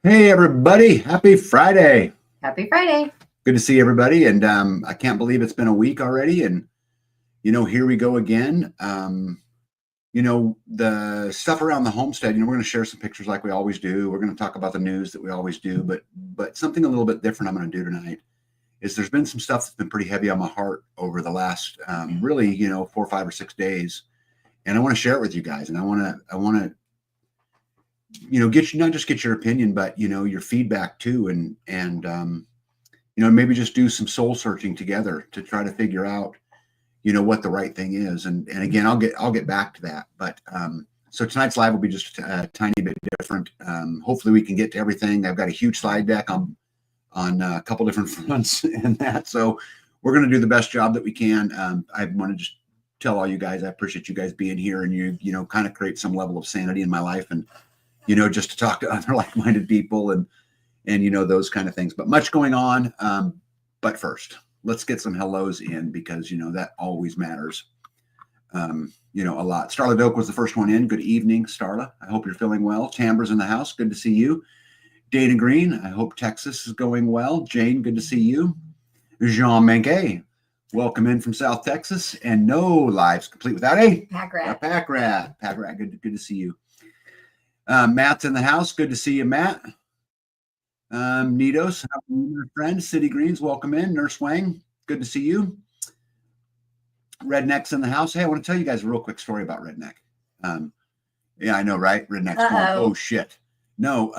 Hey, everybody. Happy Friday. Happy Friday. Good to see everybody. And I can't believe it's been a week already. And, here we go again. The stuff around the homestead, we're going to share some pictures like we always do. We're going to talk about the news that we always do. But something a little bit different I'm going to do tonight is there's been some stuff that's been pretty heavy on my heart over the last, really, 4, 5, or 6 days. And I want to share it with you guys. And I want to, get you, not just get your opinion, but your feedback too, and maybe just do some soul searching together to try to figure out what the right thing is. And again, I'll get back to that. But so tonight's live will be just a tiny bit different. Hopefully we can get to everything. I've got a huge slide deck on a couple different fronts and that, so we're going to do the best job that we can. I want to just tell all you guys I appreciate you guys being here, and you kind of create some level of sanity in my life, and just to talk to other like-minded people and those kind of things. But much going on. But first, let's get some hellos in, because that always matters. A lot. Starla Doak was the first one in. Good evening, Starla. I hope you're feeling well. Tambra's in the house. Good to see you. Dana Green, I hope Texas is going well. Jane, good to see you. Jean Menke, welcome in from South Texas. And no lives complete without a Pack rat. Pack rat. Good to see you. Matt's in the house. Good to see you, Matt. Nitos, how are you, my friend? City Greens, welcome in. Nurse Wang, good to see you. Redneck's in the house. Hey, I want to tell you guys a real quick story about Redneck. Yeah, I know, right? Redneck's going, oh shit. No,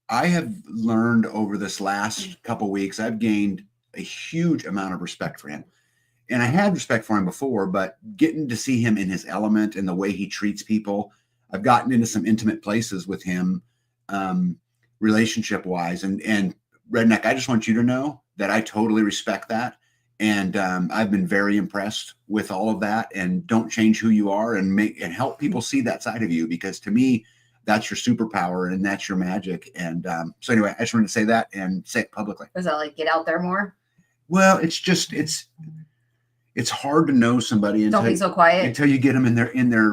I have learned over this last couple weeks, I've gained a huge amount of respect for him. And I had respect for him before, but getting to see him in his element and the way he treats people, I've gotten into some intimate places with him, relationship wise. And Redneck, I just want you to know that I totally respect that. And I've been very impressed with all of that. And don't change who you are, and help people see that side of you, because to me, that's your superpower and that's your magic. And so anyway, I just wanted to say that and say it publicly. Was that like get out there more? Well, it's hard to know somebody Don't be so quiet until you get them in their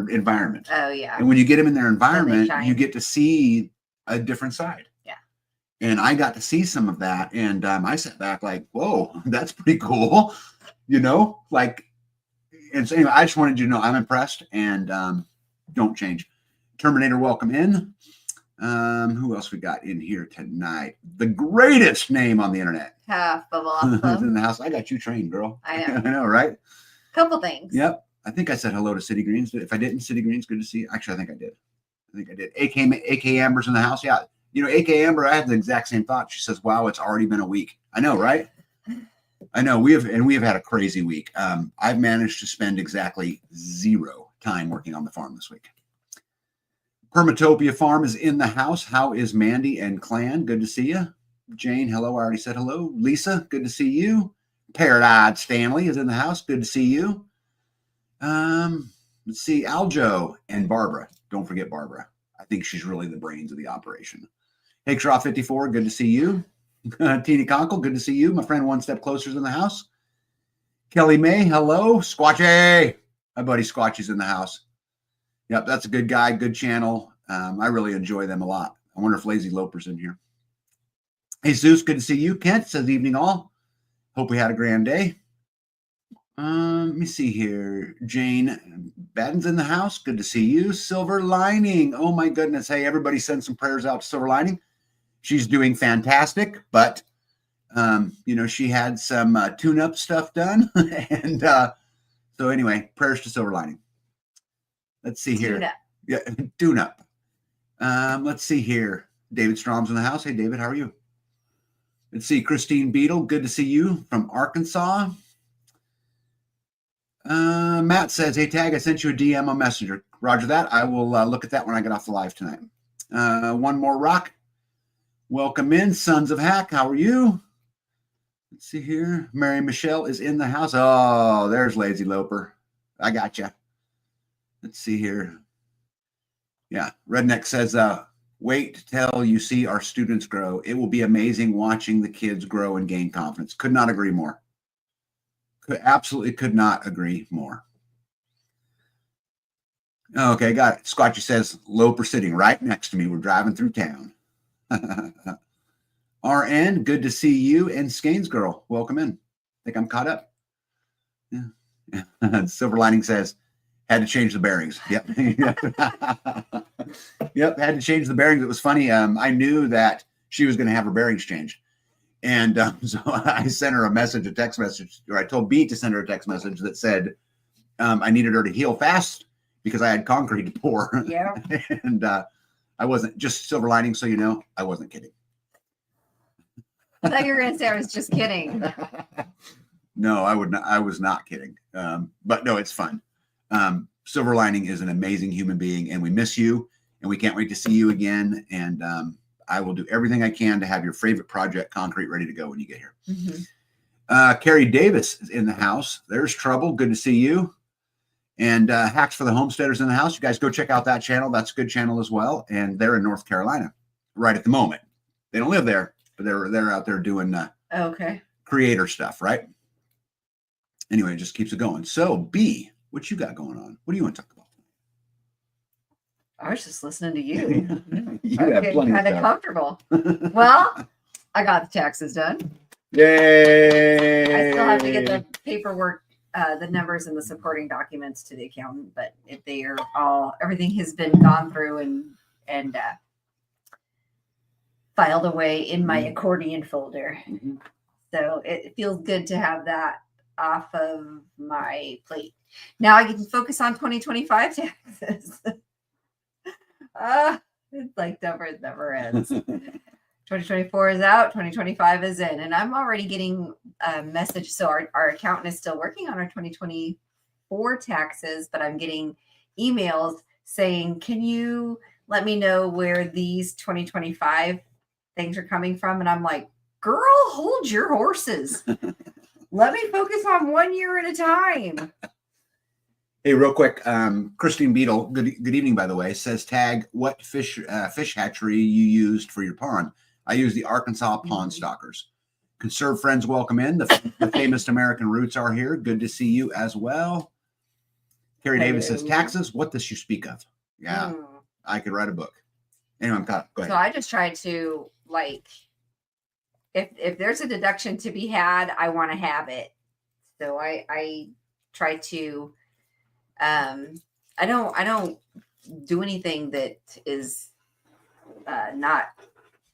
environment. Oh yeah. And when you get them in their environment, you get to see a different side. Yeah. And I got to see some of that, and I sat back like, whoa, that's pretty cool, And so anyway, I just wanted you to know I'm impressed, and don't change. Terminator, welcome in. Who else we got in here tonight? The greatest name on the internet. Half is in the house. I got you trained, girl. I know. I know, right? Couple things. Yep. I think I said hello to City Greens. If I didn't, City Greens, good to see you. Actually, I think I did. AK Amber's in the house. Yeah. AK Amber, I had the exact same thought. She says, wow, it's already been a week. I know, right? I know. We have had a crazy week. I've managed to spend exactly 0 time working on the farm this week. Permatopia Farm is in the house. How is Mandy and Clan? Good to see you. Jane, hello. I already said hello. Lisa, good to see you. Parrot-eyed Stanley is in the house. Good to see you. Let's see. Aljo and Barbara. Don't forget Barbara. I think she's really the brains of the operation. Hickshaw 54, good to see you. Tina Conkle, good to see you. My friend One Step Closer is in the house. Kelly May, hello. Squatchy. My buddy Squatchy's in the house. Yep, that's a good guy, good channel. I really enjoy them a lot. I wonder if Lazy Loper's in here. Hey, Zeus, good to see you. Kent says evening all. Hope we had a grand day. Let me see here. Jane Badden's in the house. Good to see you. Silver Lining. Oh, my goodness. Hey, everybody send some prayers out to Silver Lining. She's doing fantastic, but, she had some tune-up stuff done. And so anyway, prayers to Silver Lining. Let's see here. Tune up. Yeah, tune up. Let's see here. David Strom's in the house. Hey, David, how are you? Let's see. Christine Beadle, good to see you from Arkansas. Matt says, hey, Tag, I sent you a DM on Messenger. Roger that. I will look at that when I get off the live tonight. One more rock. Welcome in. Sons of Hack, how are you? Let's see here. Mary Michelle is in the house. Oh, there's Lazy Loper. I got you. Let's see here. Yeah, Redneck says, wait till you see our students grow. It will be amazing watching the kids grow and gain confidence. Could not agree more. Absolutely could not agree more. Okay, got it. Squatchy says, Loper sitting right next to me. We're driving through town. RN, good to see you. And Skanes girl, welcome in. Think I'm caught up. Yeah. Silver Lining says, had to change the bearings. Yep. Yep. Had to change the bearings. It was funny. I knew that she was going to have her bearings changed. And so I sent her a text message, or I told B to send her a text message that said, I needed her to heal fast because I had concrete to pour. Yeah. And I wasn't, just Silver Lining, so you know, I wasn't kidding. I thought you were going to say I was just kidding. No, I was not kidding. But no, it's fun. Silver Lining is an amazing human being, and we miss you, and we can't wait to see you again. And I will do everything I can to have your favorite project concrete ready to go when you get here. Mm-hmm. Carrie Davis is in the house. There's Trouble. Good to see you. And Hacks for the Homesteaders in the house. You guys go check out that channel. That's a good channel as well. And they're in North Carolina right at the moment. They don't live there, but they're out there doing okay. creator stuff, right? Anyway, it just keeps it going. So, B, what you got going on? What do you want to talk about? I was just listening to you. You have plenty kind of of stuff. comfortable. Well, I got the taxes done. Yay! I still have to get the paperwork, the numbers and the supporting documents to the accountant, but if they are all, everything has been gone through and filed away in my accordion folder. Mm-hmm. So it feels good to have that off of my plate. Now I can focus on 2025 taxes. It's like never ends. 2024 is out, 2025 is in, and I'm already getting a message. So our accountant is still working on our 2024 taxes, but I'm getting emails saying, can you let me know where these 2025 things are coming from? And I'm like, girl, hold your horses. Let me focus on 1 year at a time. Hey, real quick, Christine Beadle, good evening, by the way, says, tag what fish hatchery you used for your pond. I use the Arkansas Pond Stalkers. Conserve friends, welcome in. The famous American roots are here. Good to see you as well. Carrie Davis says, taxes, what does you speak of? Yeah, I could write a book. Anyway, I'm caught. Go ahead. So I just tried to, like, if there's a deduction to be had, I want to have it. So I try to, I don't do anything that is not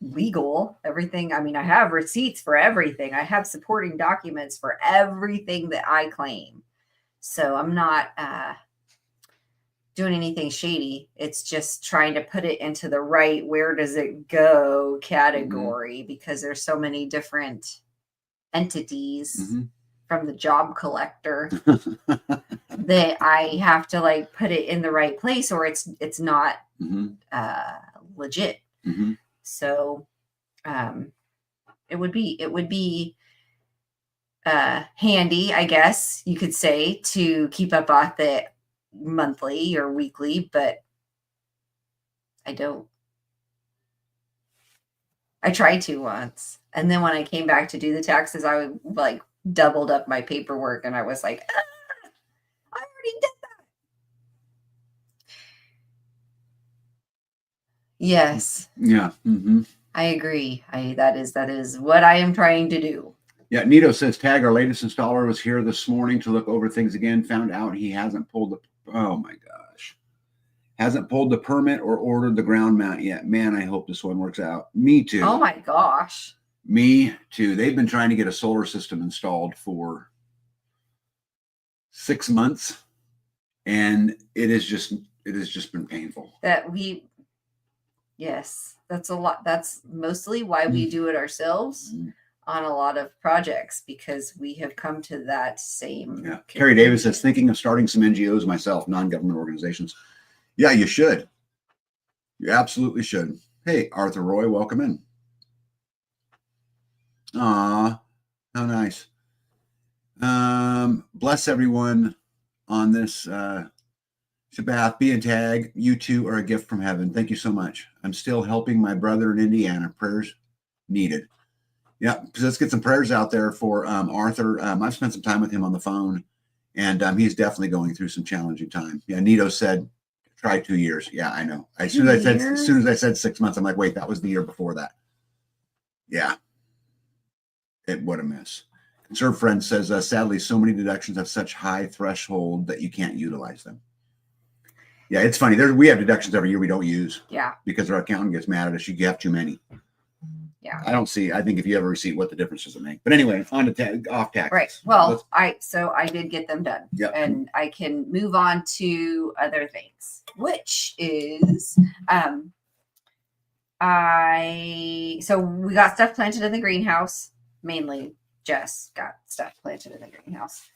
legal. Everything. I mean, I have receipts for everything. I have supporting documents for everything that I claim. So I'm not doing anything shady. It's just trying to put it into the right, where does it go category, because there's so many different entities from the job collector that I have to like put it in the right place, or it's not legit. So it would be handy, I guess you could say, to keep up with it monthly or weekly, but I don't. I tried to once, and then when I came back to do the taxes, I like doubled up my paperwork, and I was like, I already did that. Yes. Yeah. I agree. That is what I am trying to do. Yeah, Nito says, tag, our latest installer was here this morning to look over things again. Found out he hasn't pulled the, oh my gosh, hasn't pulled the permit or ordered the ground mount yet. Man, I hope this one works out. Me too. Oh my gosh. Me too. They've been trying to get a solar system installed for 6 months, and it has just been painful. Yes, that's a lot. That's mostly why we do it ourselves on a lot of projects, because we have come to that same. Yeah. Carrie Davis says, thinking of starting some NGOs myself, non-government organizations. Yeah, you should. You absolutely should. Hey, Arthur Roy, welcome in. Aw, how nice. Bless everyone on this Sabath, B and Tag. You two are a gift from heaven. Thank you so much. I'm still helping my brother in Indiana. Prayers needed. Yeah, let's get some prayers out there for Arthur. I've spent some time with him on the phone, and he's definitely going through some challenging time. Yeah, Nito said, Try 2 years. Yeah, I know. As 2 soon as I said 6 months, I'm like, wait, that was the year before that. Yeah. What a mess. Conserve Friend says, sadly, so many deductions have such high threshold that you can't utilize them. Yeah, it's funny. We have deductions every year we don't use. Yeah. Because our accountant gets mad at us. You have too many. Yeah. I don't see. I think if you have a receipt, what the difference does it make? But anyway, on to off taxes. Right. Well, I did get them done. Yep. And I can move on to other things, which is so we got stuff planted in the greenhouse. Mainly Jess got stuff planted in the greenhouse.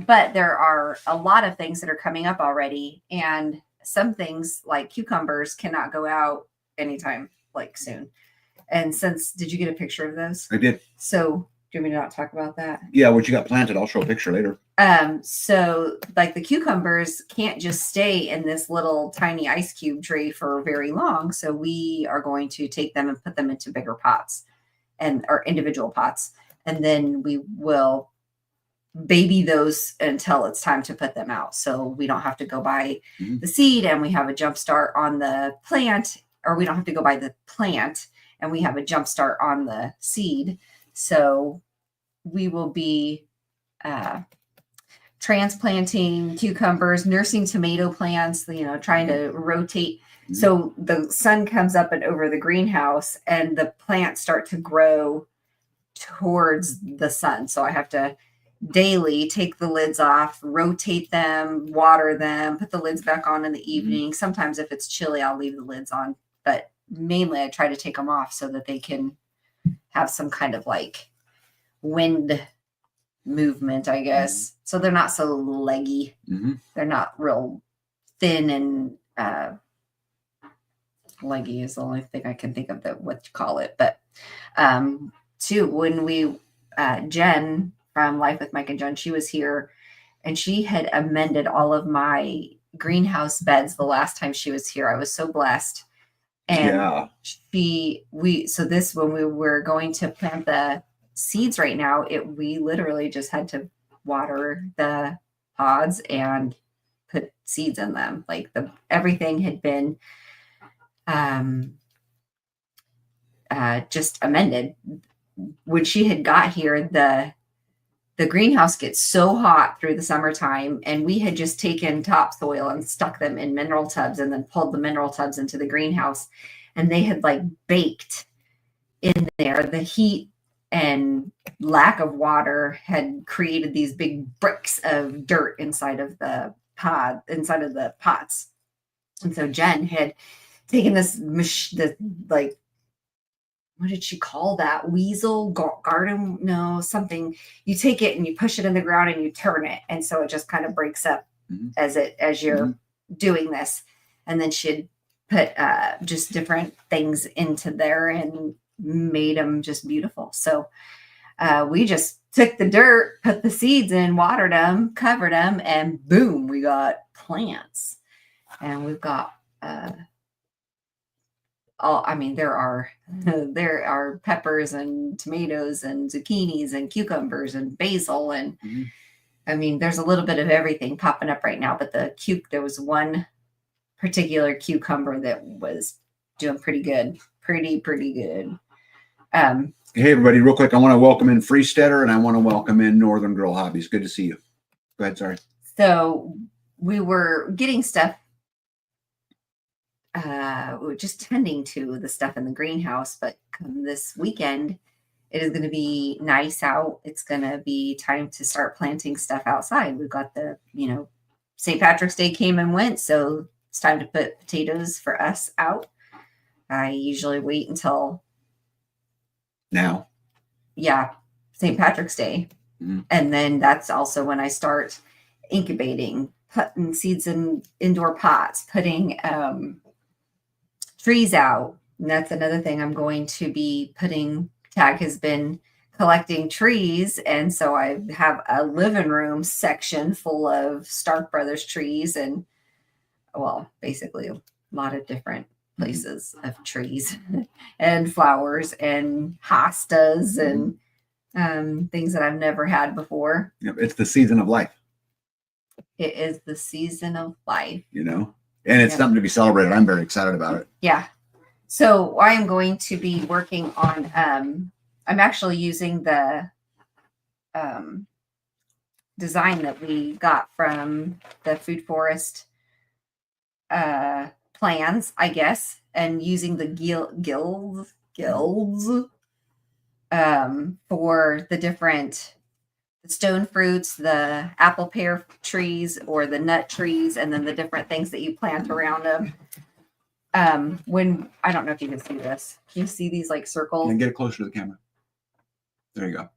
But there are a lot of things that are coming up already, and some things like cucumbers cannot go out anytime like soon. And did you get a picture of those? I did. So do you want me to not talk about that? Yeah, what you got planted, I'll show a picture later. So like the cucumbers can't just stay in this little tiny ice cube tray for very long. So we are going to take them and put them into bigger pots or individual pots. And then we will baby those until it's time to put them out. So we don't have to go buy the seed, and we have a jump start on the plant, or we don't have to go buy the plant and we have a jump start on the seed. So we will be transplanting cucumbers, nursing tomato plants, trying to rotate. So the sun comes up and over the greenhouse and the plants start to grow towards the sun. So I have to daily take the lids off, rotate them, water them, put the lids back on in the evening. Sometimes if it's chilly, I'll leave the lids on, but mainly I try to take them off so that they can have some kind of like wind movement, I guess. So they're not so leggy. They're not real thin and leggy is the only thing I can think of that what you call it. But too, when we Jen from Life with Mike and Jen, she was here and she had amended all of my greenhouse beds the last time she was here. I was so blessed. And when we were going to plant the seeds right now, we literally just had to water the pods and put seeds in them. Like everything had been just amended. When she had got here, the greenhouse gets so hot through the summertime, and we had just taken topsoil and stuck them in mineral tubs and then pulled the mineral tubs into the greenhouse, and they had like baked in there. The heat and lack of water had created these big bricks of dirt inside of the pots. And so Jen had taken this what did she call that? Weasel garden? No, something. You take it and you push it in the ground and you turn it. And so it just kind of breaks up as you're doing this. And then she'd put just different things into there and made them just beautiful. So we just took the dirt, put the seeds in, watered them, covered them, and boom, we got plants. And we've got there are peppers and tomatoes and zucchinis and cucumbers and basil and there's a little bit of everything popping up right now. But there was one particular cucumber that was doing pretty good, pretty good. Hey everybody, real quick, I want to welcome in Freesteader and I want to welcome in Northern Girl Hobbies. Good to see you. Go ahead, sorry. So we were getting stuff. We were just tending to the stuff in the greenhouse, but come this weekend, it is going to be nice out. It's going to be time to start planting stuff outside. We've got St. Patrick's Day came and went, so it's time to put potatoes for us out. I usually wait until now. Yeah, St. Patrick's Day. And then that's also when I start incubating, putting seeds in indoor pots, putting trees out. And that's another thing I'm going to be putting. Tag has been collecting trees, and so I have a living room section full of Stark Brothers trees and basically a lot of different places of trees and flowers and hostas and things that I've never had before. Yep, it's the season of life. It is the season of life. And it's Yeah. something to be celebrated. I'm very excited about it. Yeah. So I am going to be working on, I'm actually using the design that we got from the food forest plans, I guess, and using the guilds for the different the stone fruits, the apple pear trees, or the nut trees, and then the different things that you plant around them. When I don't know if you can see this, can you see these like circles? And get it closer to the camera. There you go.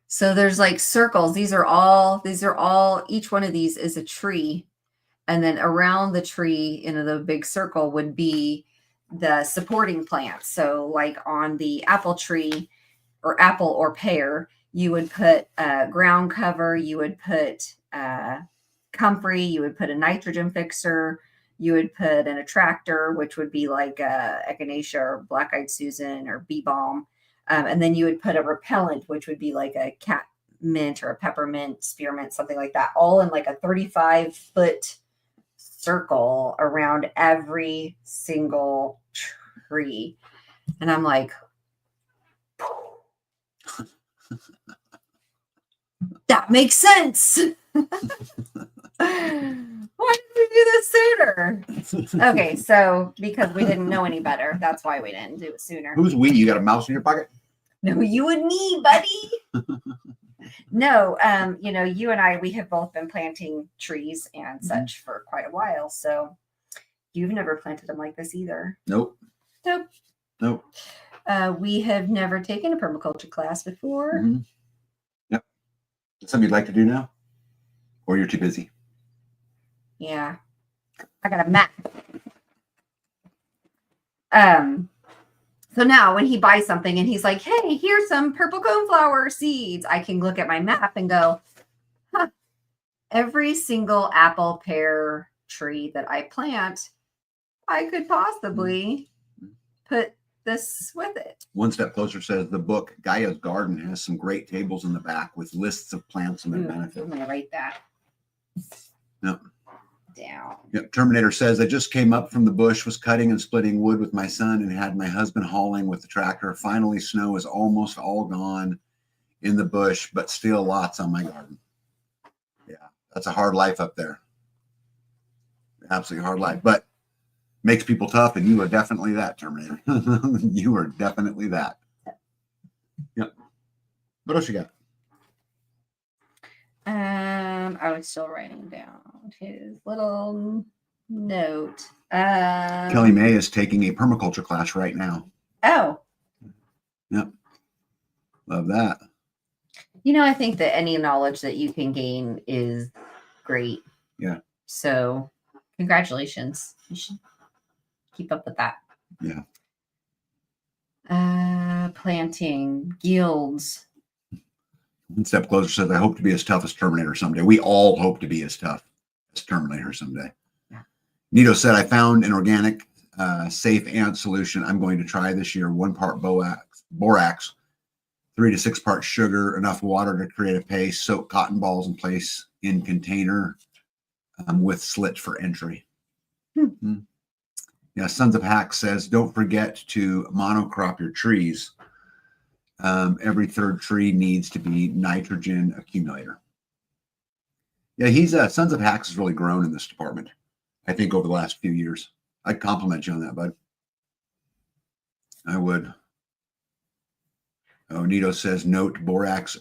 So there's like circles. These are all, each one of these is a tree. And then around the tree in the big circle would be the supporting plants. So like on the apple tree or apple or pear, you would put ground cover, you would put comfrey, you would put a nitrogen fixer, you would put an attractor, which would be like echinacea or black-eyed Susan or bee balm. And then you would put a repellent, which would be like a cat mint or a peppermint, spearmint, something like that, all in like a 35-foot circle around every single tree. And I'm like, that makes sense. Why did we do this sooner? Okay, so because we didn't know any better, that's why we didn't do it sooner. Who's we? You got a mouse in your pocket? No, you and me, buddy. No, you and I, we have both been planting trees and such for quite a while. So you've never planted them like this either. Nope. Nope. Nope. We have never taken a permaculture class before. Mm-hmm. Yep. Something you'd like to do now? Or you're too busy? Yeah. I got a map. So now when he buys something and he's like, hey, here's some purple coneflower seeds, I can look at my map and go, huh, every single apple pear tree that I plant, I could possibly put this with it. One Step Closer says the book Gaia's Garden has some great tables in the back with lists of plants and their benefits. I'm going to write that Yep. down. Yep. Terminator says, I just came up from the bush, was cutting and splitting wood with my son, and had my husband hauling with the tractor. Finally, snow is almost all gone in the bush, but still lots on my garden. Yeah, that's a hard life up there. Absolutely hard life, but makes people tough, and you are definitely that, Terminator. You are definitely that. Yep. What else you got? I was still writing down his little note. Kelly May is taking a permaculture class right now. Oh. Yep. Love that. I think that any knowledge that you can gain is great. Yeah. So congratulations. You should keep up with that. Yeah. Planting guilds. One Step Closer says, I hope to be as tough as Terminator someday. We all hope to be as tough as Terminator someday. Yeah. Nito said, I found an organic, safe ant solution I'm going to try this year. 1 part borax, 3 to 6 parts sugar, enough water to create a paste, soak cotton balls in place in container with slit for entry. Mm-hmm. Yeah, Sons of Hacks says, don't forget to monocrop your trees. Every 3rd tree needs to be nitrogen accumulator. Yeah, Sons of Hacks has really grown in this department, I think, over the last few years. I'd compliment you on that, bud. I would. Oh, Nito says, note borax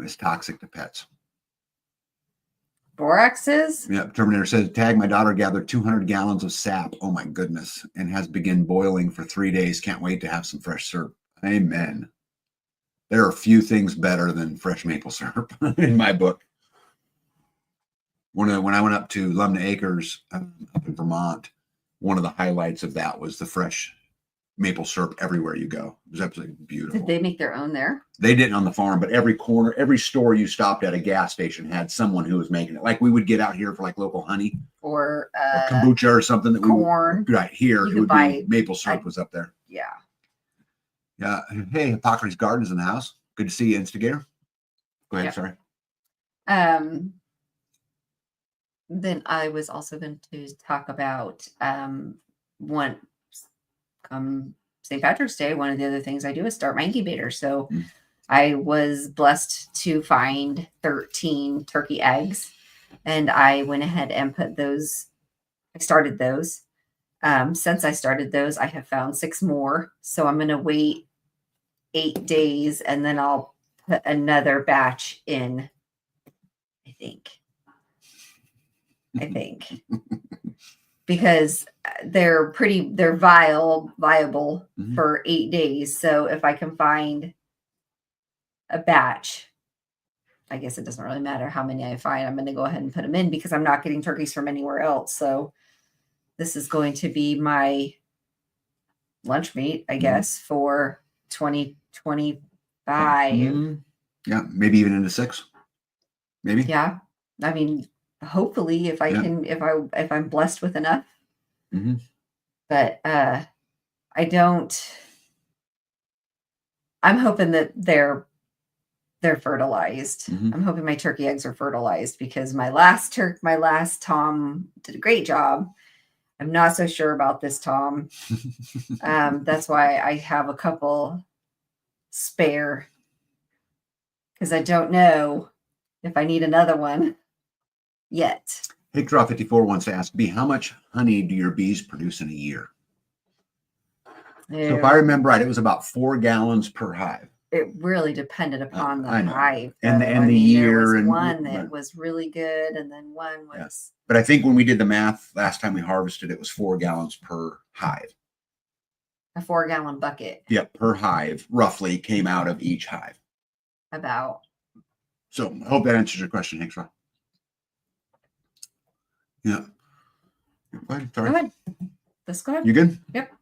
is toxic to pets. Borax is? Yep. Terminator says, tag, my daughter gathered 200 gallons of sap. Oh my goodness. And has begun boiling for 3 days. Can't wait to have some fresh syrup. Amen. There are few things better than fresh maple syrup in my book. When I went up to Lumna Acres up in Vermont, one of the highlights of that was the fresh maple syrup everywhere you go. It was absolutely beautiful. Did they make their own there? They didn't on the farm, but every corner, every store you stopped at, a gas station had someone who was making it. Like we would get out here for like local honey or kombucha or something that corn. Right here, it would be maple syrup was up there. Yeah. Yeah. Hey, Hippocrates Garden is in the house. Good to see you, Instigator. Go ahead. Yep. Sorry. Then I was also going to talk about one come St. Patrick's Day. One of the other things I do is start my incubator. So Mm. I was blessed to find 13 turkey eggs, and I went ahead and put those. I started those. Since I started those, I have found 6 more. So I'm going to wait 8 days, and then I'll put another batch in. I think. Because they're viable Mhm. for 8 days. So if I can find a batch, I guess it doesn't really matter how many I find. I'm going to go ahead and put them in because I'm not getting turkeys from anywhere else. So this is going to be my lunch meat, I guess, for 2025. Yeah, maybe even into 6. Maybe. Yeah. I mean, hopefully if I can, if I'm blessed with enough. Mm-hmm. But I don't. I'm hoping that they're fertilized. Mm-hmm. I'm hoping my turkey eggs are fertilized because my last Tom did a great job. I'm not so sure about this Tom. That's why I have a couple spare because I don't know if I need another one yet. Hickdraw 54 wants to ask, B, how much honey do your bees produce in a year? So if I remember right, it was about 4 gallons per hive. It really depended upon the hive. And the year. There was and one that was really good, and then one was. Yeah. But I think when we did the math last time we harvested, it was 4 gallons per hive. A 4-gallon bucket. Yep, per hive roughly came out of each hive. About. So I hope that answers your question, Hickshaw. Yeah. Go ahead. Sorry. Go ahead. Let's go ahead. You good? Yep.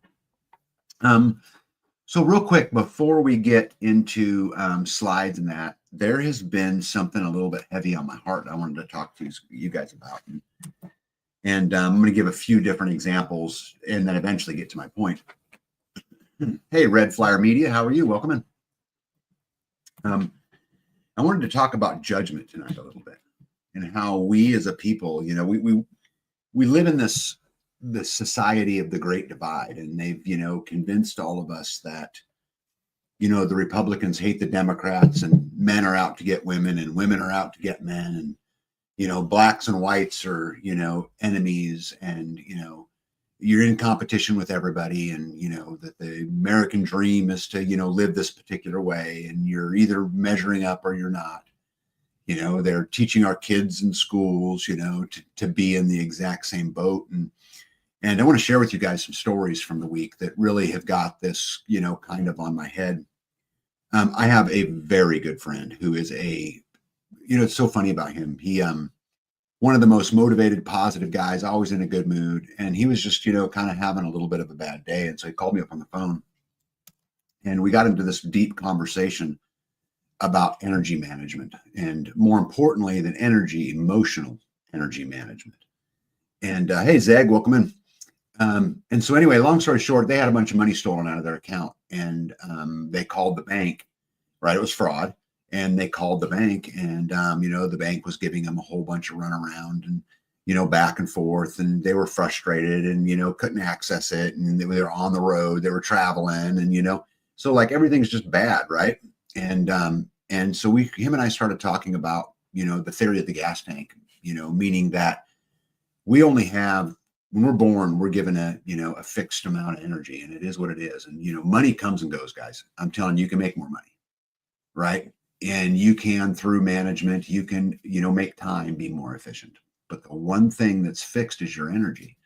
So real quick, before we get into slides and that, there has been something a little bit heavy on my heart I wanted to talk to you guys about. And I'm going to give a few different examples and then eventually get to my point. Hey, Red Flyer Media, how are you? Welcome in. I wanted to talk about judgment tonight a little bit and how we as a people, you know, we live in this society of the Great Divide, and they've, you know, convinced all of us that, you know, the Republicans hate the Democrats and men are out to get women and women are out to get men, and, you know, blacks and whites are, you know, enemies, and, you know, you're in competition with everybody, and, you know, that the American dream is to, you know, live this particular way, and you're either measuring up or you're not. You know, they're teaching our kids in schools, you know, to be in the exact same boat. And I want to share with you guys some stories from the week that really have got this, you know, kind of on my head. I have a very good friend who is you know, it's so funny about him. He, one of the most motivated, positive guys, always in a good mood. And he was just, you know, kind of having a little bit of a bad day. And so he called me up on the phone and we got into this deep conversation about energy management, and more importantly than energy, emotional energy management. And hey, Zeg, welcome in. And so anyway, long story short, they had a bunch of money stolen out of their account, and they called the bank, right? It was fraud. And they called the bank, and, you know, the bank was giving them a whole bunch of runaround and, you know, back and forth, and they were frustrated and, you know, couldn't access it. And they were on the road, they were traveling, and, you know, so like everything's just bad. Right. And so him and I started talking about, you know, the theory of the gas tank, you know, meaning that we only have, when we're born, we're given a, you know, a fixed amount of energy, and it is what it is. And, you know, money comes and goes, guys. I'm telling you, you can make more money, right? And you can, through management, you can, you know, make time be more efficient. But the one thing that's fixed is your energy.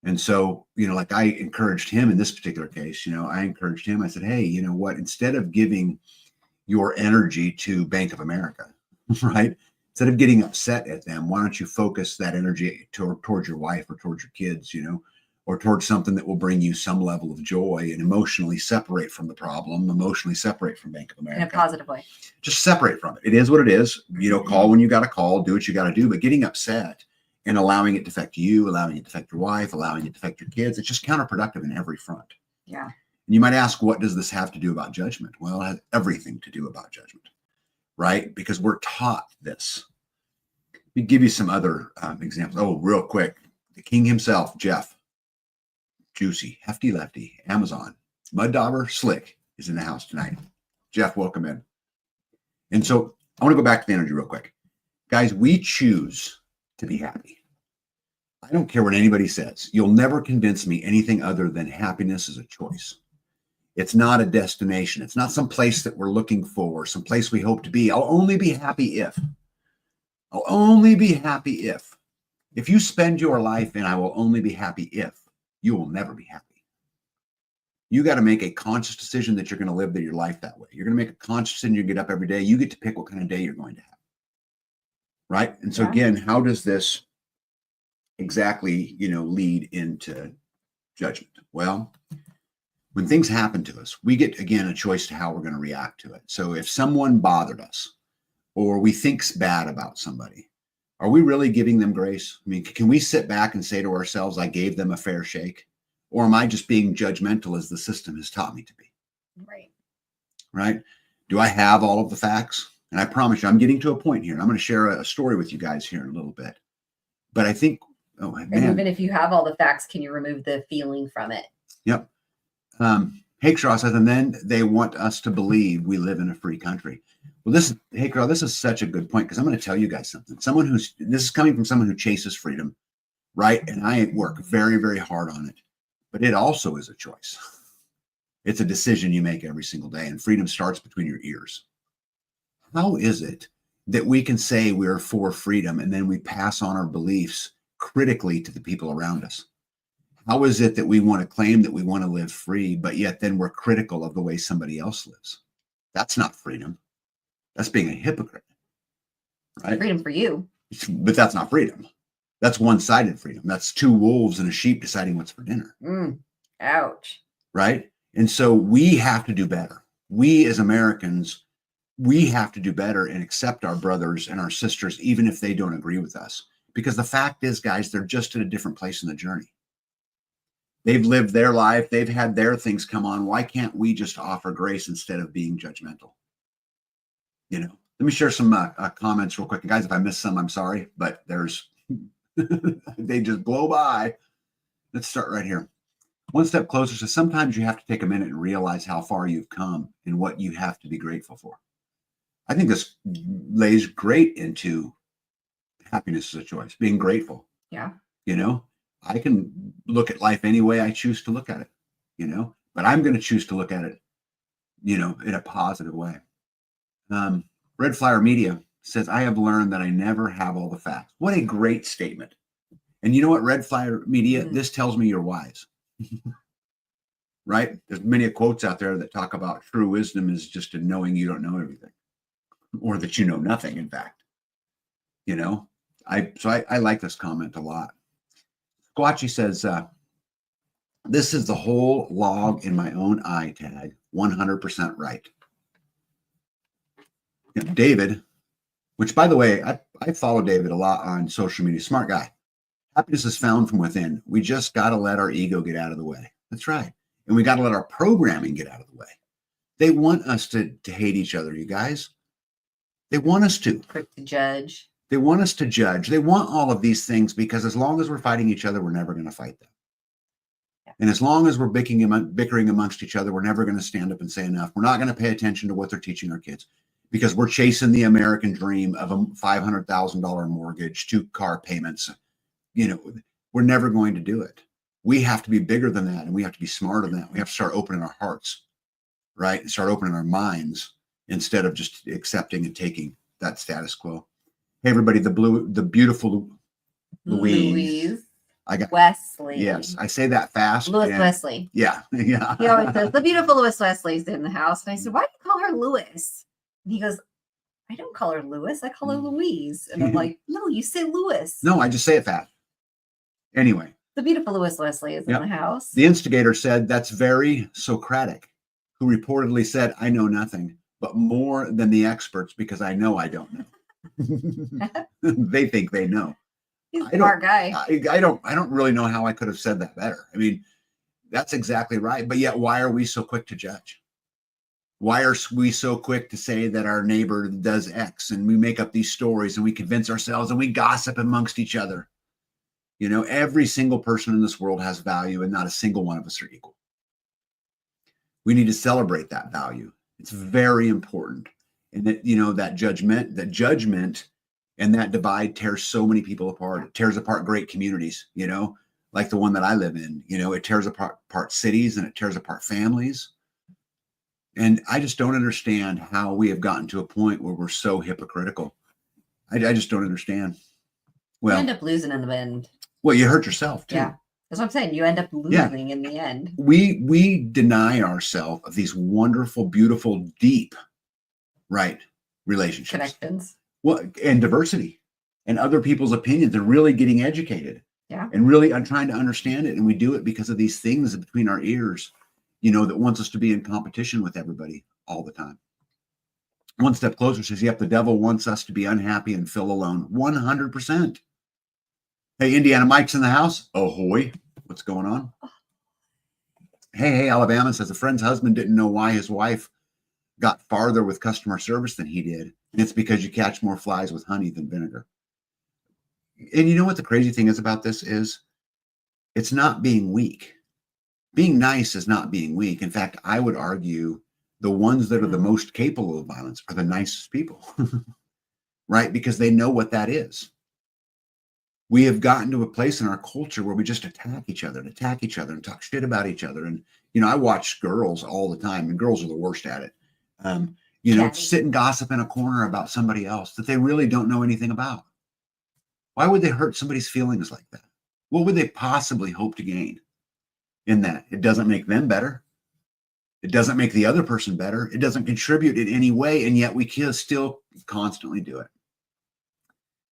And so, you know, like I encouraged him in this particular case, you know, I encouraged him, I said, hey, you know what, instead of giving your energy to Bank of America, right? Instead of getting upset at them, why don't you focus that energy towards your wife or towards your kids, you know, or towards something that will bring you some level of joy, and emotionally separate from the problem, emotionally separate from Bank of America. In a positive way. Just separate from it. It is what it is. You know, call when you got to call, do what you got to do, but getting upset and allowing it to affect you, allowing it to affect your wife, allowing it to affect your kids, it's just counterproductive in every front. Yeah. And you might ask, what does this have to do about judgment? Well, it has everything to do about judgment, right? Because we're taught this. me give you some other examples. Oh, real quick. The king himself, Jeff. Juicy, hefty lefty, Amazon. Mud Dauber Slick is in the house tonight. Jeff, welcome in. And so I want to go back to the energy real quick. Guys, we choose to be happy. I don't care what anybody says. You'll never convince me anything other than happiness is a choice. It's not a destination. It's not some place that we're looking for, some place we hope to be. I'll only be happy if. I'll only be happy if. If you spend your life in I will only be happy if, you will never be happy. You got to make a conscious decision that you're going to live your life that way. You're going to make a conscious decision. You get up every day. You get to pick what kind of day you're going to have. Right. And so again, how does this exactly, lead into judgment? Well, when things happen to us, we get, again, a choice to how we're going to react to it. So if someone bothered us or we think bad about somebody, are we really giving them grace? I mean, can we sit back and say to ourselves, I gave them a fair shake? Or am I just being judgmental as the system has taught me to be? Right. Right? Do I have all of the facts? And I promise you, I'm getting to a point here. And I'm going to share a story with you guys here in a little bit. But I think, oh man. And even if you have all the facts, can you remove the feeling from it? Yep. Hakershaw says, and then they want us to believe we live in a free country. Well, this is such a good point, because I'm going to tell you guys something. This is coming from someone who chases freedom, right? And I work very, very hard on it. But it also is a choice. It's a decision you make every single day, and freedom starts between your ears. How is it that we can say we're for freedom and then we pass on our beliefs critically to the people around us? How is it that we want to claim that we want to live free, but yet then we're critical of the way somebody else lives? That's not freedom. That's being a hypocrite, right? Freedom for you. But that's not freedom. That's one-sided freedom. That's two wolves and a sheep deciding what's for dinner. Ouch. Right? And so we have to do better. We as Americans, we have to do better and accept our brothers and our sisters, even if they don't agree with us. Because the fact is, guys, they're just at a different place in the journey. They've lived their life. They've had their things come on. Why can't we just offer grace instead of being judgmental? Let me share some comments real quick. Guys, if I missed some, I'm sorry, but there's they just blow by. Let's start right here. One step closer. So sometimes you have to take a minute and realize how far you've come and what you have to be grateful for. I think this lays great into happiness as a choice, being grateful. Yeah. I can look at life any way I choose to look at it, but I'm going to choose to look at it, in a positive way. Red Flyer Media says, I have learned that I never have all the facts. What a great statement. And you know what, Red Flyer Media, this tells me you're wise. Right? There's many quotes out there that talk about true wisdom is just in knowing you don't know everything, or that you know nothing, in fact. I like this comment a lot. Squatchy says, this is the whole log in my own eye tag, 100% right. David, which, by the way, I follow David a lot on social media. Smart guy. Happiness is found from within. We just got to let our ego get out of the way. That's right. And we got to let our programming get out of the way. They want us to hate each other, you guys. They want us to. Quick to judge. They want us to judge. They want all of these things, because as long as we're fighting each other, we're never going to fight them. Yeah. And as long as we're bickering amongst each other, we're never going to stand up and say enough. We're not going to pay attention to what they're teaching our kids, because we're chasing the American dream of a $500,000 mortgage, 2 car payments. We're never going to do it. We have to be bigger than that, and we have to be smarter than that. We have to start opening our hearts, right? And start opening our minds instead of just accepting and taking that status quo. Hey, everybody, the beautiful Louise. I got Wesley. Yes, I say that fast. Louis Wesley. Yeah. He always says, the beautiful Louis Wesley's in the house. And I said, why do you call her Louis? And he goes, I don't call her Louis. I call her Louise. And I'm like, no, you say Louis. No, I just say it fast. Anyway. The beautiful Louis Wesley is in the house. The instigator said, that's very Socratic, who reportedly said, I know nothing, but more than the experts, because I know I don't know. They think they know. He's a smart guy. I don't really know how I could have said that better. I mean, that's exactly right. But yet, why are we so quick to judge? Why are we so quick to say that our neighbor does X, and we make up these stories and we convince ourselves and we gossip amongst each other? You know, every single person in this world has value, and not a single one of us are equal. We need to celebrate that value. It's very important. And that, you know, that judgment and that divide tears so many people apart. It tears apart great communities, you know, like the one that I live in. You know, it tears apart cities, and it tears apart families. And I just don't understand how we have gotten to a point where we're so hypocritical. I just don't understand. You end up losing in the end. Well, you hurt yourself too. Yeah, that's what I'm saying. You end up losing in the end. We deny ourselves of these wonderful, beautiful, deep, right, relationships, Connections. Well, and diversity, and other people's opinions, and really getting educated. Yeah. And really, I'm trying to understand it, and we do it because of these things between our ears, you know, that wants us to be in competition with everybody all the time. One Step Closer says, yep, the devil wants us to be unhappy and feel alone. 100%. Hey, Indiana Mike's in the house. Ahoy. What's going on? Hey, Alabama says a friend's husband didn't know why his wife got farther with customer service than he did. And it's because you catch more flies with honey than vinegar. And you know what the crazy thing is about this is it's not being weak. Being nice is not being weak. In fact, I would argue the ones that are the most capable of violence are the nicest people, right? Because they know what that is. We have gotten to a place in our culture where we just attack each other and talk shit about each other. And, you know, I watch girls all the time, and girls are the worst at it. You know, sit and gossip in a corner about somebody else that they really don't know anything about. Why would they hurt somebody's feelings like that? What would they possibly hope to gain in that? It doesn't make them better. It doesn't make the other person better. It doesn't contribute in any way. And yet we can still constantly do it.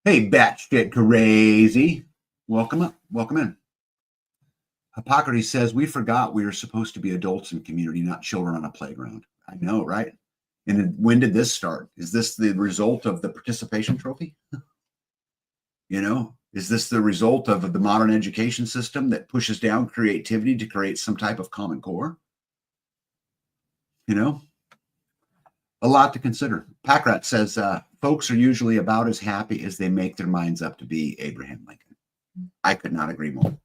Hey, batshit crazy. Welcome up. Welcome in. Hippocrates says, we forgot we are supposed to be adults in community, not children on a playground. I know, right? And when did this start? Is this the result of the participation trophy? You know, is this the result of the modern education system that pushes down creativity to create some type of common core? You know, a lot to consider. Packrat says, folks are usually about as happy as they make their minds up to be Abraham Lincoln. I could not agree more.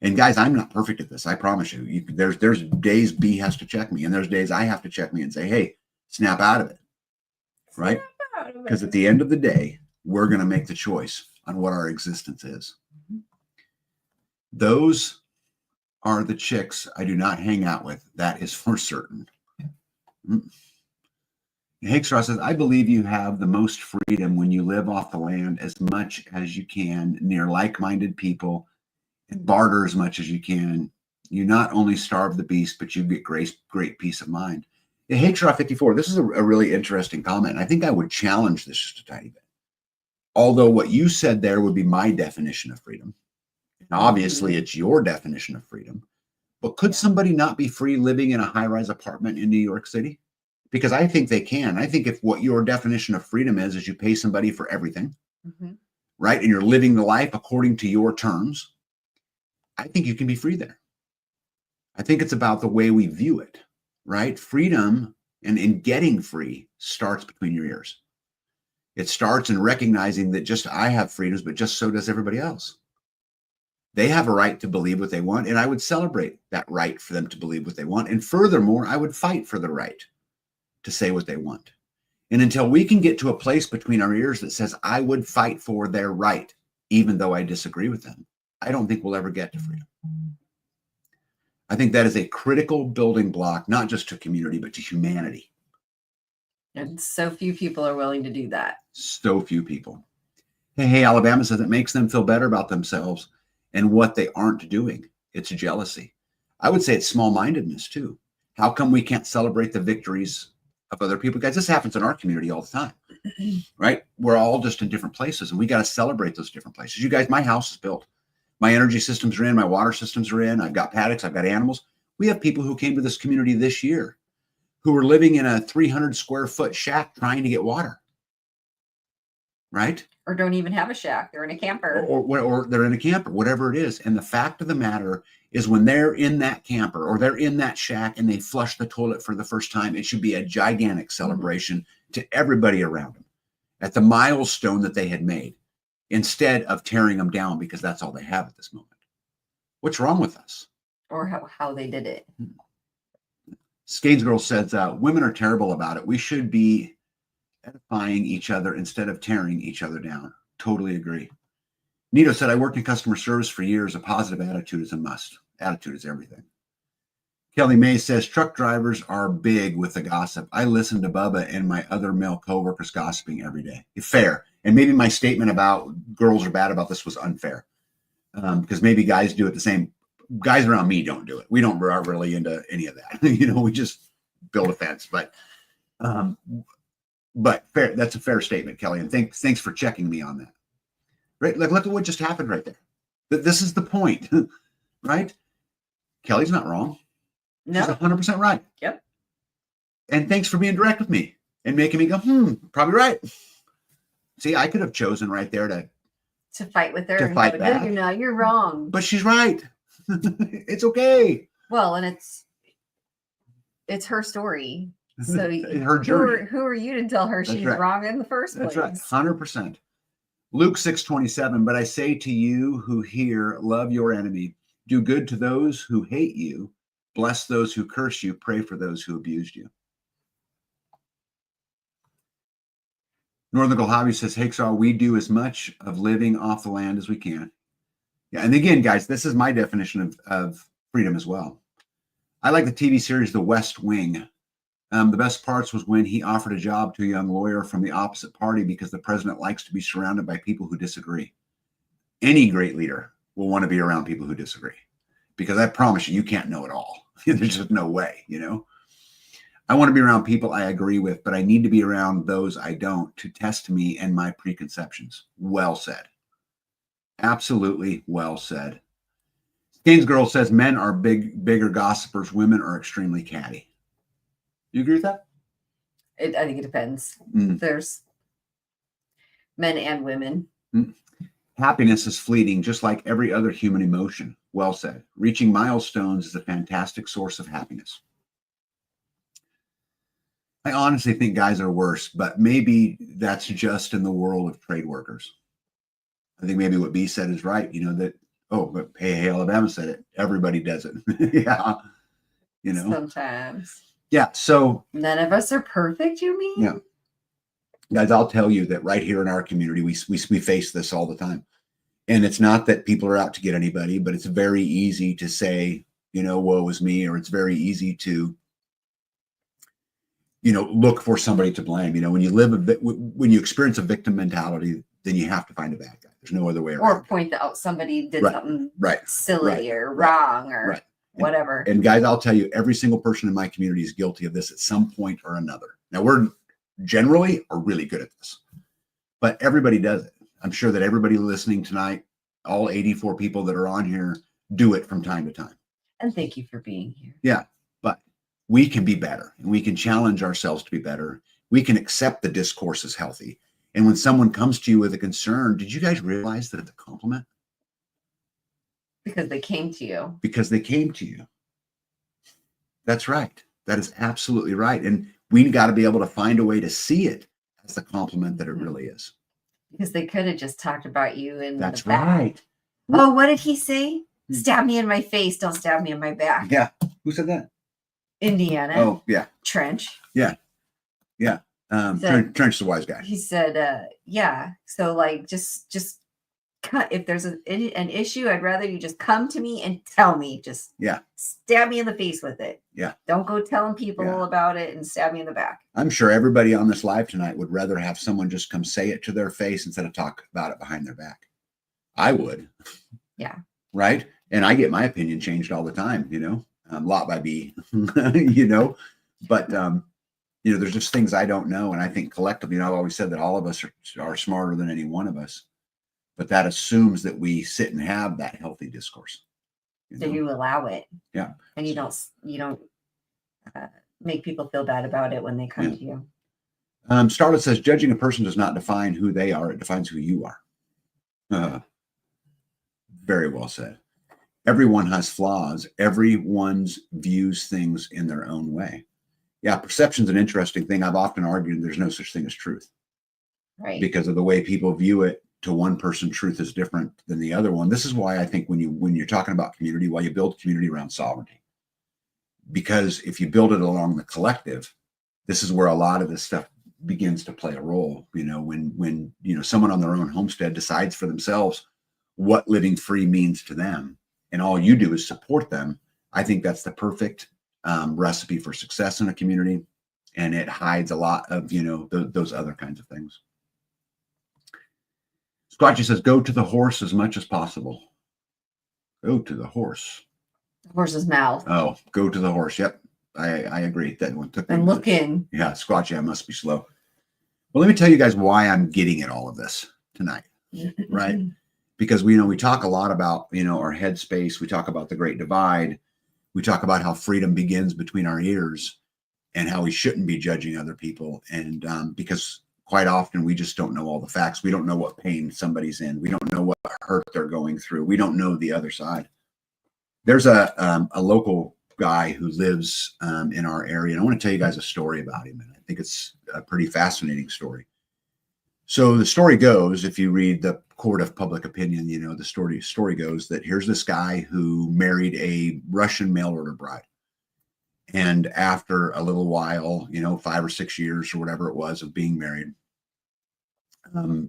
And guys, I'm not perfect at this. I promise you. There's days B has to check me, and there's days I have to check me and say, hey, snap out of it. Right? Because at the end of the day, we're going to make the choice on what our existence is. Those are the chicks I do not hang out with. That is for certain. Hickstraw says, I believe you have the most freedom when you live off the land as much as you can near like-minded people and barter as much as you can. You not only starve the beast, but you get great peace of mind. Hickstraw 54, this is a really interesting comment. I think I would challenge this just a tiny bit. Although what you said there would be my definition of freedom. And obviously, it's your definition of freedom. But could somebody not be free living in a high-rise apartment in New York City? Because I think they can. I think if what your definition of freedom is you pay somebody for everything, right? And you're living the life according to your terms, I think you can be free there. I think it's about the way we view it, right? Freedom and in getting free starts between your ears. It starts in recognizing that just I have freedoms, but just so does everybody else. They have a right to believe what they want, and I would celebrate that right for them to believe what they want. And furthermore, I would fight for the right to say what they want. And until we can get to a place between our ears that says, I would fight for their right, even though I disagree with them, I don't think we'll ever get to freedom. I think that is a critical building block, not just to community, but to humanity. And so few people are willing to do that. So few people. Hey, Alabama says it makes them feel better about themselves and what they aren't doing. It's jealousy. I would say it's small-mindedness too. How come we can't celebrate the victories of other people? Guys, this happens in our community all the time, right? We're all just in different places, and we got to celebrate those different places. You guys, my house is built. My energy systems are in. My water systems are in. I've got paddocks. I've got animals. We have people who came to this community this year who were living in a 300 square foot shack trying to get water, right? Or don't even have a shack. They're in a camper. Or they're in a camper, whatever it is. And the fact of the matter is when they're in that camper or they're in that shack and they flush the toilet for the first time. It should be a gigantic celebration to everybody around them at the milestone that they had made, instead of tearing them down because that's all they have at this moment. What's wrong with us? Or how they did it. Skanes Girl says, women are terrible about it. We should be edifying each other instead of tearing each other down. Totally agree. Nito said, I worked in customer service for years. A positive attitude is a must. Attitude is everything. Kelly May says, truck drivers are big with the gossip. I listen to Bubba and my other male coworkers gossiping every day. Fair. And maybe my statement about girls are bad about this was unfair. Because maybe guys do it the same. Guys around me don't do it. We don't are really into any of that. We just build a fence. But fair. That's a fair statement, Kelly. And thanks for checking me on that. Right? Like, look at what just happened right there. This is the point, right? Kelly's not wrong. No. She's 100% right. Yep. And thanks for being direct with me and making me go, probably right. See, I could have chosen right there to fight with her. To fight go, back. No, you're wrong. But she's right. It's okay. Well, and it's her story. So her journey. Who are you to tell her she's wrong in the first place? That's right. 100%. Luke 6:27. But I say to you who hear, love your enemy, do good to those who hate you, bless those who curse you, pray for those who abused you. Northern Girl Hobby says, Hakesaw, we do as much of living off the land as we can. Yeah, and again, guys, this is my definition of freedom as well. I like the TV series The West Wing. The best parts was when he offered a job to a young lawyer from the opposite party because the president likes to be surrounded by people who disagree. Any great leader will want to be around people who disagree, because I promise you can't know it all. There's just no way, I want to be around people I agree with, but I need to be around those I don't to test me and my preconceptions. Well said. Absolutely well said. Skanes Girl says men are bigger gossipers. Women are extremely catty. You agree with that? I think it depends. There's men and women. Happiness is fleeting, just like every other human emotion. Well said. Reaching milestones is a fantastic source of happiness. I honestly think guys are worse, but maybe that's just in the world of trade workers. I think maybe what B said is right. But hey, Alabama said it. Everybody does it. Yeah. Sometimes. Yeah. So none of us are perfect, you mean? Yeah. Guys, I'll tell you that right here in our community, we face this all the time. And it's not that people are out to get anybody, but it's very easy to say, woe is me, or it's very easy to, look for somebody to blame. When you experience a victim mentality, then you have to find a bad guy. There's no other way around. Or point out somebody did something silly or wrong or whatever. And guys, I'll tell you, every single person in my community is guilty of this at some point or another. Now, we're generally are really good at this, but everybody does it. I'm sure that everybody listening tonight, all 84 people that are on here, do it from time to time. And thank you for being here. Yeah, but we can be better, and we can challenge ourselves to be better. We can accept the discourse as healthy. And when someone comes to you with a concern, did you guys realize that it's a compliment? Because they came to you. Because they came to you. That's right. That is absolutely right. And we got to be able to find a way to see it as the compliment that it really is. Because they could have just talked about you in That's the back. Right. Oh, what did he say? Stab me in my face. Don't stab me in my back. Yeah. Who said that? Indiana. Oh, yeah. Trench. Yeah. Yeah. Trench is a wise guy. He said, yeah. So like, just cut. If there's an issue, I'd rather you just come to me and tell me. Just stab me in the face with it. Yeah. Don't go telling people about it and stab me in the back. I'm sure everybody on this live tonight would rather have someone just come say it to their face instead of talk about it behind their back. I would. Yeah. Right. And I get my opinion changed all the time, lot by B, but, there's just things I don't know. And I think collectively, I've always said that all of us are smarter than any one of us, but that assumes that we sit and have that healthy discourse. So you allow it. Yeah. And you don't make people feel bad about it when they come to you. Starlet says, judging a person does not define who they are. It defines who you are. Very well said. Everyone has flaws. Everyone's views things in their own way. Yeah, perception's an interesting thing. I've often argued there's no such thing as truth. Right. Because of the way people view it. To one person, truth is different than the other one. This is why I think when you're talking about community, why you build community around sovereignty. Because if you build it along the collective, this is where a lot of this stuff begins to play a role. When someone on their own homestead decides for themselves what living free means to them, and all you do is support them, I think that's the perfect recipe for success in a community, and it hides a lot of those other kinds of things. Scotchy says, "Go to the horse as much as possible." Go to the horse. The horse's mouth. Oh, go to the horse. Yep, I agree. That one took. And looking. Yeah, Squatchy, I must be slow. Well, let me tell you guys why I'm getting at all of this tonight, right? Because we talk a lot about our headspace. We talk about the Great Divide. We talk about how freedom begins between our ears, and how we shouldn't be judging other people. And because quite often we just don't know all the facts. We don't know what pain somebody's in. We don't know what hurt they're going through. We don't know the other side. There's a local guy who lives in our area, and I want to tell you guys a story about him. And I think it's a pretty fascinating story. So the story goes, if you read the Court of Public Opinion, the story goes that here's this guy who married a Russian mail order bride. And after a little while, 5 or 6 years or whatever it was of being married,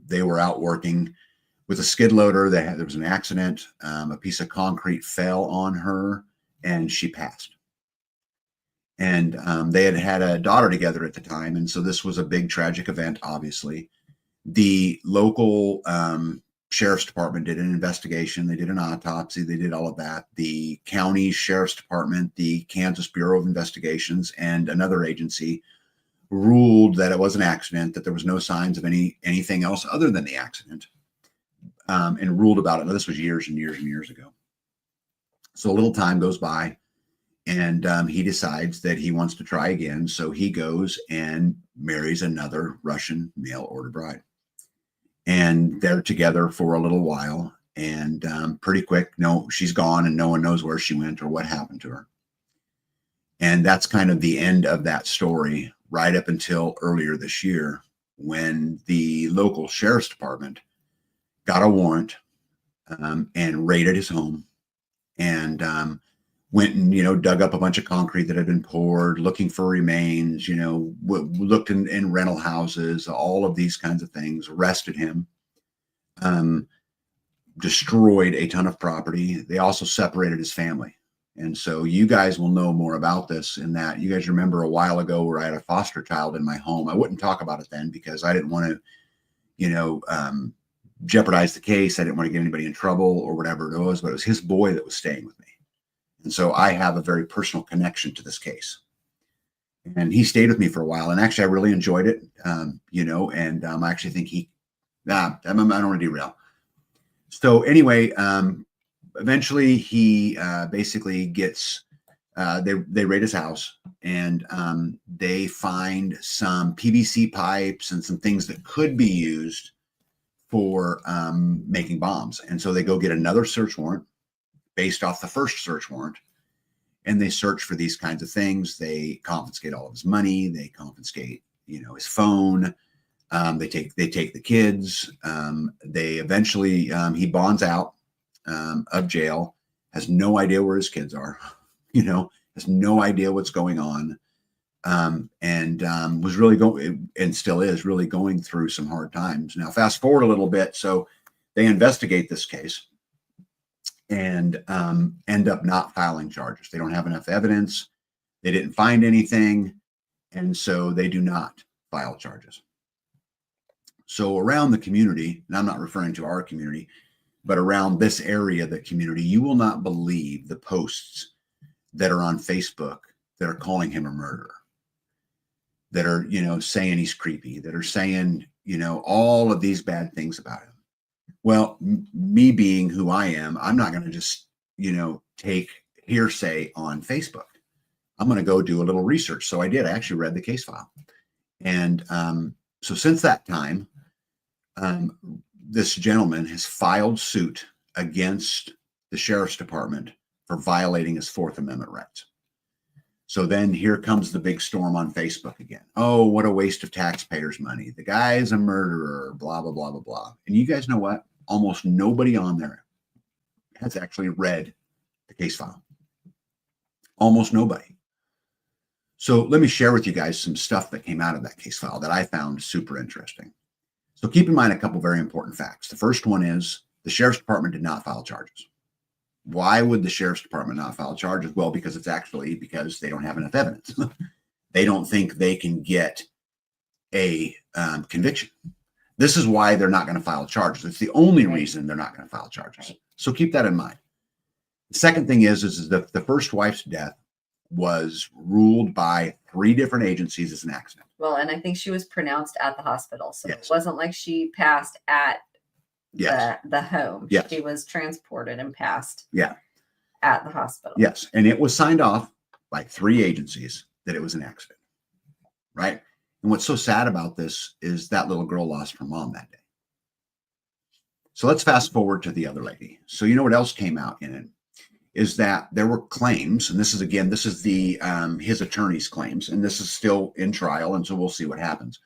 they were out working with a skid loader. There was an accident. A piece of concrete fell on her and she passed. And they had a daughter together at the time. And so this was a big tragic event, obviously. The local sheriff's department did an investigation. They did an autopsy. They did all of that. The county sheriff's department, the Kansas Bureau of Investigations, and another agency ruled that it was an accident, that there was no signs of anything else other than the accident, and ruled about it. Now, this was years and years and years ago. So a little time goes by, and he decides that he wants to try again. So he goes and marries another Russian mail order bride. And they're together for a little while, and pretty quick, no, she's gone, and no one knows where she went or what happened to her. And that's kind of the end of that story, right up until earlier this year, when the local sheriff's department got a warrant and raided his home, and went and dug up a bunch of concrete that had been poured, looking for remains, looked in rental houses, all of these kinds of things, arrested him, destroyed a ton of property. They also separated his family. And so you guys will know more about this, in that you guys remember a while ago where I had a foster child in my home. I wouldn't talk about it then because I didn't want to, jeopardize the case. I didn't want to get anybody in trouble or whatever it was, but it was his boy that was staying with me. And so I have a very personal connection to this case. And he stayed with me for a while. And actually, I really enjoyed it, and I actually think I don't want to derail. So anyway, eventually he basically gets, they raid his house, and they find some PVC pipes and some things that could be used for making bombs. And so they go get another search warrant based off the first search warrant, and they search for these kinds of things. They confiscate all of his money. They confiscate, his phone. They take the kids. They eventually, he bonds out of jail, has no idea where his kids are, has no idea what's going on. And was really going, and still is really going through some hard times. Now, fast forward a little bit. So they investigate this case and end up not filing charges. They don't have enough evidence. They didn't find anything. And so they do not file charges. So around the community, and I'm not referring to our community, but around this area of the community, you will not believe the posts that are on Facebook that are calling him a murderer, that are, saying he's creepy, that are saying, all of these bad things about him. Well, me being who I am, I'm not going to just, take hearsay on Facebook. I'm going to go do a little research. So I did. I actually read the case file. And so since that time, this gentleman has filed suit against the sheriff's department for violating his Fourth Amendment rights. So then here comes the big storm on Facebook again. Oh, what a waste of taxpayers' money. The guy's a murderer, blah, blah, blah, blah, blah. And you guys know what? Almost nobody on there has actually read the case file. Almost nobody. So let me share with you guys some stuff that came out of that case file that I found super interesting. So keep in mind a couple very important facts. The first one is the sheriff's department did not file charges. Why would the sheriff's department not file charges? Well, because because they don't have enough evidence. They don't think they can get a conviction. This is why they're not going to file charges. It's the only reason they're not going to file charges. So keep that in mind. The second thing is the first wife's death was ruled by 3 different agencies as an accident. Well, and I think she was pronounced at the hospital. So Yes. it wasn't like she passed at Yes. the home. Yes. She was transported and passed Yeah. at the hospital. Yes. And it was signed off by 3 agencies that it was an accident. Right. And what's so sad about this is that little girl lost her mom that day. So let's fast forward to the other lady. So you know what else came out in it is that there were claims, and this is the his attorney's claims, and this is still in trial, and so we'll see what happens.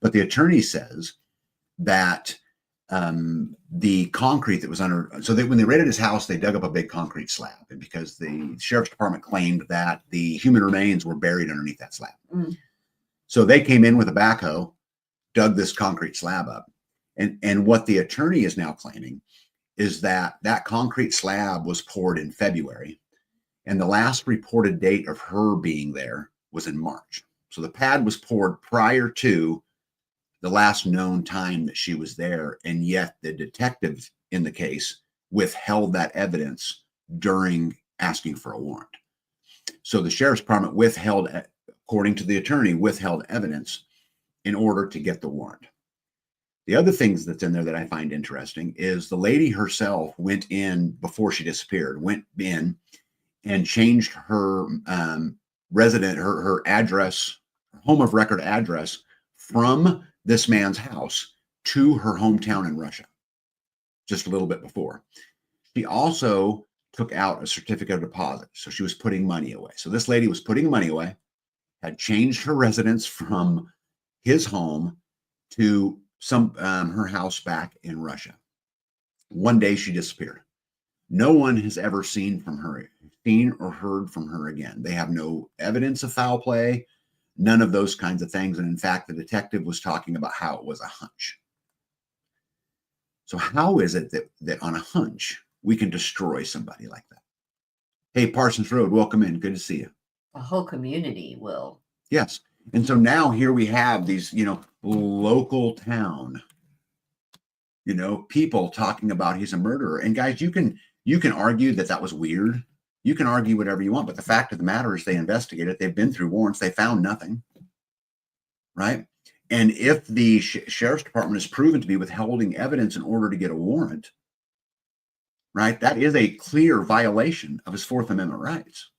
But the attorney says that the concrete that was under, so that when they raided his house, they dug up a big concrete slab, and because the sheriff's department claimed that the human remains were buried underneath that slab. So they came in with a backhoe, dug this concrete slab up. And what the attorney is now claiming is that that concrete slab was poured in February, and the last reported date of her being there was in March. So the pad was poured prior to the last known time that she was there, and yet the detectives in the case withheld that evidence during asking for a warrant. So the sheriff's department withheld, according to the attorney, withheld evidence in order to get the warrant. The other things that's in there that I find interesting is the lady herself went in before she disappeared, went in and changed her her address, home of record address from this man's house to her hometown in Russia, just a little bit before. She also took out a certificate of deposit. So she was putting money away. So this lady was putting money away, had changed her residence from his home to her house back in Russia. One day she disappeared. No one has ever seen or heard from her again. They have no evidence of foul play, none of those kinds of things. And in fact, the detective was talking about how it was a hunch. So how is it that on a hunch, we can destroy somebody like that? Hey, Parsons Road, welcome in. Good to see you. The whole community will. Yes. And so now here we have these, local town, people talking about he's a murderer. And guys, you can argue that was weird. You can argue whatever you want, but the fact of the matter is they investigated. They've been through warrants. They found nothing. Right. And if the sheriff's department is proven to be withholding evidence in order to get a warrant, right, that is a clear violation of his Fourth Amendment rights.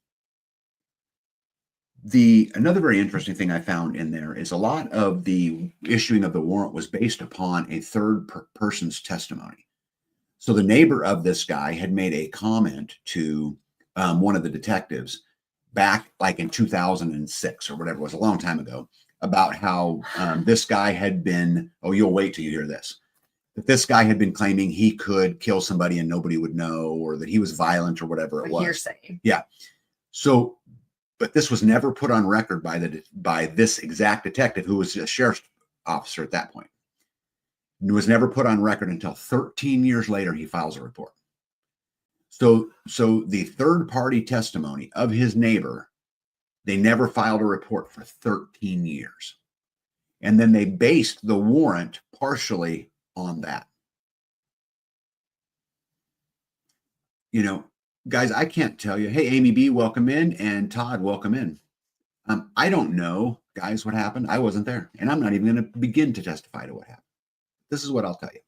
Another very interesting thing I found in there is a lot of the issuing of the warrant was based upon a third person's testimony. So the neighbor of this guy had made a comment to one of the detectives back like in 2006 or whatever it was, a long time ago, about how this guy had been, you'll wait till you hear this, that this guy had been claiming he could kill somebody and nobody would know, or that he was violent or whatever it was. Hearsay. Yeah. So, but this was never put on record by this exact detective, who was a sheriff's officer at that point. It was never put on record until 13 years later he files a report. So the third party testimony of his neighbor, they never filed a report for 13 years. And then they based the warrant partially on that. Guys, I can't tell you, hey, Amy B, welcome in, and Todd, welcome in. I don't know, guys, what happened. I wasn't there, and I'm not even going to begin to testify to what happened. This is what I'll tell you.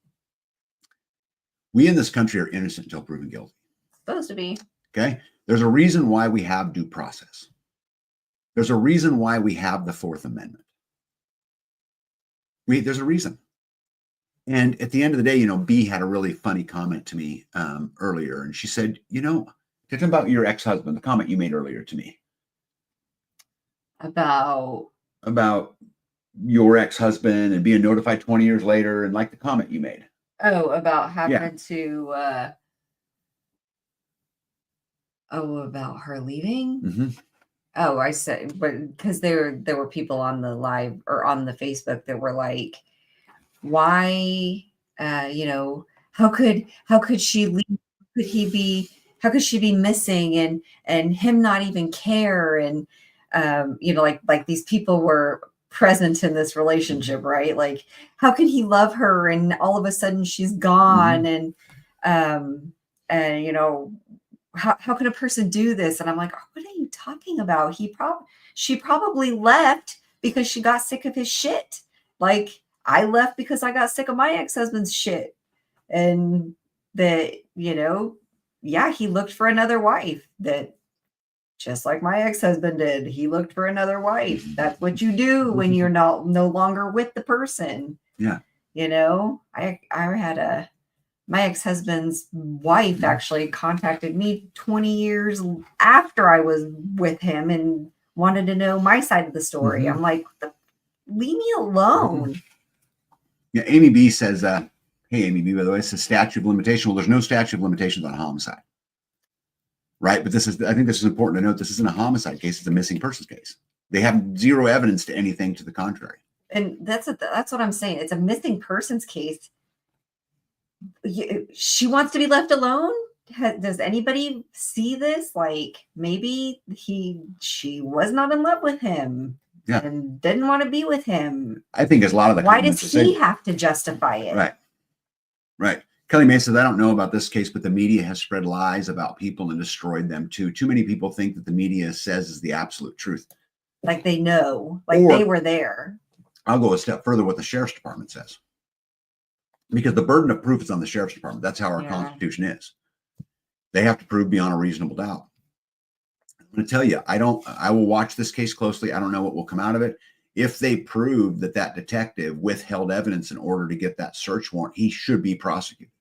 We in this country are innocent until proven guilty. Supposed to be. Okay? There's a reason why we have due process. There's a reason why we have the Fourth Amendment. There's a reason. And at the end of the day, B had a really funny comment to me earlier. And she said, tell them about your ex-husband, the comment you made earlier to me. About your ex-husband and being notified 20 years later, and like the comment you made. Oh, about having to about her leaving. Mm-hmm. Oh, I said, but because there were people on the live or on the Facebook that were like, why, how could she leave? How could she be missing and him not even care? And, like these people were present in this relationship, right? Like, how can he love her and all of a sudden she's gone? And, how can a person do this? And I'm like, oh, what are you talking about? She probably left because she got sick of his shit. Like, I left because I got sick of my ex-husband's shit. And that, yeah, he looked for another wife, that just like my ex-husband did. He looked for another wife. That's what you do when you're no longer with the person. Yeah. I had my ex-husband's wife actually contacted me 20 years after I was with him and wanted to know my side of the story. Mm-hmm. I'm like, leave me alone. Mm-hmm. Yeah, Amy B says, hey, Amy B, by the way, it's a statute of limitation. Well, there's no statute of limitations on homicide, right? But I think this is important to note. This isn't a homicide case. It's a missing persons case. They have zero evidence to anything to the contrary. And that's what I'm saying. It's a missing persons case. She wants to be left alone. Does anybody see this? Like, maybe she was not in love with him. Yeah. And didn't want to be with him. I think there's a lot of the why does he have to justify it? Right. Kelly May says, I don't know about this case, but the media has spread lies about people and destroyed them too. Too many people think that the media says is the absolute truth. Like they know, like they were there. I'll go a step further what the sheriff's department says. Because the burden of proof is on the sheriff's department. That's how our Constitution is. They have to prove beyond a reasonable doubt. I'm going to tell you, I will watch this case closely. I don't know what will come out of it. If they prove that detective withheld evidence in order to get that search warrant, he should be prosecuted.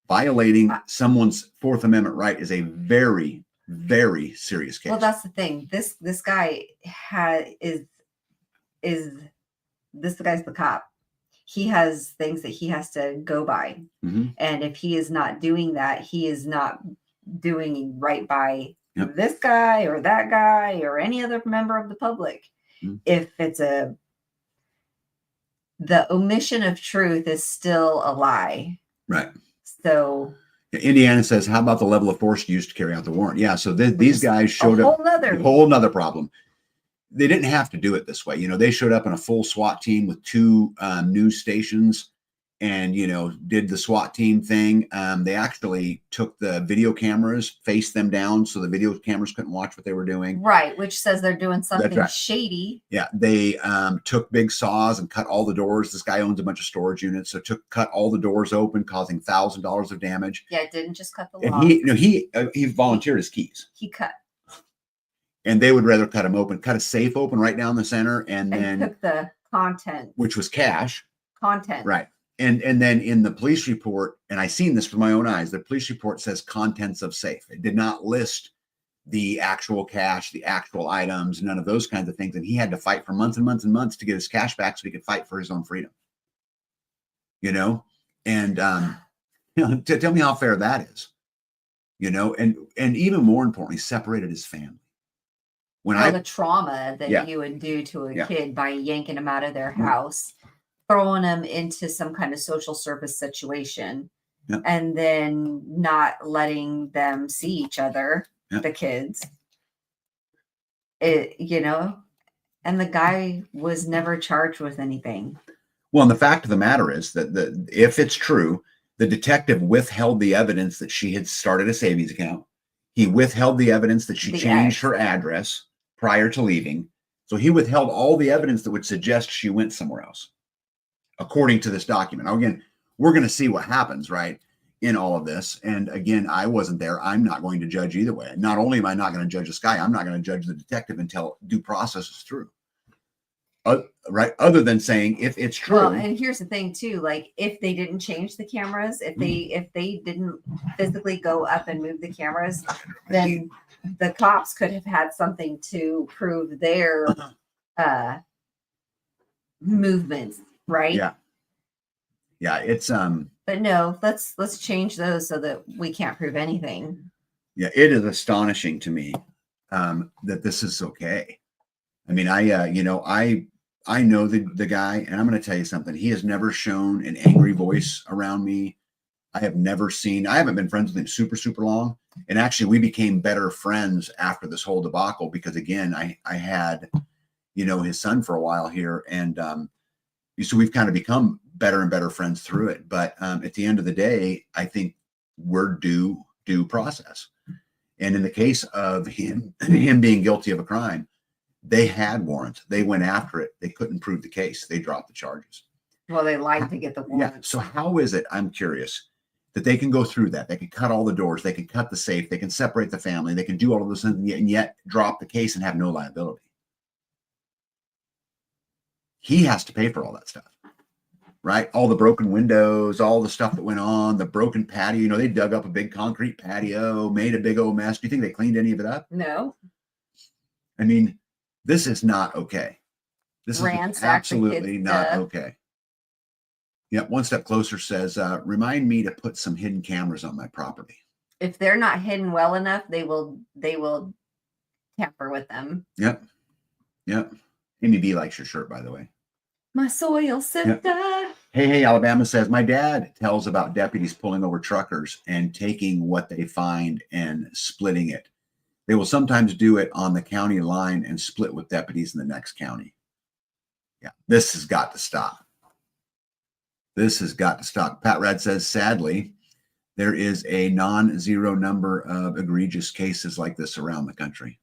Violating someone's Fourth Amendment right is a very, very serious case. Well, that's the thing. This guy is the guy's the cop. He has things that he has to go by. Mm-hmm. And if he is not doing that, he is not doing right by this guy or that guy or any other member of the public. Mm-hmm. If it's the omission of truth is still a lie. Right. So Indiana says, how about the level of force used to carry out the warrant? Yeah. So these guys showed up a whole nother problem. They didn't have to do it this way. They showed up in a full SWAT team with 2 news stations and, did the SWAT team thing. They actually took the video cameras, faced them down so the video cameras couldn't watch what they were doing. Right. Which says they're doing something shady. Yeah. They took big saws and cut all the doors. This guy owns a bunch of storage units. So cut all the doors open, causing $1,000 of damage. Yeah. It didn't just cut the lock. He volunteered his keys. He cut. And they would rather cut them open, cut a safe open right down the center, and then took the content, which was cash. Content. Right. And then in the police report, and I seen this with my own eyes, the police report says contents of safe. It did not list the actual cash, the actual items, none of those kinds of things. And he had to fight for months and months and months to get his cash back so he could fight for his own freedom. And tell me how fair that is. And even more importantly, separated his family. The trauma that you would do to a kid by yanking them out of their house, throwing them into some kind of social service situation, and then not letting them see each other, the kids. And the guy was never charged with anything. Well, and the fact of the matter is that if it's true, the detective withheld the evidence that she had started a savings account. He withheld the evidence that she changed her address prior to leaving. So he withheld all the evidence that would suggest she went somewhere else, according to this document. Now, again, we're going to see what happens, right, in all of this. And again, I wasn't there. I'm not going to judge either way. Not only am I not going to judge this guy, I'm not going to judge the detective until due process is through. right? Other than saying if it's true. Well, and here's the thing too, like if they didn't change the cameras, if they didn't physically go up and move the cameras, then the cops could have had something to prove their movements, right? Yeah. Yeah, it's but no, let's change those so that we can't prove anything. Yeah, it is astonishing to me that this is okay. I mean, I know the guy, and I'm going to tell you something. He has never shown an angry voice around me. I haven't been friends with him super long. And actually, we became better friends after this whole debacle because, again, I had, his son for a while here. And so we've kind of become better and better friends through it. But at the end of the day, I think we're due process. And in the case of him being guilty of a crime, they had warrants. They went after it. They couldn't prove the case. They dropped the charges. Well, they lied to get the warrant. Yeah. So how is it, I'm curious, that they can go through that? They can cut all the doors. They can cut the safe. They can separate the family. They can do all of those things and yet drop the case and have no liability. He has to pay for all that stuff, right? All the broken windows, all the stuff that went on, the broken patio. They dug up a big concrete patio, made a big old mess. Do you think they cleaned any of it up? No. I mean, this is not okay. This is absolutely not okay. Yeah, One Step Closer says, remind me to put some hidden cameras on my property. If they're not hidden well enough, they will tamper with them. Yep. Amy B likes your shirt, by the way. My soil sifter. Yep. Hey, Alabama says, my dad tells about deputies pulling over truckers and taking what they find and splitting it. They will sometimes do it on the county line and split with deputies in the next county. Yeah, this has got to stop. This has got to stop. Pat Rad says, sadly, there is a non-zero number of egregious cases like this around the country.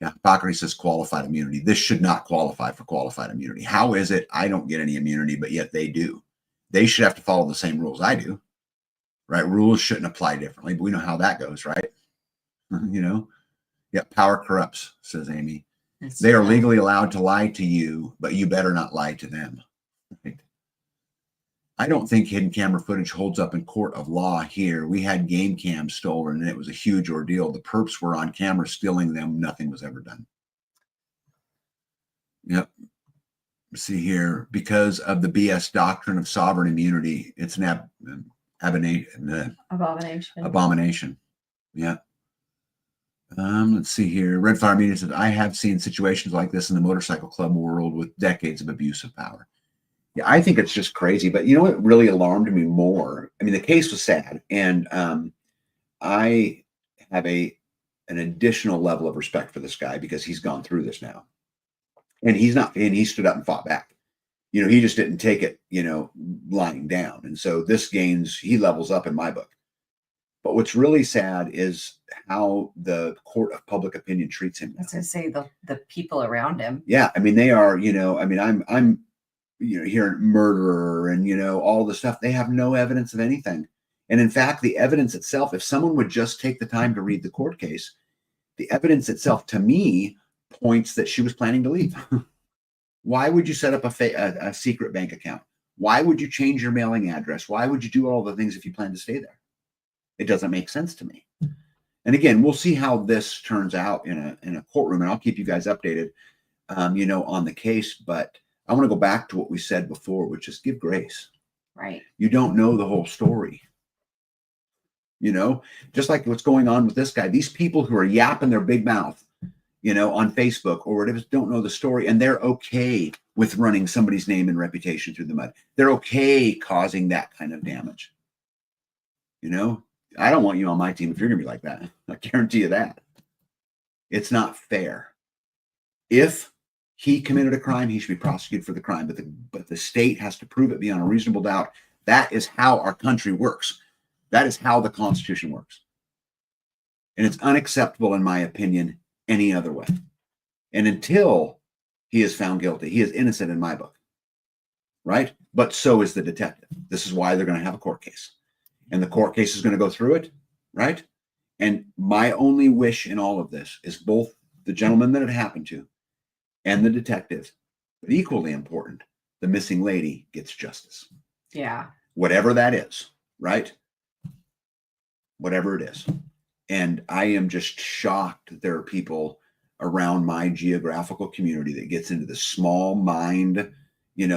Yeah, Bakary says qualified immunity. This should not qualify for qualified immunity. How is it I don't get any immunity, but yet they do? They should have to follow the same rules I do, right? Rules shouldn't apply differently, but we know how that goes, right? Yeah, power corrupts, says Amy. They are legally allowed to lie to you, but you better not lie to them. Right? I don't think hidden camera footage holds up in court of law here. We had game cams stolen and it was a huge ordeal. The perps were on camera stealing them. Nothing was ever done. Yep. See here, because of the BS doctrine of sovereign immunity, it's an abomination. Yeah. Let's see here. Red Fire Media says, I have seen situations like this in the motorcycle club world with decades of abuse of power. Yeah, I think it's just crazy. But you know what really alarmed me more? I mean, the case was sad, and I have an additional level of respect for this guy because he's gone through this now, and he stood up and fought back. He just didn't take it, lying down, and so he levels up in my book. But what's really sad is how the court of public opinion treats him. I was going to say the people around him. Yeah, I mean they are. I'm hearing murderer and all the stuff. They have no evidence of anything, and in fact, the evidence itself, if someone would just take the time to read the court case, the evidence itself to me points that she was planning to leave. Why would you set up a secret bank account? Why would you change your mailing address? Why would you do all the things if you plan to stay there? It doesn't make sense to me. And again, we'll see how this turns out in a courtroom, and I'll keep you guys updated, on the case. But I want to go back to what we said before, which is give grace. Right. You don't know the whole story. Just like what's going on with this guy. These people who are yapping their big mouth, on Facebook or whatever, don't know the story, and they're okay with running somebody's name and reputation through the mud. They're okay causing that kind of damage. I don't want you on my team if you're going to be like that. I guarantee you that. It's not fair. If he committed a crime, he should be prosecuted for the crime, but the state has to prove it beyond a reasonable doubt. That is how our country works. That is how the Constitution works. And it's unacceptable, in my opinion, any other way. And until he is found guilty, he is innocent in my book. Right? But so is the detective. This is why they're going to have a court case. And the court case is going to go through it, right? And my only wish in all of this is both the gentleman that it happened to and the detectives But equally important, the missing lady gets justice. Yeah. Whatever that is, right? Whatever it is. And I am just shocked that there are people around my geographical community that gets into the small mind,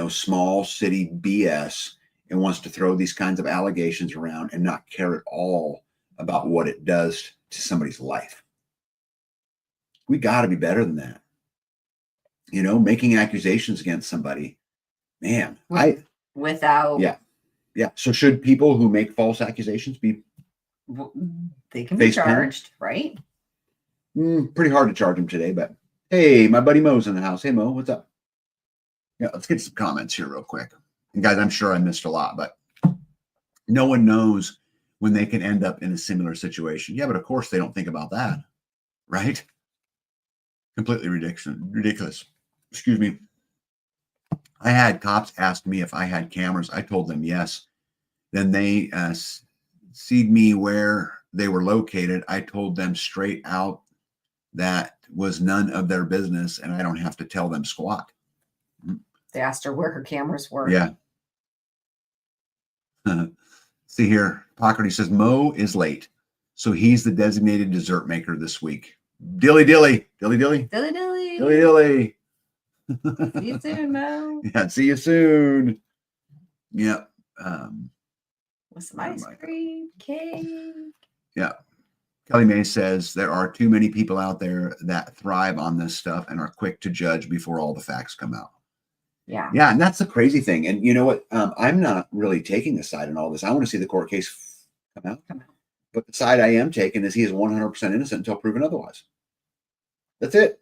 small city BS and wants to throw these kinds of allegations around and not care at all about what it does to somebody's life. We got to be better than that. Making accusations against somebody, man, without. Yeah. So should people who make false accusations be? They can be charged, right? Pretty hard to charge them today, but hey, my buddy Mo's in the house. Hey, Mo, what's up? Yeah, let's get some comments here real quick. And guys, I'm sure I missed a lot, but no one knows when they can end up in a similar situation. Yeah, but of course they don't think about that, right? Completely ridiculous. Excuse me. I had cops ask me if I had cameras. I told them yes. Then they see me where they were located. I told them straight out that was none of their business, and I don't have to tell them squat. They asked her where her cameras were. Yeah. See here, Pockety says Mo is late, so he's the designated dessert maker this week. Dilly dilly, dilly dilly, dilly dilly, dilly dilly. See you soon, Mo. Yeah, see you soon. Yep. With some ice cream, cake. Yeah. Kelly May says there are too many people out there that thrive on this stuff and are quick to judge before all the facts come out. Yeah. Yeah. And that's the crazy thing. And you know what? I'm not really taking a side in all this. I want to see the court case come out. But the side I am taking is he is 100% innocent until proven otherwise. That's it.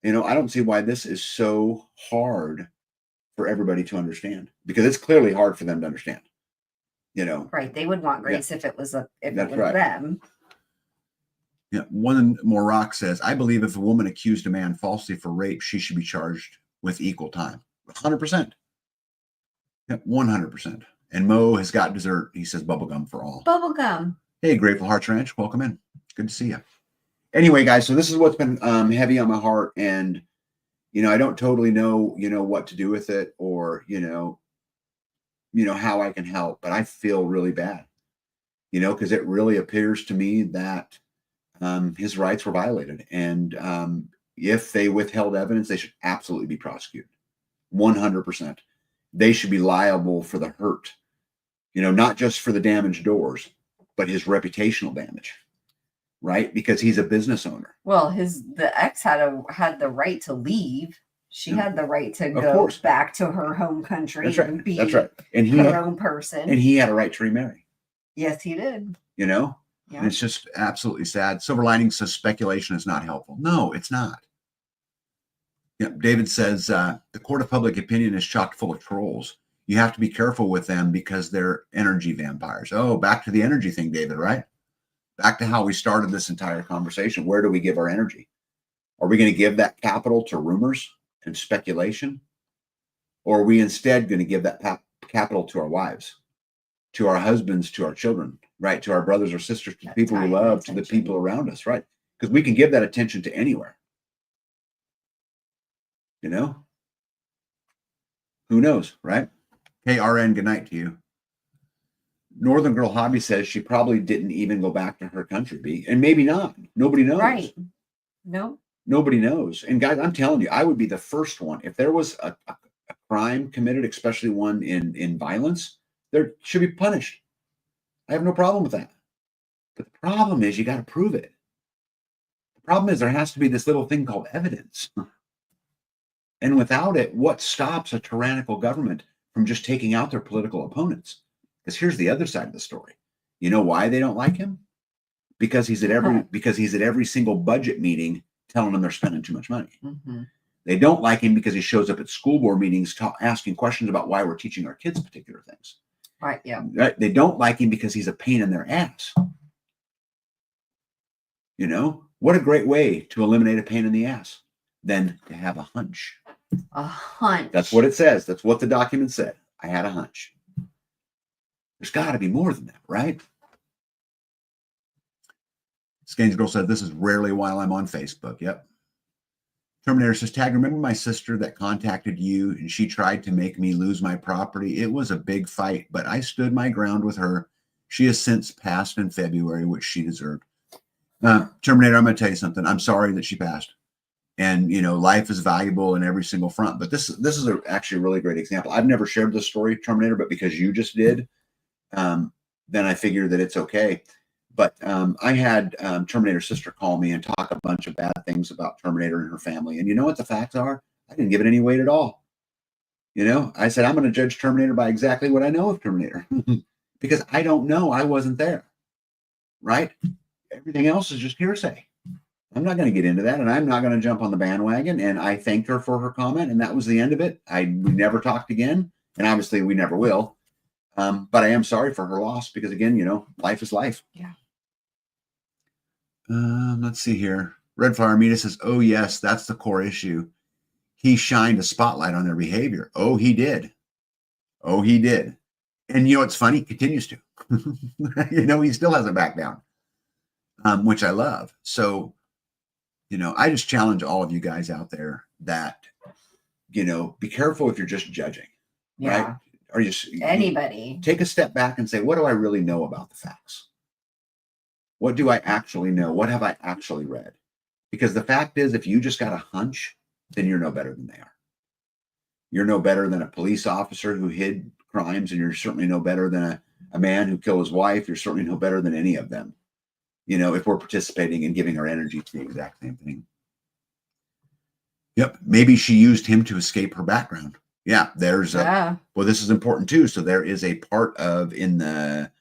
I don't see why this is so hard for everybody to understand, because it's clearly hard for them to understand. Right. They would want grace if it was right. them. Yeah. One more rock says, I believe if a woman accused a man falsely for rape, she should be charged with equal time. 100%. Yeah, 100%. And Mo has got dessert. He says bubblegum for all. Bubblegum. Hey, Grateful Hearts Ranch. Welcome in. Good to see you. Anyway, guys, so this is what's been heavy on my heart. And, I don't totally know, what to do with it or, how I can help. But I feel really bad, because it really appears to me that his rights were violated. And if they withheld evidence, they should absolutely be prosecuted. 100%. They should be liable for the hurt, not just for the damaged doors, but his reputational damage, right? Because he's a business owner. Well, the ex had the right to leave. She had the right to go back to her home country. That's right. And be That's right. And her own person. And he had a right to remarry. Yes, he did. Yeah. And it's just absolutely sad. Silver Lining says speculation is not helpful. No, it's not. Yeah, David says the court of public opinion is chock full of trolls. You have to be careful with them because they're energy vampires. Oh, back to the energy thing, David, right? Back to how we started this entire conversation. Where do we give our energy? Are we going to give that capital to rumors and speculation? Or are we instead going to give that capital to our wives, to our husbands, to our children, right? To our brothers or sisters, to the people we love, to the people around us, right? Because we can give that attention to anywhere. Who knows, right? Hey, RN, good night to you. Northern Girl Hobby says she probably didn't even go back to her country, B. And maybe not. Nobody knows. Right. No. Nobody knows. And guys, I'm telling you, I would be the first one. If there was a crime committed, especially one in violence, there should be punished. I have no problem with that. But the problem is you got to prove it. The problem is there has to be this little thing called evidence. And without it, what stops a tyrannical government from just taking out their political opponents? Because here's the other side of the story. You know why they don't like him? Because he's at every single budget meeting telling them they're spending too much money. Mm-hmm. They don't like him because he shows up at school board meetings asking questions about why we're teaching our kids particular things. Right. Yeah. Right? They don't like him because he's a pain in their ass. What a great way to eliminate a pain in the ass than to have a hunch. A hunch. That's what it says. That's what the document said. I had a hunch. There's got to be more than that, right? Scanes Girl said, this is rarely while I'm on Facebook. Yep. Terminator says, Tag, remember my sister that contacted you and she tried to make me lose my property? It was a big fight, but I stood my ground with her. She has since passed in February, which she deserved. Terminator, I'm going to tell you something. I'm sorry that she passed. And, you know, life is valuable in every single front. But this is actually a really great example. I've never shared this story, Terminator, but because you just did, then I figured that it's okay. But I had Terminator's sister call me and talk a bunch of bad things about Terminator and her family. And you know what the facts are? I didn't give it any weight at all. You know, I said, I'm going to judge Terminator by exactly what I know of Terminator because I don't know. I wasn't there. Right? Everything else is just hearsay. I'm not going to get into that, and I'm not going to jump on the bandwagon. And I thanked her for her comment, and that was the end of it. We never talked again, and obviously we never will. But I am sorry for her loss because, again, you know, life is life. Yeah. Let's see here. Red Flower Media says, oh, yes, that's the core issue. He shined a spotlight on their behavior. Oh, he did. Oh, he did. And, you know, it's funny. He continues to. You know, he still hasn't backed down, which I love. So, you know, I just challenge all of you guys out there that, you know, be careful if you're just judging. Yeah. Right? Or you anybody. Take a step back and say, what do I really know about the facts? What do I actually know? What have I actually read? Because the fact is, if you just got a hunch, then you're no better than they are. You're no better than a police officer who hid crimes, and you're certainly no better than a man who killed his wife. You're certainly no better than any of them. You know, if we're participating and giving our energy to the exact same thing. Yep. Maybe she used him to escape her background. Yeah. There's well, this is important too. So there is a part of in the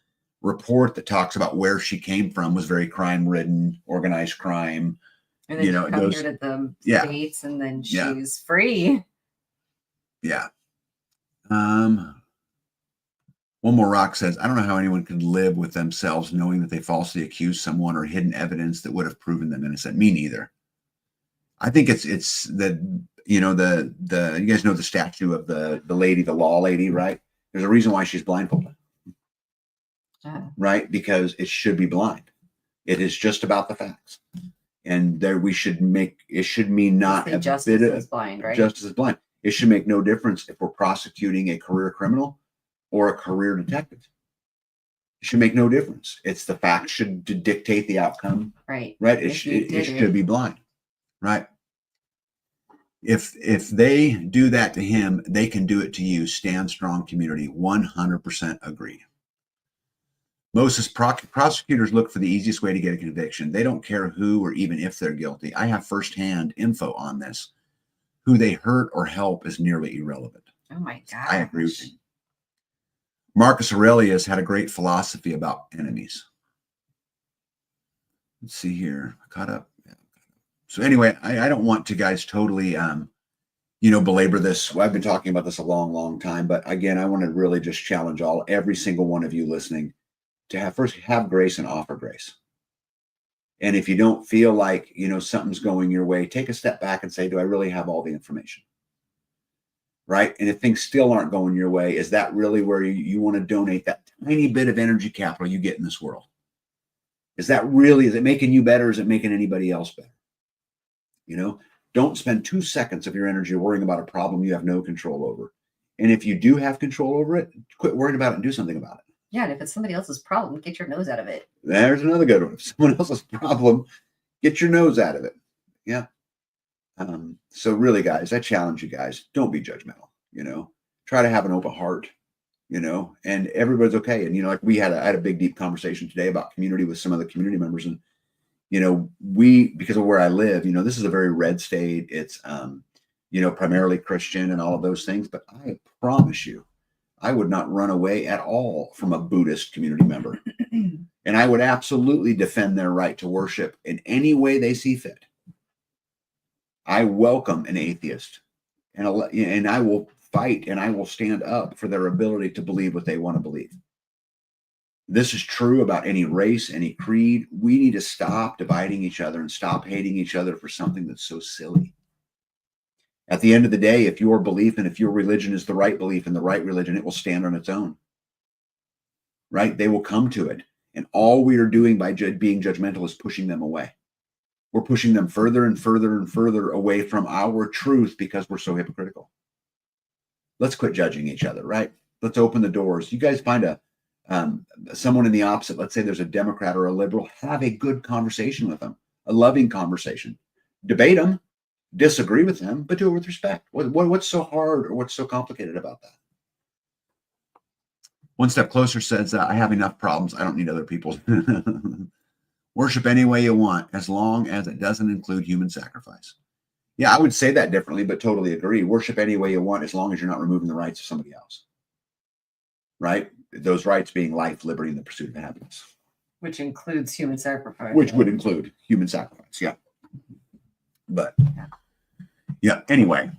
report that talks about where she came from was very crime ridden, organized crime. And then you know, she come here to the States and then she's free. Yeah. One more rock says, I don't know how anyone could live with themselves knowing that they falsely accused someone or hidden evidence that would have proven them innocent. Me neither. I think it's the, you know, the you guys know the statue of the lady, the law lady, right? There's a reason why she's blindfolded. Right? Because it should be blind. It is just about the facts. And there we should make, it should mean not a justice bit of is blind, right? Justice is blind. It should make no difference if we're prosecuting a career criminal or a career detective. It should make no difference. It's the facts should dictate the outcome. Right. Right. It should be blind. Right. If they do that to him, they can do it to you. Stand strong, community. 100% agree. Most prosecutors look for the easiest way to get a conviction. They don't care who or even if they're guilty. I have firsthand info on this. Who they hurt or help is nearly irrelevant. Oh my God. I agree with you. Marcus Aurelius had a great philosophy about enemies. Let's see here. I caught up. So anyway, I don't want to guys totally, you know, belabor this. Well, I've been talking about this a long, long time, but again, I want to really just challenge every single one of you listening to have grace and offer grace. And if you don't feel like, you know, something's going your way, take a step back and say, do I really have all the information? Right? And if things still aren't going your way, is that really where you want to donate that tiny bit of energy capital you get in this world? Is it making you better? Is it making anybody else better? You know, don't spend 2 seconds of your energy worrying about a problem you have no control over. And if you do have control over it, quit worrying about it and do something about it. Yeah, and if it's somebody else's problem, get your nose out of it. There's another good one. If someone else's problem, get your nose out of it. Yeah. So really, guys, I challenge you guys, don't be judgmental, you know, try to have an open heart, you know, and everybody's okay. And, you know, like I had a big, deep conversation today about community with some of the community members. And, you know, because of where I live, you know, this is a very red state. It's, you know, primarily Christian and all of those things. But I promise you, I would not run away at all from a Buddhist community member. And I would absolutely defend their right to worship in any way they see fit. I welcome an atheist, and I will fight and I will stand up for their ability to believe what they want to believe. This is true about any race, any creed. We need to stop dividing each other and stop hating each other for something that's so silly. At the end of the day, if your belief and if your religion is the right belief and the right religion, it will stand on its own. Right? They will come to it. And all we are doing by being judgmental is pushing them away. We're pushing them further and further and further away from our truth because we're so hypocritical. Let's quit judging each other, right? Let's open the doors. You guys find someone in the opposite. Let's say there's a Democrat or a liberal. Have a good conversation with them, a loving conversation. Debate them, disagree with them, but do it with respect. What's so hard or what's so complicated about that? One Step Closer says, I have enough problems. I don't need other people's. Worship any way you want, as long as it doesn't include human sacrifice. Yeah, I would say that differently, but totally agree. Worship any way you want, as long as you're not removing the rights of somebody else. Right? Those rights being life, liberty, and the pursuit of happiness. Which includes human sacrifice. Which would include human sacrifice, yeah. But, yeah, anyway,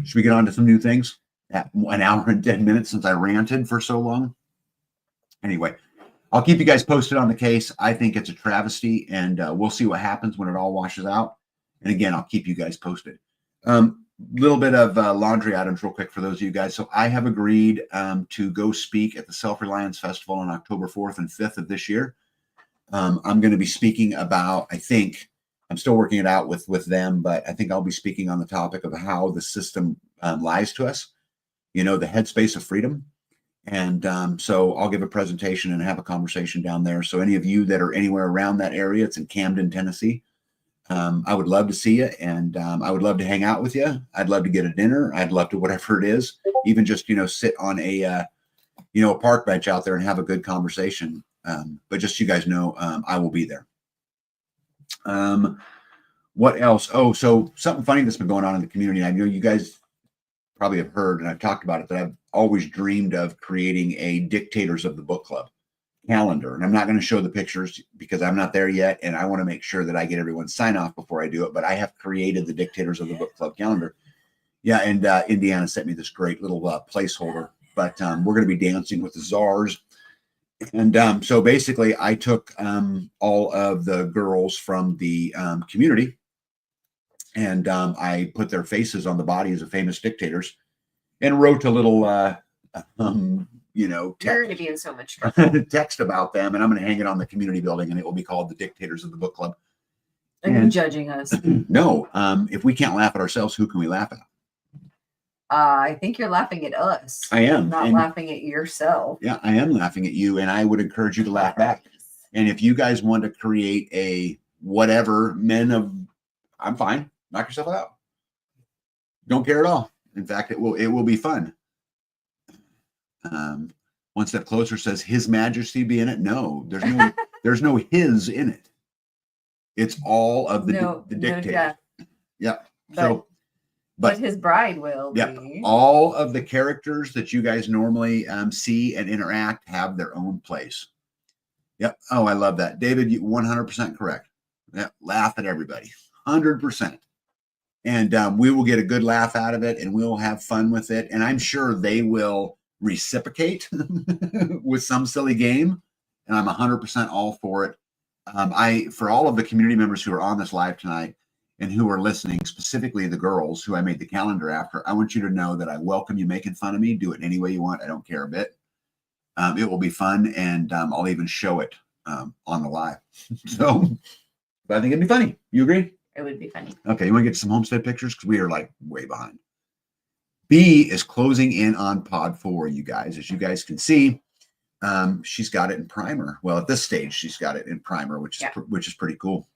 should we get on to some new things? At 1 hour and 10 minutes since I ranted for so long. Anyway, I'll keep you guys posted on the case. I think it's a travesty, and we'll see what happens when it all washes out. And again, I'll keep you guys posted. Little bit of laundry items real quick for those of you guys. So I have agreed to go speak at the Self-Reliance Festival on October 4th and 5th of this year. I'm going to be speaking about, I think, I'm still working it out with them, but I think I'll be speaking on the topic of how the system lies to us, the headspace of freedom. And so I'll give a presentation and have a conversation down there. So any of you that are anywhere around that area, it's in Camden, Tennessee. I would love to see you, and I would love to hang out with you. I'd love to get a dinner. I'd love to whatever it is, even just, sit on a park bench out there and have a good conversation. But just so you guys know, I will be there. What else? Oh, so something funny that's been going on in the community. I know you guys probably have heard, and I've talked about it, that I've always dreamed of creating a Dictators of the Book Club calendar. And I'm not going to show the pictures because I'm not there yet, and I want to make sure that I get everyone's sign off before I do it. But I have created the Dictators of the Book Club calendar. Yeah, and Indiana sent me this great little placeholder. But we're going to be dancing with the czars. And so basically, I took all of the girls from the community, and I put their faces on the bodies of famous dictators and wrote a little, You're going to be in so much trouble. text about them. And I'm going to hang it on the community building, and it will be called the Dictators of the Book Club. Are you judging us? No. If we can't laugh at ourselves, who can we laugh at? I think you're laughing at us. I am. Not laughing at yourself. Yeah, I am laughing at you, and I would encourage you to laugh back. And if you guys want to create a whatever I'm fine. Knock yourself out. Don't care at all. In fact, it will be fun. One Step Closer says, His Majesty be in it. No, there's no his in it. It's all of the dictators. Yeah. But his bride will be. All of the characters that you guys normally see and interact have their own place. Yep. Oh, I love that. David, you 100% correct. Yeah, laugh at everybody. 100%. And we will get a good laugh out of it, and we'll have fun with it. And I'm sure they will reciprocate with some silly game. And I'm 100% all for it. For all of the community members who are on this live tonight and who are listening, specifically the girls who I made the calendar after, I want you to know that I welcome you making fun of me. Do it any way you want. I don't care a bit. It will be fun, and I'll even show it on the live. So, but I think it'd be funny. You agree? It would be funny. Okay, you want to get some homestead pictures? Because we are like way behind. BEE is closing in on pod 4, you guys. As you guys can see, she's got it in primer. Well, at this stage, she's got it in primer, which is pretty cool.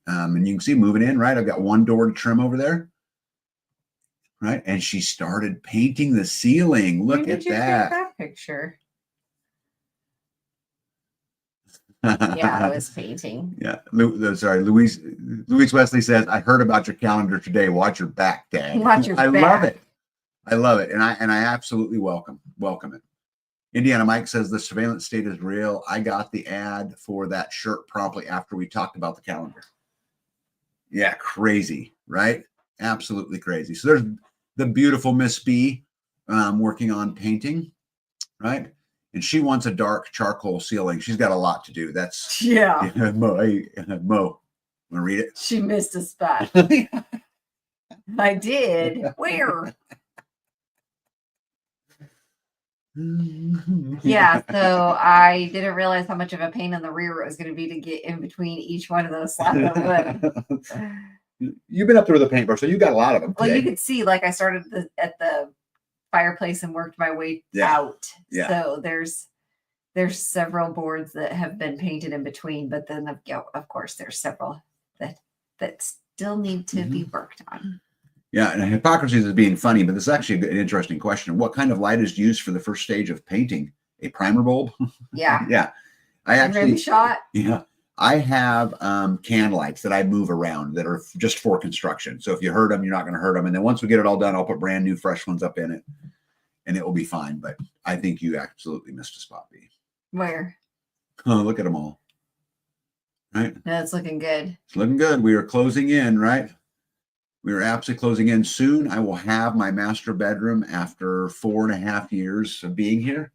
And you can see moving in, right? I've got one door to trim over there, right? And she started painting the ceiling. Look at that. That picture. Yeah, I was painting. Yeah. Sorry, Louise Wesley says, I heard about your calendar today. Watch your back, Dad. Watch your back. Love it. I love it. And I absolutely welcome it. Indiana Mike says the surveillance state is real. I got the ad for that shirt promptly after we talked about the calendar. Yeah, crazy, right? Absolutely crazy. So there's the beautiful Miss B working on painting, right? And she wants a dark charcoal ceiling. She's got a lot to do. That's Mo. Want to read it? She missed a spot. I did. Where? Yeah, so I didn't realize how much of a pain in the rear it was going to be to get in between each one of those slabs of wood. You've been up there with a paintbrush, so you got a lot of them. Well, today. you could see, like, I started at the fireplace and worked my way out. Yeah. So there's several boards that have been painted in between, but then of course there's several that still need to be worked on. Yeah, and hypocrisy is being funny, but this is actually an interesting question. What kind of light is used for the first stage of painting? A primer bulb? Yeah. Yeah. I actually shot. Yeah. I have can lights that I move around that are just for construction. So if you hurt them, you're not going to hurt them. And then once we get it all done, I'll put brand new fresh ones up in it and it will be fine. But I think you absolutely missed a spot, B. Where? Oh, look at them all. Right? No, it's looking good. It's looking good. We are closing in, right? We are absolutely closing in. Soon I will have my master bedroom after 4.5 years of being here,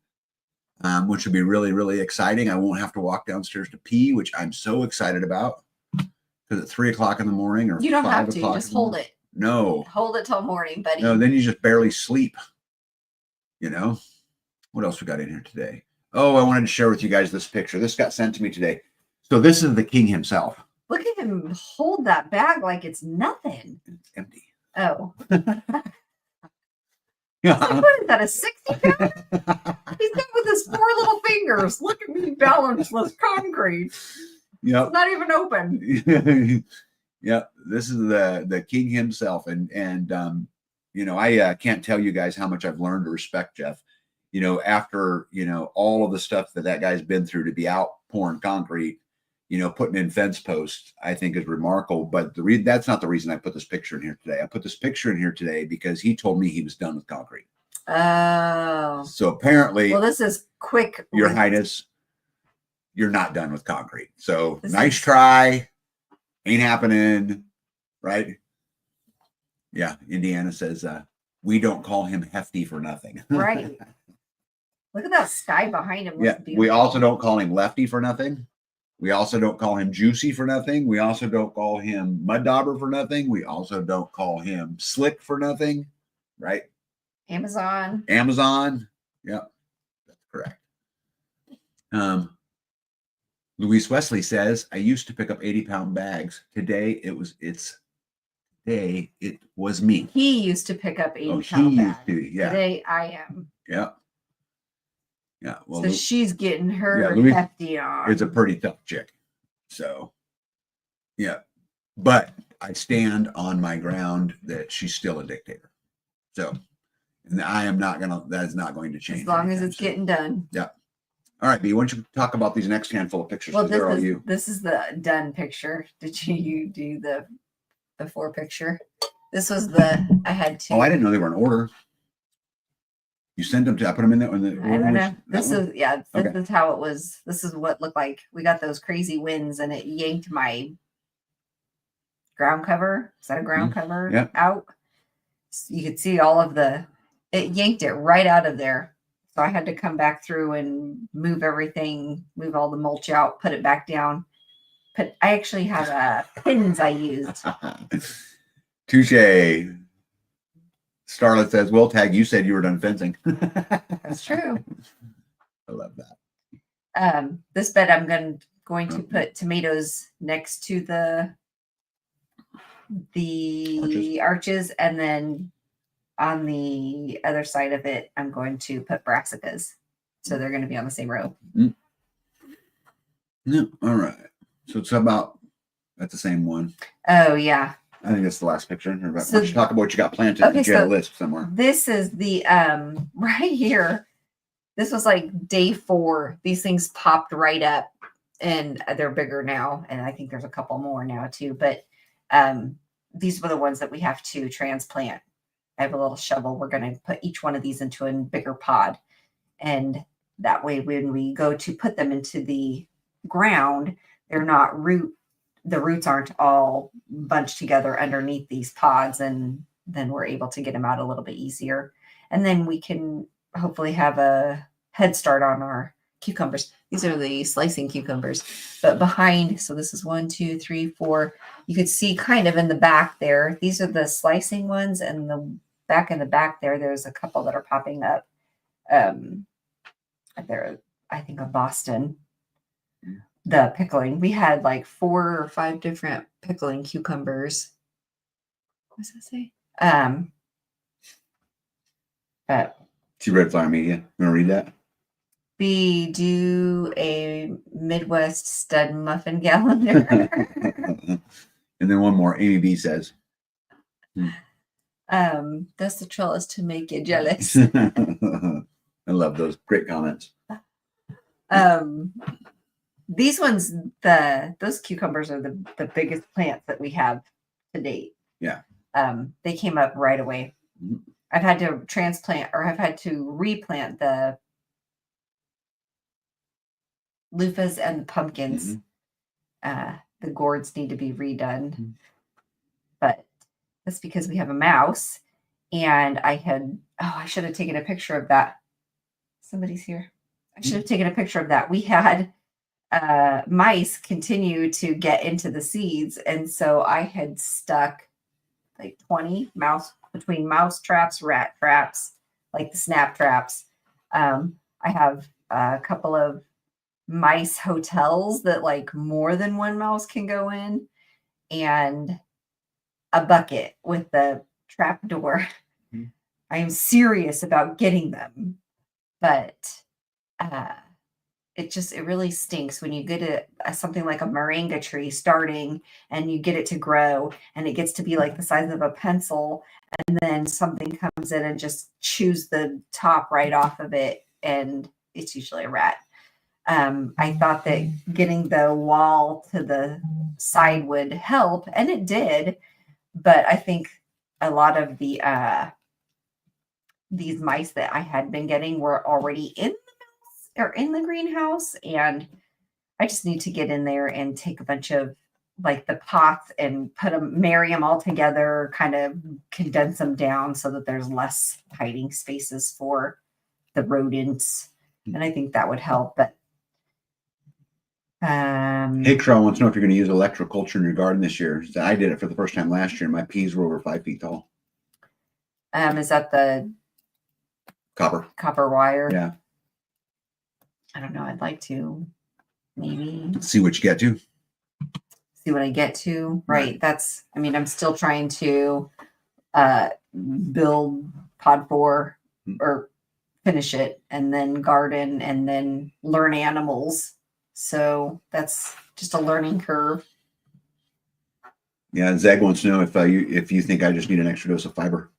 which will be really, really exciting. I won't have to walk downstairs to pee, which I'm so excited about. Because at 3 o'clock in the morning or You don't 5 have to. o'clock. Just hold it. No. Hold it till morning, buddy. No, then you just barely sleep. You know? What else we got in here today? Oh, I wanted to share with you guys this picture. This got sent to me today. So this is the king himself. Look at him hold that bag like it's nothing. It's empty. Oh. Yeah. Like, what is that, a 60 pound? He's got with his 4 little fingers. Look at me balance this concrete. Yep. It's not even open. Yeah, this is the king himself. And you know, I can't tell you guys how much I've learned to respect Jeff. You know, after, you know, all of the stuff that guy's been through to be out pouring concrete, you know, putting in fence posts, I think is remarkable. But that's not the reason I put this picture in here today. I put this picture in here today because he told me he was done with concrete. Oh. So apparently, well, this is quick. Your Highness, you're not done with concrete. So nice try. Ain't happening. Right? Yeah. Indiana says, we don't call him hefty for nothing. Right. Look at that sky behind him. Yeah. We also don't call him lefty for nothing. We also don't call him juicy for nothing. We also don't call him mud dauber for nothing. We also don't call him slick for nothing. Right? Amazon. Yeah, that's correct. Louise Wesley says, I used to pick up 80-pound bags. Today it was me. He used to pick up 80-pound bags. Yeah. Today I am. Yeah. Yeah. Well, so she's getting her hefty on. It's a pretty tough chick. So, yeah. But I stand on my ground that she's still a dictator. So, and that is not going to change. As long as it's getting done. Yeah. All right, B, why don't you talk about these next handful of pictures? Well, this is the done picture. Did you do the before picture? This was I had two. Oh, I didn't know they were in order. You sent them to, I put them in there. I don't know. This is how it was. This is what it looked like. We got those crazy winds and it yanked my ground cover. Is that a ground cover out? So you could see all of it yanked it right out of there. So I had to come back through and move everything, move all the mulch out, put it back down. I actually have pins I used. Touche. Starlet says, well, Tag, you said you were done fencing. That's true. I love that. This bed I'm going to put tomatoes next to the arches, and then on the other side of it, I'm going to put brassicas. So they're going to be on the same row. Yeah. All right. So it's about at the same one. Oh, yeah. I think that's the last picture. Why don't you talk about what you got planted in the list somewhere? This is the right here. This was like day 4. These things popped right up and they're bigger now. And I think there's a couple more now too. But these were the ones that we have to transplant. I have a little shovel. We're going to put each one of these into a bigger pod. And that way, when we go to put them into the ground, they're not the roots aren't all bunched together underneath these pods. And then we're able to get them out a little bit easier. And then we can hopefully have a head start on our cucumbers. These are the slicing cucumbers, but behind, so this is 1, 2, 3, 4. You could see kind of in the back there. These are the slicing ones, and in the back there, there's a couple that are popping up. there, I think of Boston, the pickling. We had like 4 or 5 different pickling cucumbers. What does that say? But See Red Flower Media. You want to read that? we do a Midwest stud muffin calendar. And then one more. Amy B says. That's the trellis to make you jealous. I love those. Great comments. These ones, those cucumbers are the biggest plants that we have to date. Yeah. They came up right away. Mhm. I've had to transplant, or I've had to replant the loofahs and the pumpkins. The gourds need to be redone. But that's because we have a mouse, and I should have taken a picture of that. Somebody's here. I should have taken a picture of that. We had mice continue to get into the seeds, and so I had stuck like 20 between mouse traps, rat traps, like the snap traps. I have a couple of mice hotels that like more than one mouse can go in, and a bucket with the trap door. I am serious about getting them, but it really stinks when you get something like a moringa tree starting and you get it to grow and it gets to be like the size of a pencil, and then something comes in and just chews the top right off of it, and it's usually a rat. I thought that getting the wall to the side would help, and it did, but I think a lot of the these mice that I had been getting were already in the greenhouse, and I just need to get in there and take a bunch of like the pots and marry them all together, kind of condense them down so that there's less hiding spaces for the rodents, and I think that would help. But Hey, Carl wants to know if you're going to use electroculture in your garden this year. So I did it for the first time last year. My peas were over 5 feet tall. Is that the copper wire? Yeah. I don't know. I'd like to maybe See what you get to. see what I get to. Right. I'm still trying to build pod 4 or finish it, and then garden, and then learn animals. So that's just a learning curve. Yeah, Zeg wants to know if you think I just need an extra dose of fiber.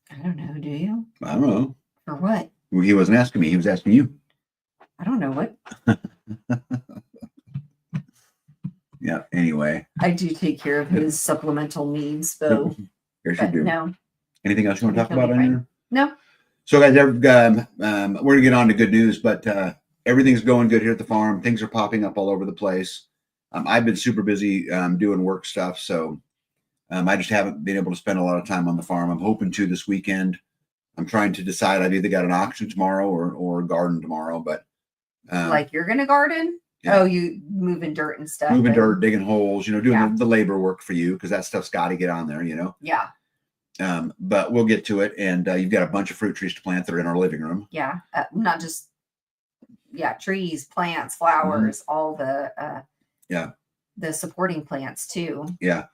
I don't know. Do you? I don't know. For what? Well, he wasn't asking me. He was asking you. I don't know what. Yeah. Anyway, I do take care of his supplemental needs, though. Yes, you do. No. Anything else you want to talk about on here? No. So, guys, we're going to get on to good news, but everything's going good here at the farm. Things are popping up all over the place. I've been super busy doing work stuff, so I just haven't been able to spend a lot of time on the farm. I'm hoping to this weekend. I'm trying to decide. I've either got an auction tomorrow or garden tomorrow, but like you're going to garden? Yeah. Oh, you moving dirt and stuff. Moving dirt, digging holes, doing Yeah. the labor work for you, because that stuff's got to get on there, Yeah. But we'll get to it. And you've got a bunch of fruit trees to plant that are in our living room. Yeah. Not just, trees, plants, flowers, all the, the supporting plants too. Yeah.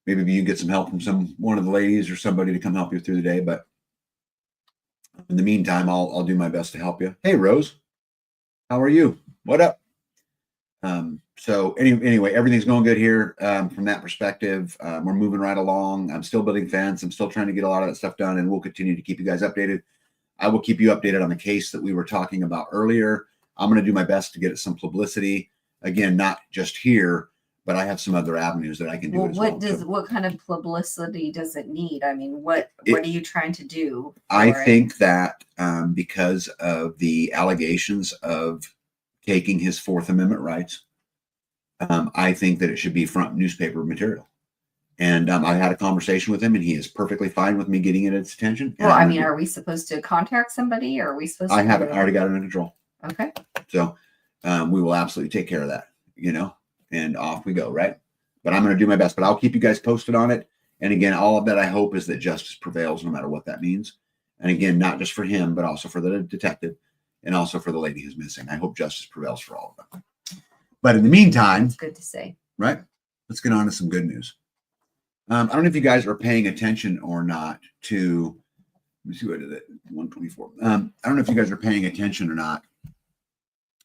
Maybe you get some help from one of the ladies or somebody to come help you through the day. But in the meantime, I'll do my best to help you. Hey, Rose, how are you? What up? So anyway, everything's going good here from that perspective. We're moving right along. I'm still building fence. I'm still trying to get a lot of that stuff done, and we'll continue to keep you guys updated. I will keep you updated on the case that we were talking about earlier. I'm going to do my best to get it some publicity. Again, not just here, but I have some other avenues that I can do. What kind of publicity does it need? I mean, what are you trying to do? I think that because of the allegations of taking his Fourth Amendment rights, I think that it should be front newspaper material. And I had a conversation with him, and he is perfectly fine with me getting it at his attention. Well, are we supposed to contact somebody, or are we supposed to? I haven't. I already got it under control. Okay. So we will absolutely take care of that, and off we go, right? But I'm going to do my best. But I'll keep you guys posted on it. And again, all of that I hope is that justice prevails, no matter what that means. And again, not just for him, but also for the detective and also for the lady who's missing. I hope justice prevails for all of them. But in the meantime, It's good to say. right, let's get on to some good news. I don't know if you guys are paying attention or not to, let me see what I did it, 124. I don't know if you guys are paying attention or not,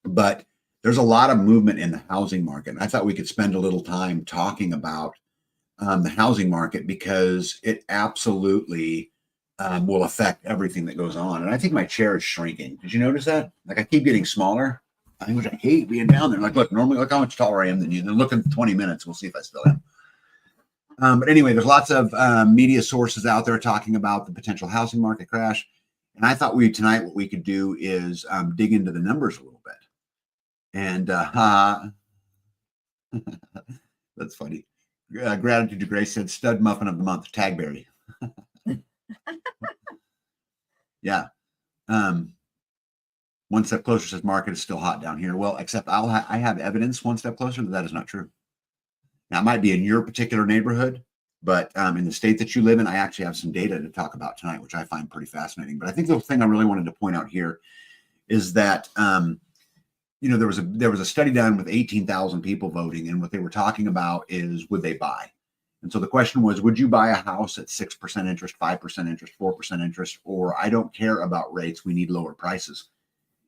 but there's a lot of movement in the housing market. And I thought we could spend a little time talking about the housing market because it absolutely will affect everything that goes on. And I think my chair is shrinking. Did you notice that? Like I keep getting smaller. I hate being down there. Like, look, normally look how much taller I am than you. Then look in 20 minutes. We'll see if I still am. But anyway, there's lots of media sources out there talking about the potential housing market crash. And I thought tonight what we could do is dig into the numbers a little bit. And that's funny. Gratitude to Grace said stud muffin of the month, Tagberry. Yeah. One step closer says market is still hot down here. Well, except I have evidence one step closer that is not true. Now, it might be in your particular neighborhood, but in the state that you live in, I actually have some data to talk about tonight, which I find pretty fascinating. But I think the thing I really wanted to point out here is that there was a study done with 18,000 people voting, and what they were talking about is would they buy? And so the question was, would you buy a house at 6% interest, 5% interest, 4% interest, or I don't care about rates, we need lower prices?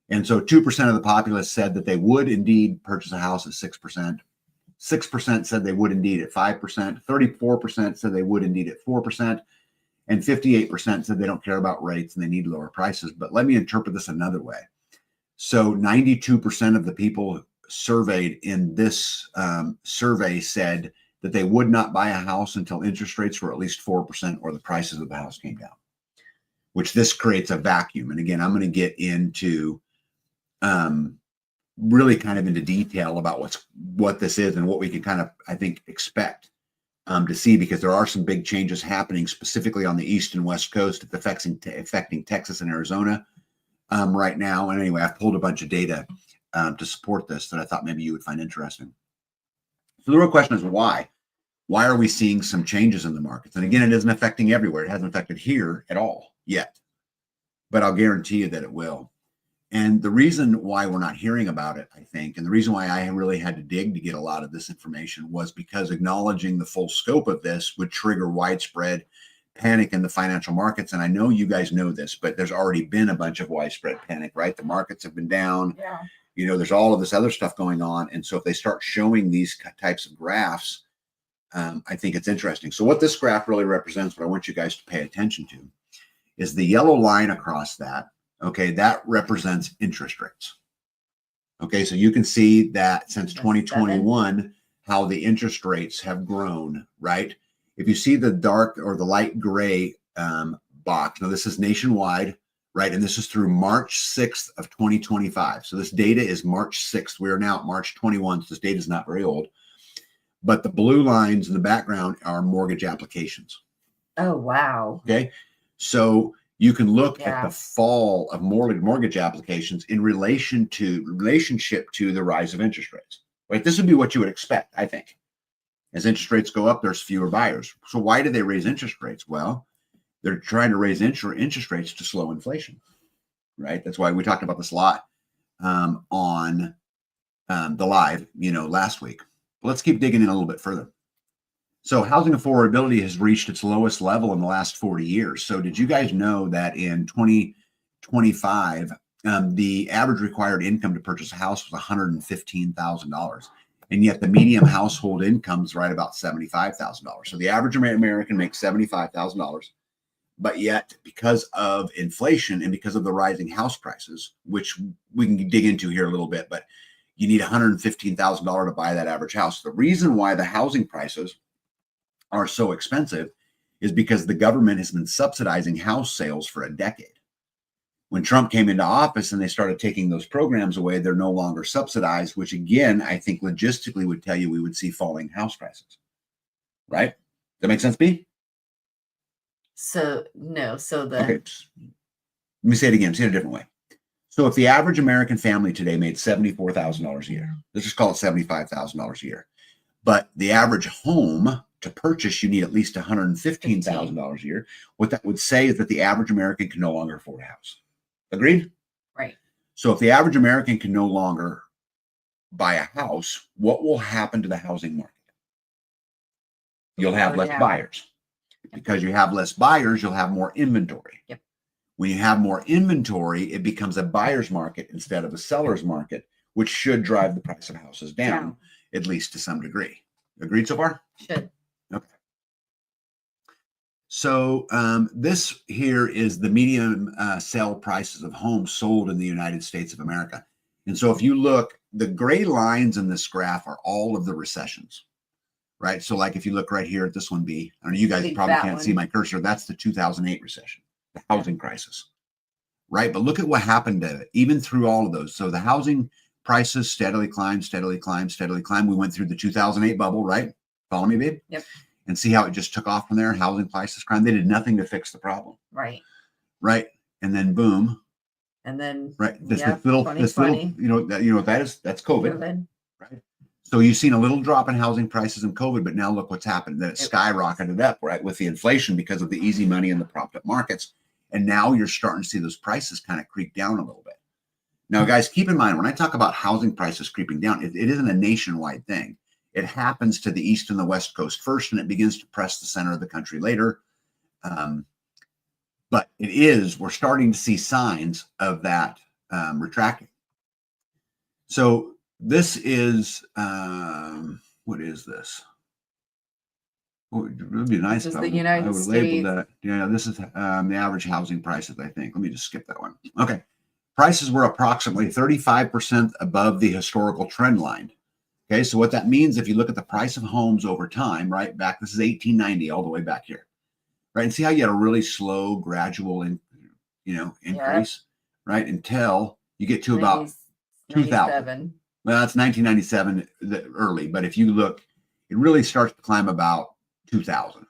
And so 2% of the populace said that they would indeed purchase a house at 6%. 6% said they would indeed at 5%. 34% said they would indeed at 4%. And 58% said they don't care about rates and they need lower prices. But let me interpret this another way. So 92% of the people surveyed in this survey said that they would not buy a house until interest rates were at least 4% or the prices of the house came down, which this creates a vacuum. And again, I'm going to get into really kind of into detail about what this is and what we can kind of, I think, expect to see, because there are some big changes happening specifically on the East and West Coast. It's affecting Texas and Arizona right now. And anyway, I've pulled a bunch of data to support this that I thought maybe you would find interesting. So the real question is why? Why are we seeing some changes in the markets? And again, it isn't affecting everywhere. It hasn't affected here at all yet, but I'll guarantee you that it will. And the reason why we're not hearing about it, I think, and the reason why I really had to dig to get a lot of this information was because acknowledging the full scope of this would trigger widespread panic in the financial markets. And I know you guys know this, but there's already been a bunch of widespread panic, right? The markets have been down. Yeah. There's all of this other stuff going on. And so if they start showing these types of graphs, I think it's interesting. So what this graph really represents, what I want you guys to pay attention to, is the yellow line across that. Okay, that represents interest rates. Okay, so you can see that since 2021, how the interest rates have grown, right? If you see the dark or the light gray box, now this is nationwide, right? And this is through March 6th of 2025. So this data is March 6th. We are now at March 21, so this data is not very old. But the blue lines in the background are mortgage applications. Oh, wow. Okay, so you can look at the fall of mortgage applications in relationship to the rise of interest rates. Right? This would be what you would expect, I think. As interest rates go up, there's fewer buyers. So why do they raise interest rates? Well, they're trying to raise interest rates to slow inflation, right? That's why we talked about this a lot on the live, last week. But let's keep digging in a little bit further. So housing affordability has reached its lowest level in the last 40 years. So did you guys know that in 2025, the average required income to purchase a house was $115,000? And yet the median household income is right about $75,000. So the average American makes $75,000. But yet, because of inflation and because of the rising house prices, which we can dig into here a little bit, but you need $115,000 to buy that average house. The reason why the housing prices are so expensive is because the government has been subsidizing house sales for a decade. When Trump came into office and they started taking those programs away, they're no longer subsidized, which again, I think logistically would tell you we would see falling house prices. Right? Does that make sense, B? So, no. So Okay. Let me say it again. Say it a different way. So if the average American family today made $74,000 a year, let's just call it $75,000 a year. But the average home to purchase, you need at least $115,000 a year. What that would say is that the average American can no longer afford a house. Agreed? Right. So if the average American can no longer buy a house, what will happen to the housing market? You'll have less buyers. Because you have less buyers, you'll have more inventory. Yep. When you have more inventory, it becomes a buyer's market instead of a seller's market, which should drive the price of houses down, at least to some degree. Agreed so far? Should. Okay. So this here is the median sale prices of homes sold in the United States of America. And so if you look, the gray lines in this graph are all of the recessions, right? So like if you look right here at this one, B, I know you guys probably can't see my cursor. That's the 2008 recession, the housing crisis, right? But look at what happened to it, even through all of those. So the housing prices steadily climbed, steadily climbed, steadily climbed. We went through the 2008 bubble, right? Follow me, babe? Yep. And see how it just took off from there. Housing prices climbed. They did nothing to fix the problem. Right. Right. And then boom. And then right. This little, you know what that is? That's COVID. Right. So you've seen a little drop in housing prices in COVID, but now look what's happened. That it skyrocketed up, right, with the inflation because of the easy money and the propped up markets. And now you're starting to see those prices kind of creep down a little bit. Now, guys, keep in mind, when I talk about housing prices creeping down, it isn't a nationwide thing. It happens to the East and the West Coast first, and it begins to press the center of the country later. But we're starting to see signs of that retracting. So this is, what is this? Oh, it would be nice if I would label that. Yeah, this is the average housing prices, I think. Let me just skip that one. Okay. Prices were approximately 35% above the historical trend line. Okay, so what that means, if you look at the price of homes over time, right back, this is 1890, all the way back here, right? And see how you had a really slow, gradual, increase, right? Until you get to about 2000. Well, that's 1997, early, but if you look, it really starts to climb about 2000,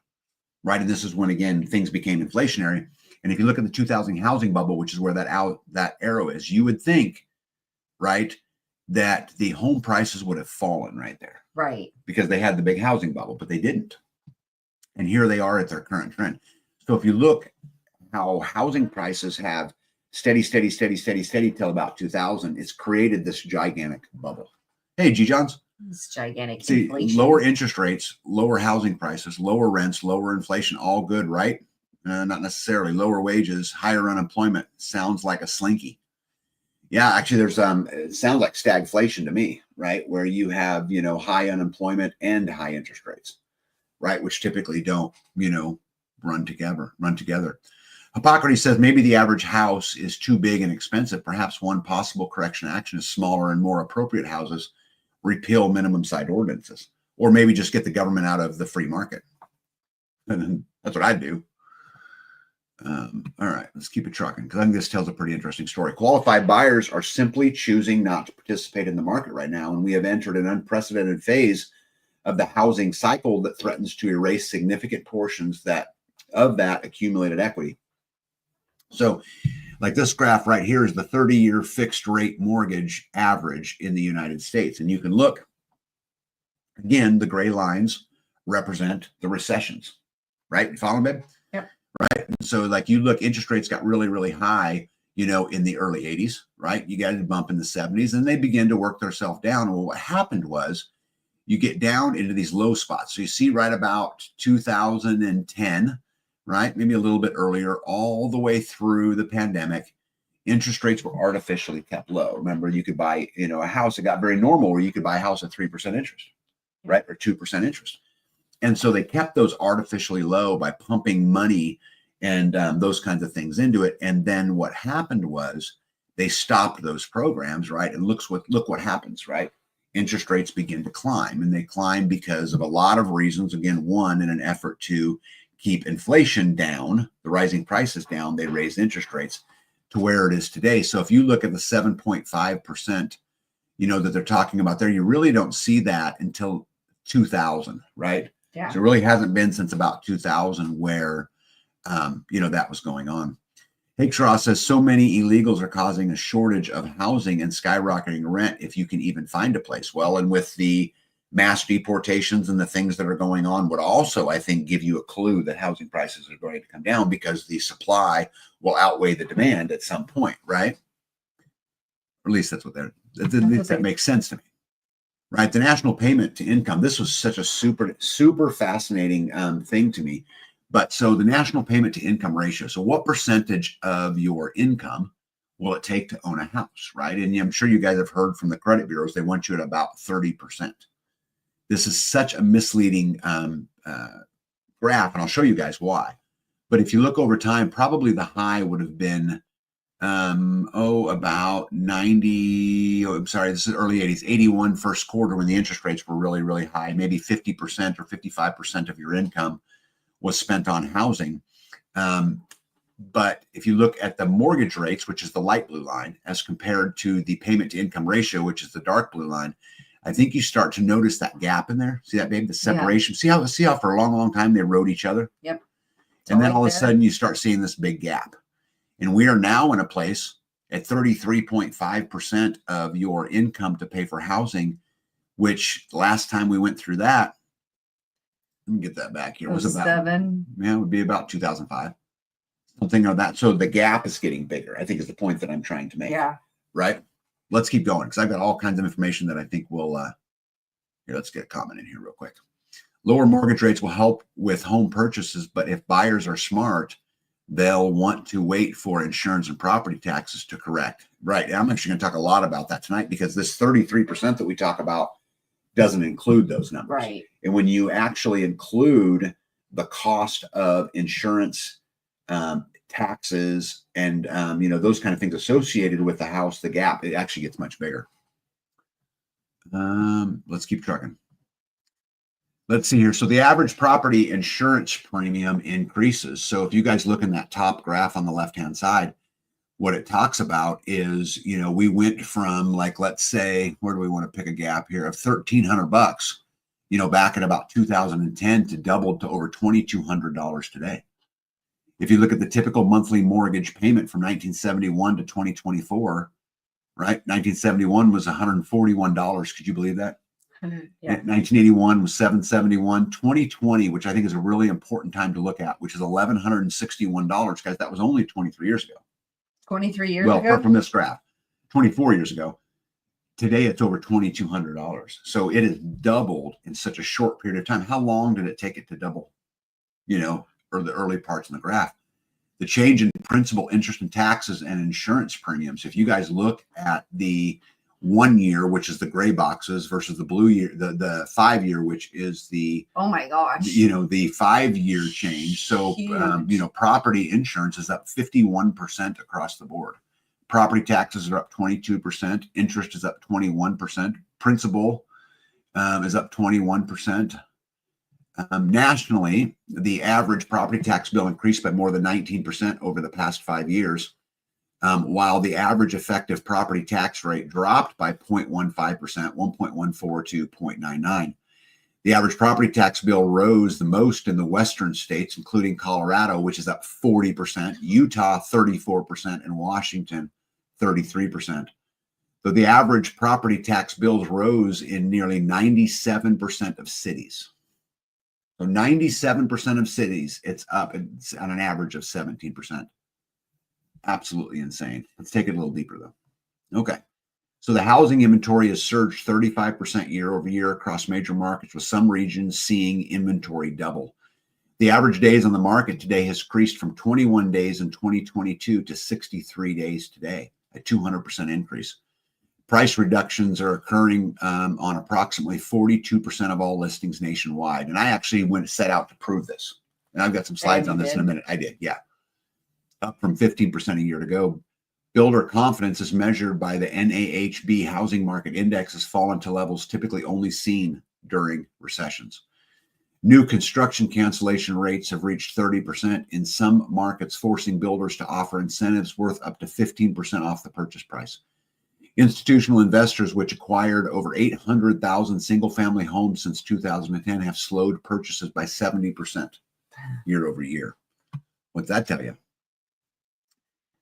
right? And this is when, again, things became inflationary. And if you look at the 2000 housing bubble, which is where that arrow is, you would think, right, that the home prices would have fallen right there. Right. Because they had the big housing bubble, but they didn't. And here they are at their current trend. So if you look how housing prices have steady till about 2000, it's created this gigantic bubble. Hey, G-Johns. It's gigantic. See, inflation. Lower interest rates, lower housing prices, lower rents, lower inflation, all good, right? Not necessarily. Lower wages, higher unemployment. Sounds like a slinky. Yeah, actually, there's it sounds like stagflation to me, right? Where you have, high unemployment and high interest rates, right? Which typically don't, run together. Hippocrates says maybe the average house is too big and expensive. Perhaps one possible correction action is smaller and more appropriate houses, repeal minimum site ordinances, or maybe just get the government out of the free market. And that's what I'd do. All right, let's keep it trucking because I think this tells a pretty interesting story. Qualified buyers are simply choosing not to participate in the market right now, and we have entered an unprecedented phase of the housing cycle that threatens to erase significant portions of that accumulated equity. So, like this graph right here is the 30-year fixed rate mortgage average in the United States, and you can look again. The gray lines represent the recessions, right? You follow me, babe? Right. So like you look, interest rates got really, really high, in the early 80s, right? You got a bump in the 70s and they begin to work themselves down. Well, what happened was you get down into these low spots. So you see right about 2010, right? Maybe a little bit earlier, all the way through the pandemic, interest rates were artificially kept low. Remember, you could buy, a house. It got very normal where you could buy a house at 3% interest, right? Or 2% interest. And so they kept those artificially low by pumping money and those kinds of things into it. And then what happened was they stopped those programs, right? And look what happens, right? Interest rates begin to climb, and they climb because of a lot of reasons. Again, one, in an effort to keep inflation down, the rising prices down, they raised interest rates to where it is today. So if you look at the 7.5%, that they're talking about there, you really don't see that until 2000, right? Yeah. So it really hasn't been since about 2000 where, that was going on. Hickshaw says so many illegals are causing a shortage of housing and skyrocketing rent if you can even find a place. Well, and with the mass deportations and the things that are going on would also, I think, give you a clue that housing prices are going to come down because the supply will outweigh the demand at some point, right? Or at least that's what that makes sense to me, right? The national payment to income. This was such a super fascinating thing to me. But so the national payment to income ratio. So what percentage of your income will it take to own a house, right? And I'm sure you guys have heard from the credit bureaus, they want you at about 30%. This is such a misleading graph, and I'll show you guys why. But if you look over time, probably the high would have been, about 90, I'm sorry, this is early 80s, 81 first quarter when the interest rates were really, really high. Maybe 50% or 55% of your income was spent on housing. But if you look at the mortgage rates, which is the light blue line, as compared to the payment to income ratio, which is the dark blue line, I think you start to notice that gap in there. See that, babe? The separation. Yeah. See how for a long, long time they rode each other? Yep. And then all of a sudden you start seeing this big gap. And we are now in a place at 33.5% of your income to pay for housing, which last time we went through that, let me get that back here. It was about 7. Yeah, it would be about 2005. Something of that. So the gap is getting bigger, I think is the point that I'm trying to make. Yeah. Right? Let's keep going because I've got all kinds of information that I think will, here, let's get a comment in here real quick. Lower mortgage rates will help with home purchases, but if buyers are smart, they'll want to wait for insurance and property taxes to correct. Right. And I'm actually going to talk a lot about that tonight because this 33% that we talk about doesn't include those numbers. Right. And when you actually include the cost of insurance, taxes, and those kind of things associated with the house, the gap, it actually gets much bigger. Let's keep trucking. Let's see here. So the average property insurance premium increases. So if you guys look in that top graph on the left-hand side, what it talks about is, we went from, like, let's say, where do we want to pick a gap here, of $1,300, back in about 2010 to doubled to over $2,200 today. If you look at the typical monthly mortgage payment from 1971 to 2024, right? 1971 was $141. Could you believe that? Yeah. 1981 was $771. 2020, which I think is a really important time to look at, which is $1,161. Guys, that was only 23 years ago. 23 years Well, ago? from this graph, 24 years ago. Today, it's over $2,200. So it has doubled in such a short period of time. How long did it take it to double? Or the early parts in the graph. The change in principal, interest, and taxes and insurance premiums. If you guys look at the 1 year, which is the gray boxes, versus the blue year, the 5 year, which is the, Oh my gosh. the 5 year change. So, Huge. property insurance is up 51% across the board. Property taxes are up 22%. Interest is up 21%. Principal is up 21%. Nationally, the average property tax bill increased by more than 19% over the past 5 years, while the average effective property tax rate dropped by 0.15%, 1.14 to 0.99. The average property tax bill rose the most in the western states, including Colorado, which is up 40%, Utah 34%, and Washington 33%. So the average property tax bills rose in nearly 97% of cities. So 97% of cities, it's up on an average of 17%. Absolutely insane. Let's take it a little deeper, though. Okay. So the housing inventory has surged 35% year over year across major markets, with some regions seeing inventory double. The average days on the market today has increased from 21 days in 2022 to 63 days today, a 200% increase. Price reductions are occurring on approximately 42% of all listings nationwide. And I actually set out to prove this. And I've got some slides on this in a minute. I did, yeah. Up from 15% a year ago. Builder confidence is measured by the NAHB Housing Market Index has fallen to levels typically only seen during recessions. New construction cancellation rates have reached 30% in some markets, forcing builders to offer incentives worth up to 15% off the purchase price. Institutional investors, which acquired over 800,000 single-family homes since 2010, have slowed purchases by 70% year over year. What's that tell you?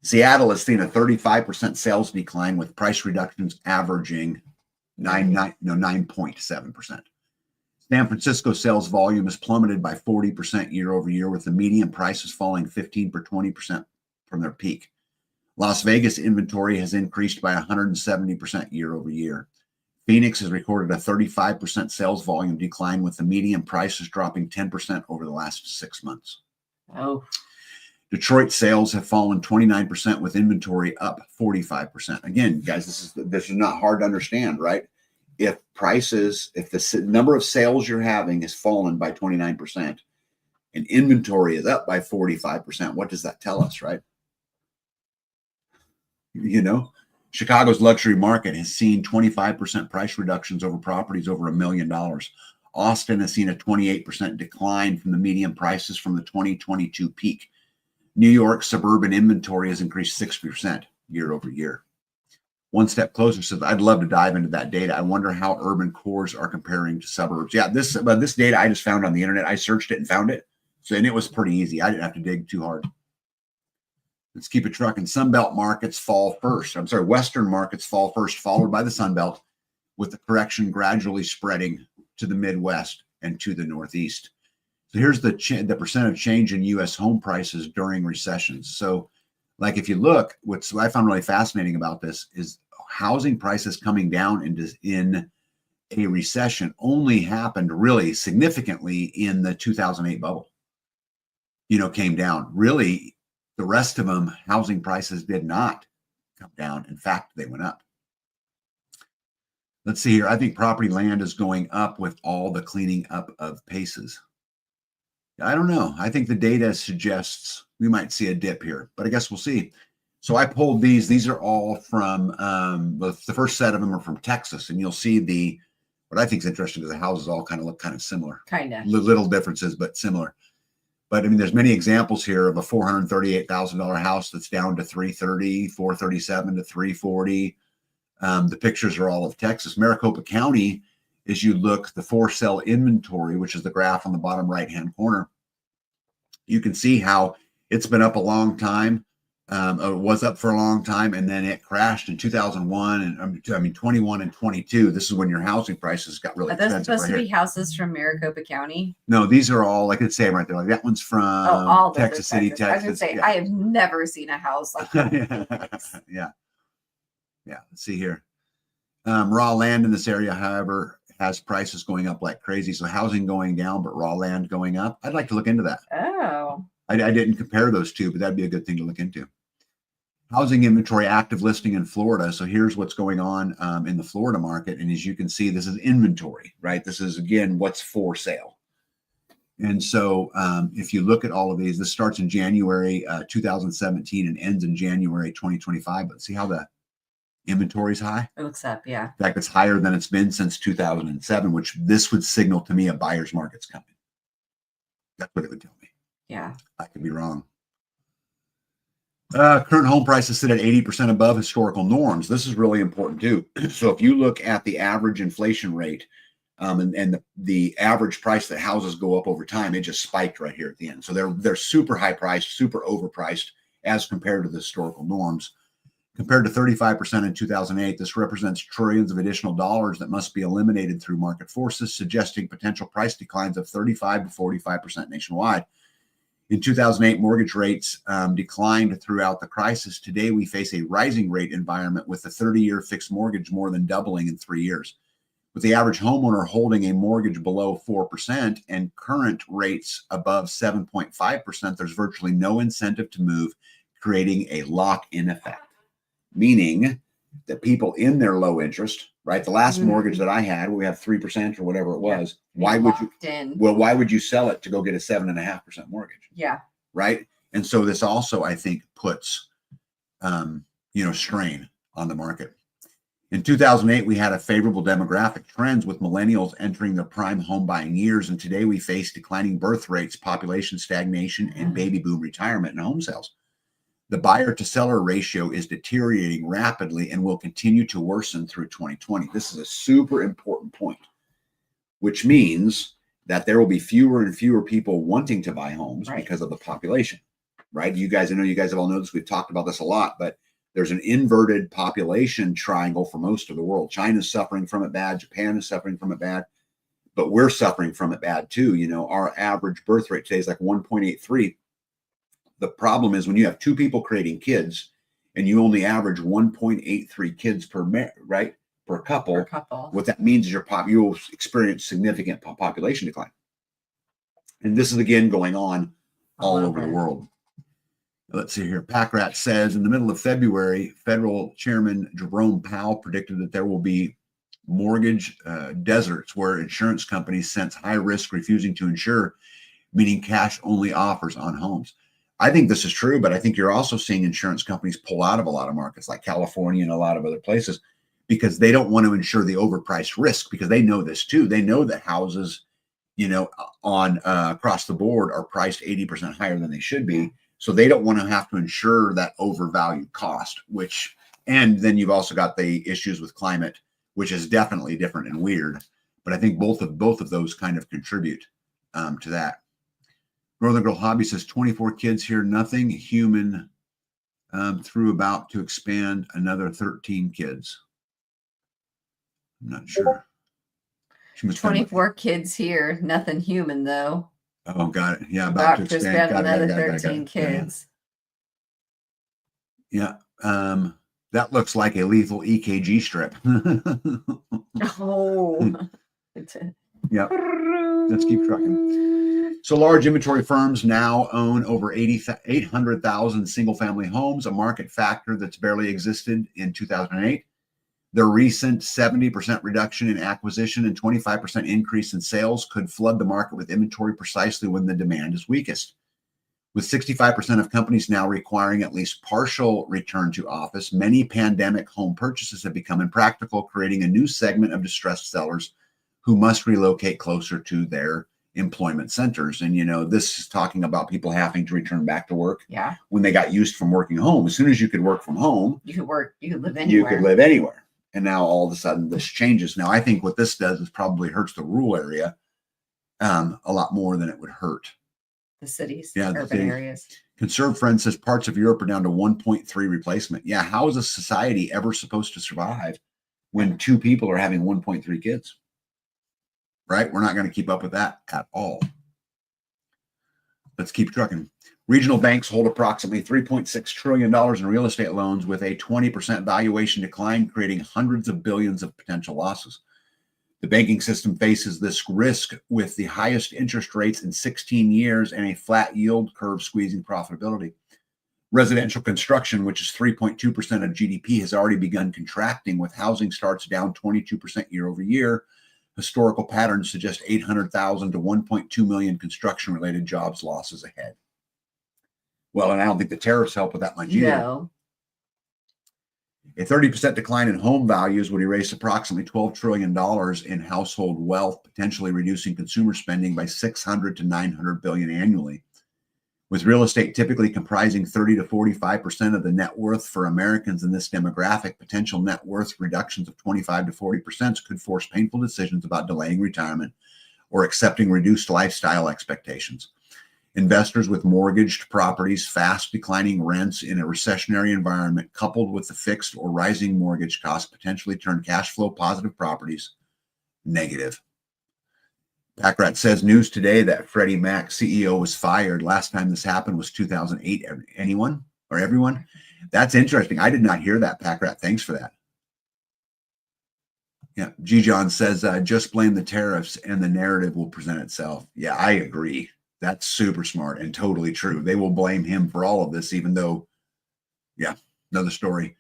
Seattle has seen a 35% sales decline, with price reductions averaging 9.7%. San Francisco sales volume has plummeted by 40% year over year, with the median prices falling 20% from their peak. Las Vegas inventory has increased by 170% year over year. Phoenix has recorded a 35% sales volume decline, with the median prices dropping 10% over the last 6 months. Oh, Detroit sales have fallen 29%, with inventory up 45%. Again, guys, this is not hard to understand, right? If the number of sales you're having has fallen by 29% and inventory is up by 45%, what does that tell us, right? You know, Chicago's luxury market has seen 25% price reductions over properties over $1 million. Austin has seen a 28% decline from the median prices from the 2022 peak. New York suburban inventory has increased 6% year over year. One Step Closer says, I'd love to dive into that data. I wonder how urban cores are comparing to suburbs. Yeah, this data I just found on the internet. I searched it and found it. And it was pretty easy. I didn't have to dig too hard. Let's keep it trucking. Sunbelt markets fall first. I'm sorry, Western markets fall first, followed by the Sunbelt, with the correction gradually spreading to the Midwest and to the Northeast. So here's the percent of change in U.S. home prices during recessions. So, like, if you look, what I found really fascinating about this is housing prices coming down in a recession only happened really significantly in the 2008 bubble. Came down. Really, the rest of them, housing prices did not come down. In fact, they went up. Let's see here. I think property land is going up with all the cleaning up of paces. I don't know. I think the data suggests we might see a dip here, but I guess we'll see. So I pulled these. These are all from the first set of them are from Texas, and you'll see what I think is interesting is the houses all look kind of similar. kind of. Little differences, but similar. But I mean, there's many examples here of a $438,000 house that's down to $330,000, $437,000 to $340,000. The pictures are all of Texas. Maricopa County, as you look, the for sale inventory, which is the graph on the bottom right-hand corner, you can see how it's been up a long time. It was up for a long time, and then it crashed in 2001 and 21 and 22. This is when your housing prices got really expensive. Are those supposed to be houses from Maricopa County? No, these are all, like it's saying right there. Like that one's from all Texas City, Texas. I was going to say, yeah. I have never seen a house like that. Yeah. Let's see here. Raw land in this area, however, has prices going up like crazy. So housing going down, but raw land going up. I'd like to look into that. Oh. I didn't compare those two, but that'd be a good thing to look into. Housing inventory active listing in Florida. So here's what's going on in the Florida market. And as you can see, this is inventory, right? This is, again, what's for sale. And so if you look at all of these, this starts in January 2017 and ends in January 2025. But see how the inventory is high? It looks up, yeah. In fact, it's higher than it's been since 2007, which this would signal to me a buyer's market's coming. That's what it would tell me. Yeah. I could be wrong. Current home prices sit at 80% above historical norms. This is really important too. So if you look at the average inflation rate and the average price that houses go up over time, it just spiked right here at the end. So they're super high priced, super overpriced as compared to the historical norms. Compared to 35% in 2008, this represents trillions of additional dollars that must be eliminated through market forces, suggesting potential price declines of 35 to 45% nationwide. In 2008, mortgage rates declined throughout the crisis. Today, we face a rising rate environment with the 30-year fixed mortgage more than doubling in 3 years. With the average homeowner holding a mortgage below 4% and current rates above 7.5%, there's virtually no incentive to move, creating a lock-in effect. Meaning that people in their low interest, right? The last mortgage that I had, we have 3% or whatever it was. Why would you sell it to go get a 7.5% mortgage? Yeah. Right. And so this also, I think, puts, strain on the market. In 2008, we had a favorable demographic trends with millennials entering their prime home buying years. And today we face declining birth rates, population stagnation, and baby boom retirement and home sales. The buyer to seller ratio is deteriorating rapidly and will continue to worsen through 2020. This is a super important point, which means that there will be fewer and fewer people wanting to buy homes because of the population, right? I know you guys have all noticed, we've talked about this a lot, but there's an inverted population triangle for most of the world. China's suffering from it bad. Japan is suffering from it bad. but we're suffering from it bad too. You know, our average birth rate today is like 1.83. The problem is when you have two people creating kids and you only average 1.83 kids per couple, what that means is you'll experience significant population decline. And this is again going on all over the world. Let's see here. PackRat says in the middle of February, Federal Chairman Jerome Powell predicted that there will be mortgage deserts where insurance companies sense high risk refusing to insure, meaning cash only offers on homes. I think this is true, but I think you're also seeing insurance companies pull out of a lot of markets like California and a lot of other places because they don't want to insure the overpriced risk, because they know this too. They know that houses, you know, on across the board are priced 80% higher than they should be. So they don't want to have to insure that overvalued cost, and then you've also got the issues with climate, which is definitely different and weird. But I think both of those kind of contribute to that. Northern Girl Hobby says 24 kids here, nothing human through about to expand another 13 kids. I'm not sure. 24 kids here, nothing human though. Oh, got it. Yeah, about to expand another 13 kids. Yeah. That looks like a lethal EKG strip. Oh. Yeah. Let's keep trucking. So large inventory firms now own over 800,000 single-family homes, a market factor that's barely existed in 2008. The recent 70% reduction in acquisition and 25% increase in sales could flood the market with inventory precisely when the demand is weakest. With 65% of companies now requiring at least partial return to office, many pandemic home purchases have become impractical, creating a new segment of distressed sellers who must relocate closer to their employment centers. And, you know, this is talking about people having to return back to work when they got used from working home. As soon as you could work from home, you could live anywhere. You could live anywhere. And now all of a sudden this changes. Now, I think what this does is probably hurts the rural area a lot more than it would hurt the cities, urban areas. Conserve Friend says parts of Europe are down to 1.3 replacement. Yeah, how is a society ever supposed to survive when two people are having 1.3 kids? Right? We're not going to keep up with that at all. Let's keep trucking. Regional banks hold approximately $3.6 trillion in real estate loans with a 20% valuation decline, creating hundreds of billions of potential losses. The banking system faces this risk with the highest interest rates in 16 years and a flat yield curve squeezing profitability. Residential construction, which is 3.2% of GDP, has already begun contracting, with housing starts down 22% year over year. Historical patterns suggest 800,000 to 1.2 million construction-related jobs losses ahead. Well, and I don't think the tariffs help with that much either. No. A 30% decline in home values would erase approximately $12 trillion in household wealth, potentially reducing consumer spending by $600 to $900 billion annually. With real estate typically comprising 30 to 45% of the net worth for Americans in this demographic, potential net worth reductions of 25 to 40% could force painful decisions about delaying retirement or accepting reduced lifestyle expectations. Investors with mortgaged properties, fast declining rents in a recessionary environment, coupled with the fixed or rising mortgage costs, potentially turn cash flow positive properties negative. PackRat says news today that Freddie Mac CEO was fired. Last time this happened was 2008. Anyone or everyone? That's interesting. I did not hear that, PackRat. Thanks for that. Yeah. G. John says just blame the tariffs and the narrative will present itself. Yeah, I agree. That's super smart and totally true. They will blame him for all of this, even though, yeah, another story.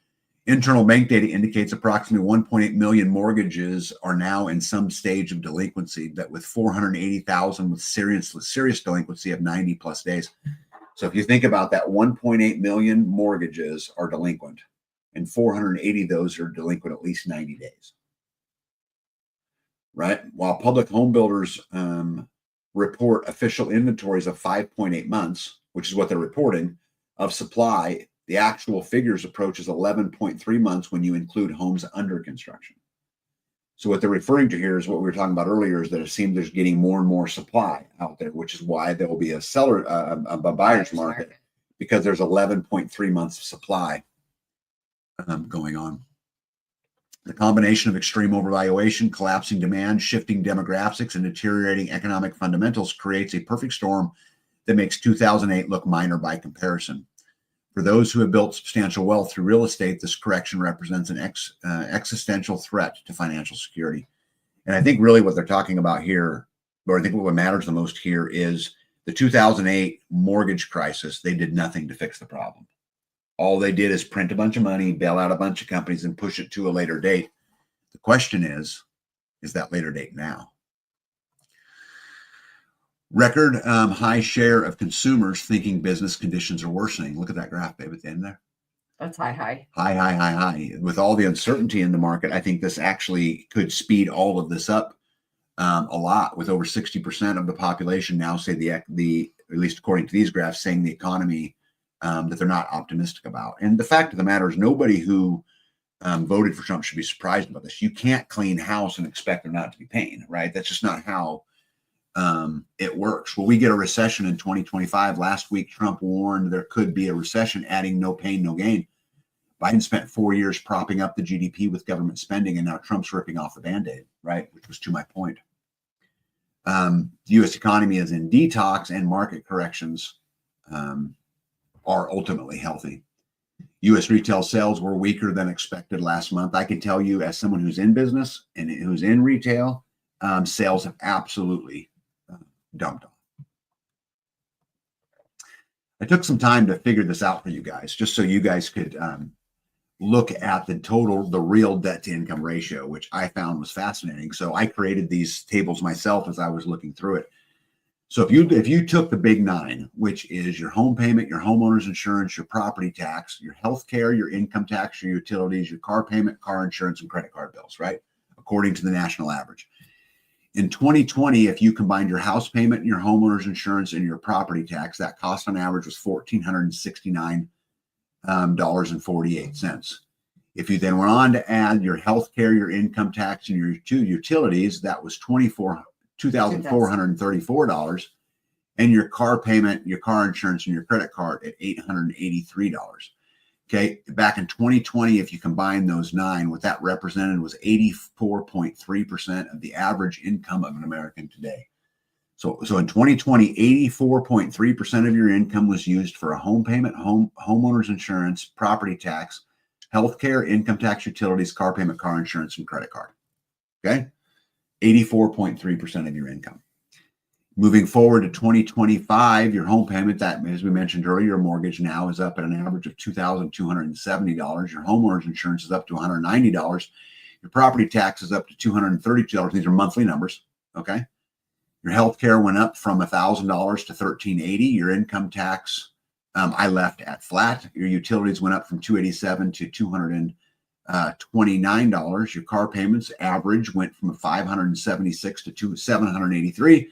Internal bank data indicates approximately 1.8 million mortgages are now in some stage of delinquency, that with 480,000 with serious delinquency of 90 plus days. So if you think about that, 1.8 million mortgages are delinquent, and 480 of those are delinquent at least 90 days. Right? While public home builders report official inventories of 5.8 months, which is what they're reporting, of supply, the actual figures approaches 11.3 months when you include homes under construction. So what they're referring to here is what we were talking about earlier, is that it seems there's getting more and more supply out there, which is why there will be a buyer's market, because there's 11.3 months of supply going on. The combination of extreme overvaluation, collapsing demand, shifting demographics, and deteriorating economic fundamentals creates a perfect storm that makes 2008 look minor by comparison. For those who have built substantial wealth through real estate, this correction represents an existential threat to financial security. And I think really what they're talking about here, or I think what matters the most here, is the 2008 mortgage crisis. They did nothing to fix the problem. All they did is print a bunch of money, bail out a bunch of companies, and push it to a later date. The question is that later date now? Record high share of consumers thinking business conditions are worsening. Look at that graph, babe, at the end there. That's high. High. With all the uncertainty in the market, I think this actually could speed all of this up a lot, with over 60% of the population now say at least according to these graphs, saying the economy that they're not optimistic about. And the fact of the matter is nobody who voted for Trump should be surprised about this. You can't clean house and expect there not to be pain, right? That's just not how it works. Will we get a recession in 2025? Last week, Trump warned there could be a recession, adding no pain, no gain. Biden spent 4 years propping up the GDP with government spending, and now Trump's ripping off the Band-Aid, right? Which was to my point. The U.S. economy is in detox, and market corrections are ultimately healthy. U.S. retail sales were weaker than expected last month. I can tell you, as someone who's in business and who's in retail, sales have absolutely dumped off. I took some time to figure this out for you guys, just so you guys could look at the real debt to income ratio, which I found was fascinating. So I created these tables myself as I was looking through it. So if you took the big nine, which is your home payment, your homeowner's insurance, your property tax, your health care, your income tax, your utilities, your car payment, car insurance, and credit card bills, right? According to the national average. In 2020, if you combined your house payment, your homeowner's insurance, and your property tax, that cost on average was $1,469.48. If you then went on to add your health care, your income tax, and your two utilities, that was $2,434, and your car payment, your car insurance, and your credit card at $883. Okay, back in 2020, if you combine those nine, what that represented was 84.3% of the average income of an American today. So in 2020, 84.3% of your income was used for a home payment, homeowner's insurance, property tax, healthcare, income tax, utilities, car payment, car insurance, and credit card. Okay, 84.3% of your income. Moving forward to 2025, your home payment, that, as we mentioned earlier, your mortgage now is up at an average of $2,270. Your homeowner's insurance is up to $190. Your property tax is up to $232. These are monthly numbers, okay? Your health care went up from $1,000 to $1,380. Your income tax, I left at flat. Your utilities went up from $287 to $229. Your car payments average went from $576 to $783.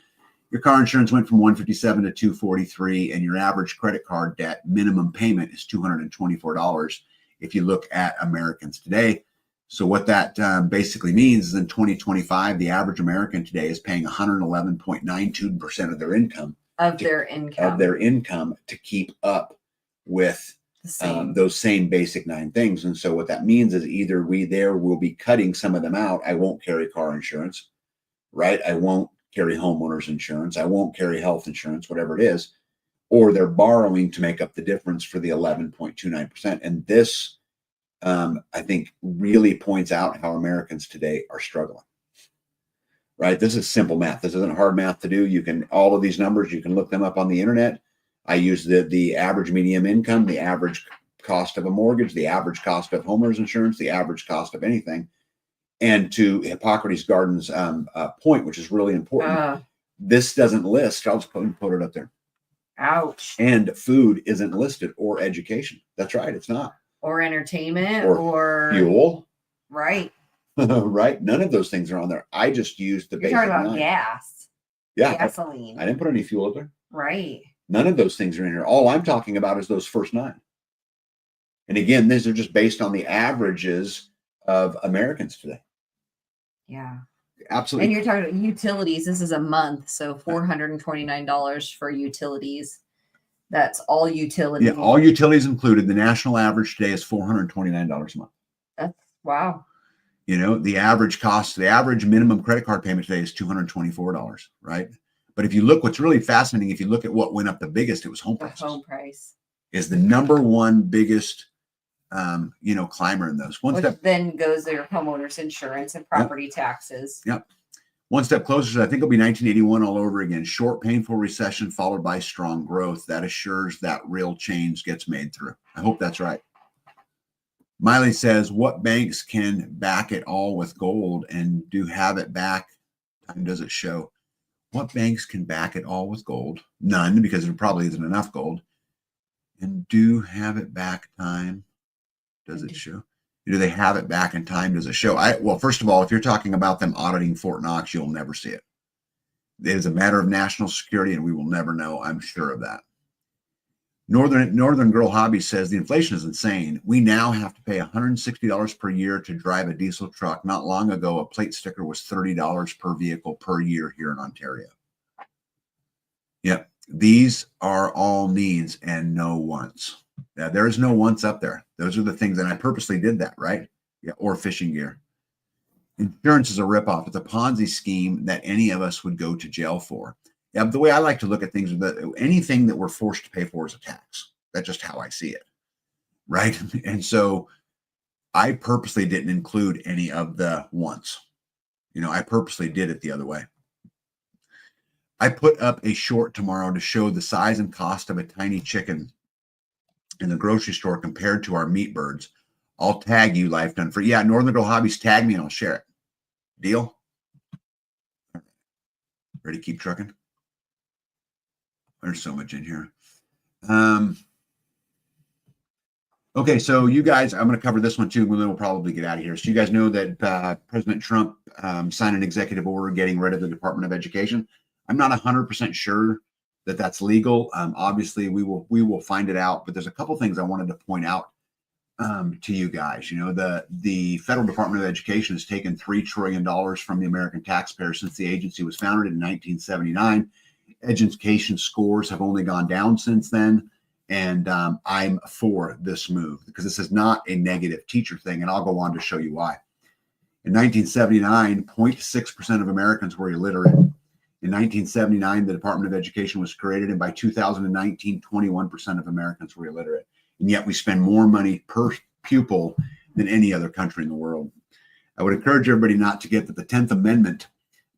Your car insurance went from $157 to $243, and your average credit card debt minimum payment is $224 if you look at Americans today. So what that basically means is in 2025, the average American today is paying 111.92% of their income. Of their income to keep up with those same basic nine things. And so what that means is either we'll be cutting some of them out. I won't carry car insurance, right? I won't carry homeowner's insurance. I won't carry health insurance, whatever it is, or they're borrowing to make up the difference for the 11.29%. And this, I think, really points out how Americans today are struggling, right? This is simple math. This isn't hard math to do. All of these numbers, you can look them up on the internet. I use the average median income, the average cost of a mortgage, the average cost of homeowner's insurance, the average cost of anything. And to Hippocrates Garden's point, which is really important, this doesn't list. I'll just put it up there. Ouch. And food isn't listed, or education. That's right. It's not. Or entertainment, or fuel. Right. Right. None of those things are on there. I just used the basic. You're talking about gas. Yeah. Gasoline. I didn't put any fuel up there. Right. None of those things are in here. All I'm talking about is those first nine. And again, these are just based on the averages of Americans today. Yeah. Absolutely. And you're talking about utilities. This is a month. So $429 for utilities. That's all utilities. Yeah, all utilities included. The national average today is $429 a month. That's wow. You know, the average minimum credit card payment today is $224, right? But if you look, what's really fascinating, if you look at what went up the biggest, it was home The prices. home price. Is the number one biggest, climber in those. Which then goes their homeowners insurance and property taxes. Yep. One step closer, I think it'll be 1981 all over again. Short, painful recession followed by strong growth. That assures that real change gets made through. I hope that's right. Miley says, what banks can back it all with gold and do have it back? Time does it show? What banks can back it all with gold? None, because there probably isn't enough gold. And do have it back time? Does it show? Do they have it back in time? Does it show? Well, first of all, if you're talking about them auditing Fort Knox, you'll never see it. It is a matter of national security, and we will never know. I'm sure of that. Northern Girl Hobby says the inflation is insane. We now have to pay $160 per year to drive a diesel truck. Not long ago, a plate sticker was $30 per vehicle per year here in Ontario. Yep. These are all needs and no wants. Now, there is no wants up there. Those are the things, and I purposely did that, right? Yeah, or fishing gear. Insurance is a ripoff. It's a Ponzi scheme that any of us would go to jail for. Yeah, the way I like to look at things is that anything that we're forced to pay for is a tax. That's just how I see it, right? And so I purposely didn't include any of the wants. I purposely did it the other way. I put up a short tomorrow to show the size and cost of a tiny chicken in the grocery store compared to our meat birds. I'll tag you, Life Done For. Yeah, Northern Girl Hobbies, tag me and I'll share it. Deal? Ready to keep trucking? There's so much in here. Okay, so you guys, I'm going to cover this one too, and then we'll probably get out of here. So you guys know that President Trump signed an executive order getting rid of the Department of Education. I'm not 100% sure that that's legal. Obviously, we will find it out. But there's a couple things I wanted to point out to you guys. The Federal Department of Education has taken $3 trillion from the American taxpayer since the agency was founded in 1979. Education scores have only gone down since then. And I'm for this move because this is not a negative teacher thing. And I'll go on to show you why. In 1979, 0.6% of Americans were illiterate. In 1979, the Department of Education was created. And by 2019, 21% of Americans were illiterate. And yet we spend more money per pupil than any other country in the world. I would encourage everybody not to get that the 10th Amendment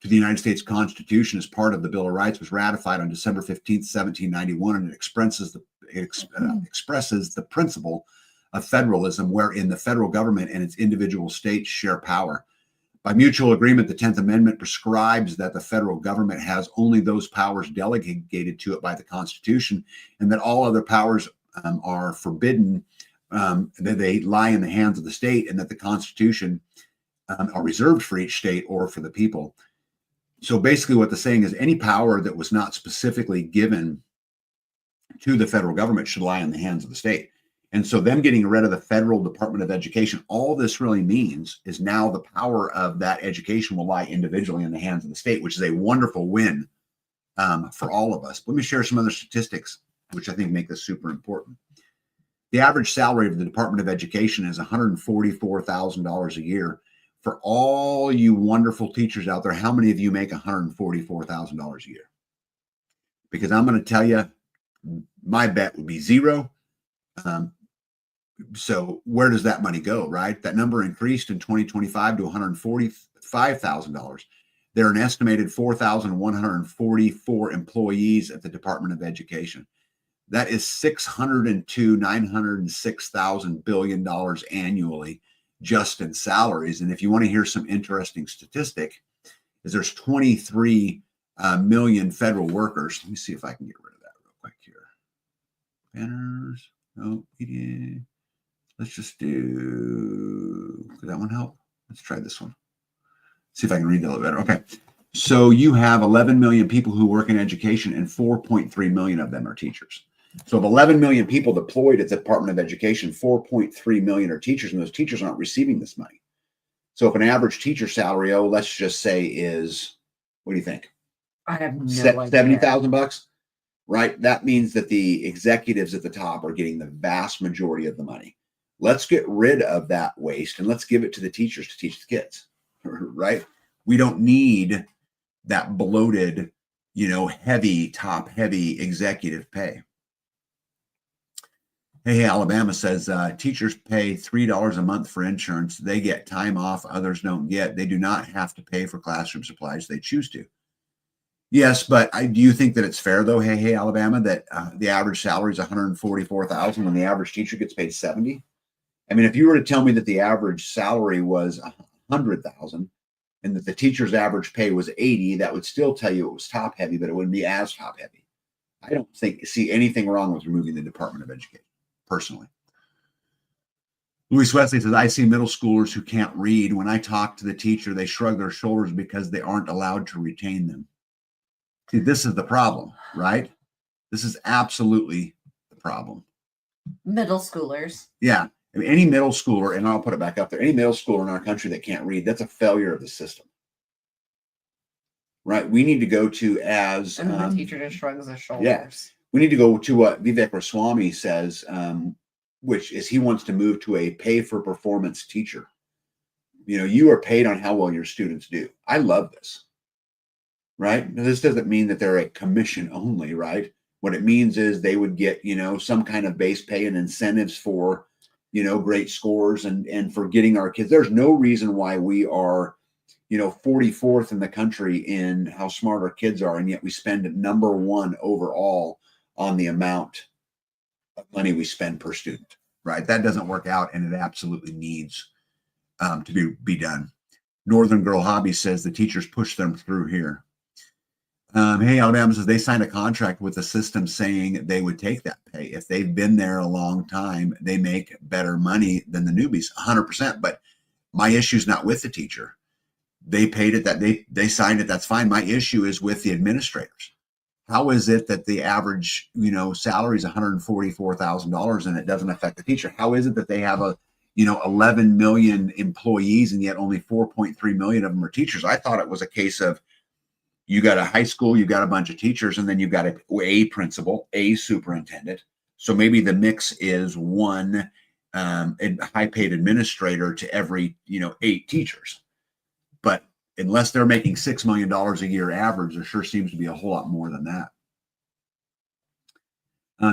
to the United States Constitution as part of the Bill of Rights was ratified on December 15th, 1791, and it expresses the principle of federalism, wherein the federal government and its individual states share power. By mutual agreement, the 10th Amendment prescribes that the federal government has only those powers delegated to it by the Constitution, and that all other powers are forbidden, that they lie in the hands of the state, and that the Constitution are reserved for each state or for the people. So basically what the saying is, any power that was not specifically given to the federal government should lie in the hands of the state. And so them getting rid of the Federal Department of Education, all this really means is now the power of that education will lie individually in the hands of the state, which is a wonderful win for all of us. Let me share some other statistics, which I think make this super important. The average salary of the Department of Education is $144,000 a year. For all you wonderful teachers out there, how many of you make $144,000 a year? Because I'm going to tell you, my bet would be zero. So where does that money go, right? That number increased in 2025 to $145,000. There are an estimated 4,144 employees at the Department of Education. That is $906,000 billion annually just in salaries. And if you want to hear some interesting statistic, is there's 23 million federal workers. Let me see if I can get rid of that real quick here. Banners. No, let's just do, could that one help? Let's try this one. See if I can read that a little better. Okay. So you have 11 million people who work in education and 4.3 million of them are teachers. So of 11 million people deployed at the Department of Education, 4.3 million are teachers, and those teachers aren't receiving this money. So if an average teacher salary, let's just say is, what do you think? I have no idea. $70,000, right? That means that the executives at the top are getting the vast majority of the money. Let's get rid of that waste and let's give it to the teachers to teach the kids, right? We don't need that bloated, top heavy executive pay. Hey, Alabama says teachers pay $3 a month for insurance. They get time off others don't get. They do not have to pay for classroom supplies. They choose to. Yes, but do you think that it's fair though? Hey, Alabama, that the average salary is $144,000 when the average teacher gets paid $70,000. I mean, if you were to tell me that the average salary was $100,000 and that the teacher's average pay was $80,000, that would still tell you it was top heavy, but it wouldn't be as top heavy. I don't see anything wrong with removing the Department of Education, personally. Louis Wesley says, I see middle schoolers who can't read. When I talk to the teacher, they shrug their shoulders because they aren't allowed to retain them. See, this is the problem, right? This is absolutely the problem. Middle schoolers. Yeah. I mean, any middle schooler, and I'll put it back up there, any middle schooler in our country that can't read, that's a failure of the system. Right? We need to go to as... And the teacher just shrugs their shoulders. Yeah. We need to go to what Vivek Ramaswamy says, which is he wants to move to a pay-for-performance teacher. You are paid on how well your students do. I love this. Right? Now, this doesn't mean that they're a commission only, right? What it means is they would get, some kind of base pay and incentives for, great scores and for getting our kids. There's no reason why we are, 44th in the country in how smart our kids are. And yet we spend number one overall on the amount of money we spend per student, right? That doesn't work out. And it absolutely needs to be done. Northern Girl Hobby says the teachers push them through here. Hey, Alabama says they signed a contract with the system saying they would take that pay. If they've been there a long time, they make better money than the newbies, 100%. But my issue is not with the teacher. They paid it, that they signed it. That's fine. My issue is with the administrators. How is it that the average, salary is $144,000 and it doesn't affect the teacher? How is it that they have 11 million employees and yet only 4.3 million of them are teachers? I thought it was a case of, you got a high school, you got a bunch of teachers, and then you've got a principal, a superintendent. So maybe the mix is one high-paid administrator to every 8 teachers. But unless they're making $6 million a year average, there sure seems to be a whole lot more than that.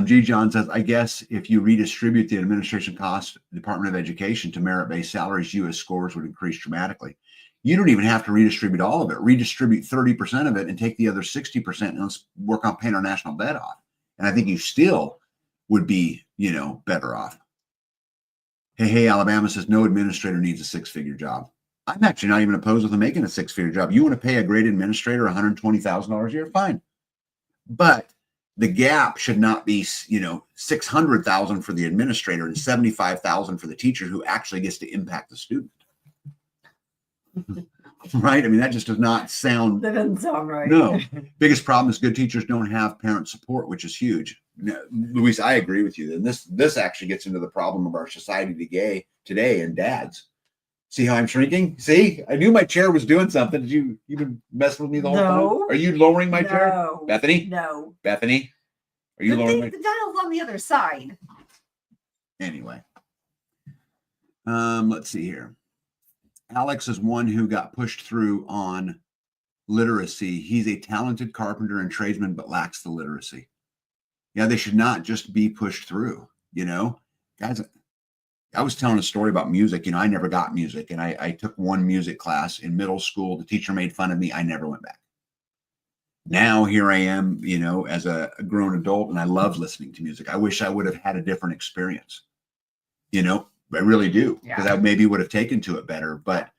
G. John says, I guess if you redistribute the administration cost, Department of Education to merit-based salaries, U.S. scores would increase dramatically. You don't even have to redistribute all of it. Redistribute 30% of it and take the other 60% and let's work on paying our national debt off. And I think you still would be, better off. Hey, Alabama says no administrator needs a 6-figure job. I'm actually not even opposed to them making a 6-figure job. You want to pay a great administrator $120,000 a year? Fine. But the gap should not be, $600,000 for the administrator and $75,000 for the teacher who actually gets to impact the student. Right? I mean, that just does not sound. That doesn't sound right. No. Biggest problem is good teachers don't have parent support, which is huge. Now, Luis, I agree with you. And this actually gets into the problem of our society today and dads. See how I'm shrinking? See, I knew my chair was doing something. Did you been messing with me the whole time? Are you lowering my chair? Bethany? No. Bethany? Are you lowering my The dial's on the other side. Anyway. Let's see here. Alex is one who got pushed through on literacy. He's a talented carpenter and tradesman, but lacks the literacy. Yeah, they should not just be pushed through, Guys, I was telling a story about music. I never got music, and I took one music class in middle school. The teacher made fun of me. I never went back. Now here I am, as a grown adult, and I love listening to music. I wish I would have had a different experience. I really do, because I maybe would have taken to it better. But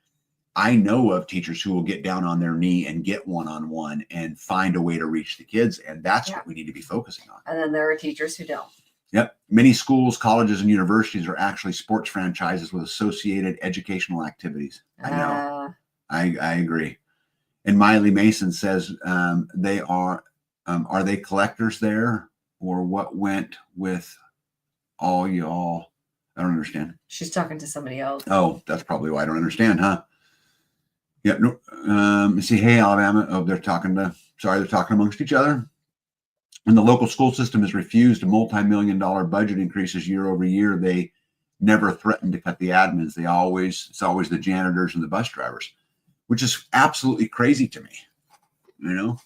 I know of teachers who will get down on their knee and get one-on-one and find a way to reach the kids. And that's what we need to be focusing on. And then there are teachers who don't. Yep. Many schools, colleges, and universities are actually sports franchises with associated educational activities. I know. I agree. And Miley Mason says they are they collectors there, or what went with all y'all? I don't understand. She's talking to somebody else. Oh, that's probably why I don't understand, huh? Yeah. No, see, hey, Alabama. Oh, they're talking amongst each other. And the local school system has refused multi-million-dollar budget increases year over year. They never threaten to cut the admins. It's always the janitors and the bus drivers, which is absolutely crazy to me.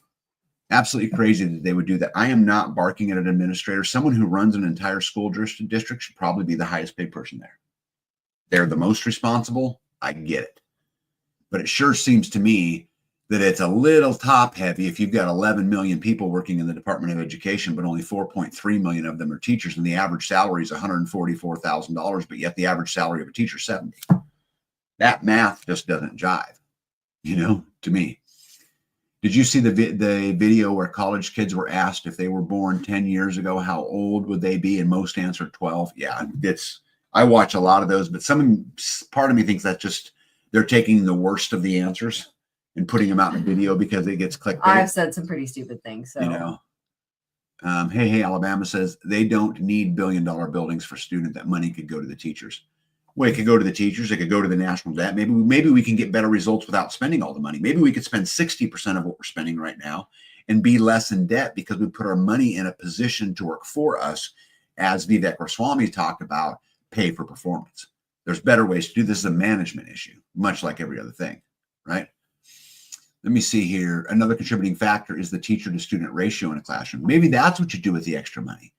Absolutely crazy that they would do that. I am not barking at an administrator. Someone who runs an entire school district should probably be the highest paid person there. They're the most responsible. I get it. But it sure seems to me that it's a little top heavy if you've got 11 million people working in the Department of Education, but only 4.3 million of them are teachers, and the average salary is $144,000, but yet the average salary of a teacher is $70,000. That math just doesn't jive, to me. Did you see the video where college kids were asked if they were born 10 years ago, how old would they be? And most answered 12. Yeah, I watch a lot of those, but part of me thinks that's just, they're taking the worst of the answers and putting them out in video because it gets clickbait. I've said some pretty stupid things. So, Hey, Alabama says they don't need billion-dollar buildings for students. That money could go to the teachers. Well, it could go to the teachers. It could go to the national debt. Maybe we can get better results without spending all the money. Maybe we could spend 60% of what we're spending right now and be less in debt because we put our money in a position to work for us, as Vivek Ramaswamy talked about, pay for performance. There's better ways to do this. Is a management issue, much like every other thing, right? Let me see here. Another contributing factor is the teacher to student ratio in a classroom. Maybe that's what you do with the extra money.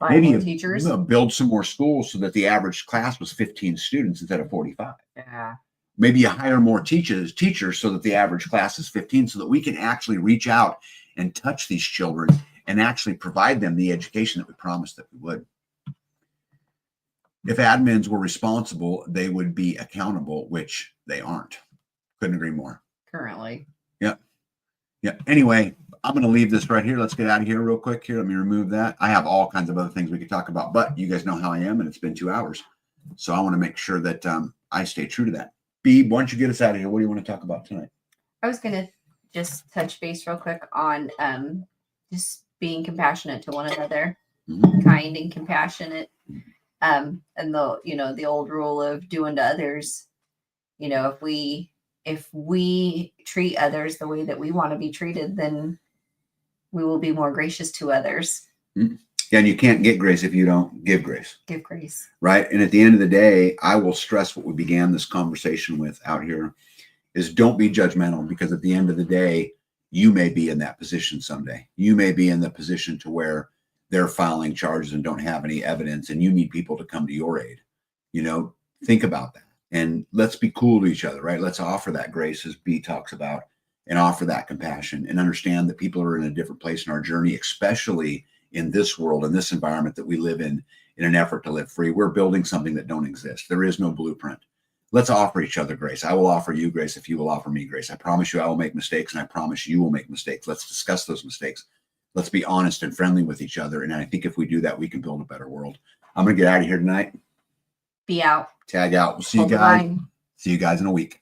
Maybe teachers build some more schools so that the average class was 15 students instead of 45. Yeah. Maybe you hire more teachers so that the average class is 15, so that we can actually reach out and touch these children and actually provide them the education that we promised that we would. If admins were responsible, they would be accountable, which they aren't. Couldn't agree more. currently. Yeah. Anyway, I'm going to leave this right here. Let's get out of here real quick here. Let me remove that. I have all kinds of other things we could talk about, but you guys know how I am, and it's been 2 hours. So I want to make sure that I stay true to that. B, why don't you get us out of here? What do you want to talk about tonight? I was going to just touch base real quick on just being compassionate to one another, kind and compassionate. And the old rule of doing to others, if we treat others the way that we want to be treated, then we will be more gracious to others. Yeah, and you can't get grace if you don't give grace. Give grace. Right. And at the end of the day, I will stress what we began this conversation with out here is don't be judgmental, because at the end of the day, you may be in that position someday. You may be in the position to where they're filing charges and don't have any evidence, and you need people to come to your aid. Think about that. And let's be cool to each other, right? Let's offer that grace, as B talks about, and offer that compassion, and understand that people are in a different place in our journey, especially in this world, in this environment that we live in an effort to live free. We're building something that don't exist. There is no blueprint. Let's offer each other grace. I will offer you grace if you will offer me grace. I promise you I will make mistakes, and I promise you will make mistakes. Let's discuss those mistakes. Let's be honest and friendly with each other. And I think if we do that, we can build a better world. I'm going to get out of here tonight. Be out. Tag out. We'll see you Hold the guys. line. See you guys in a week.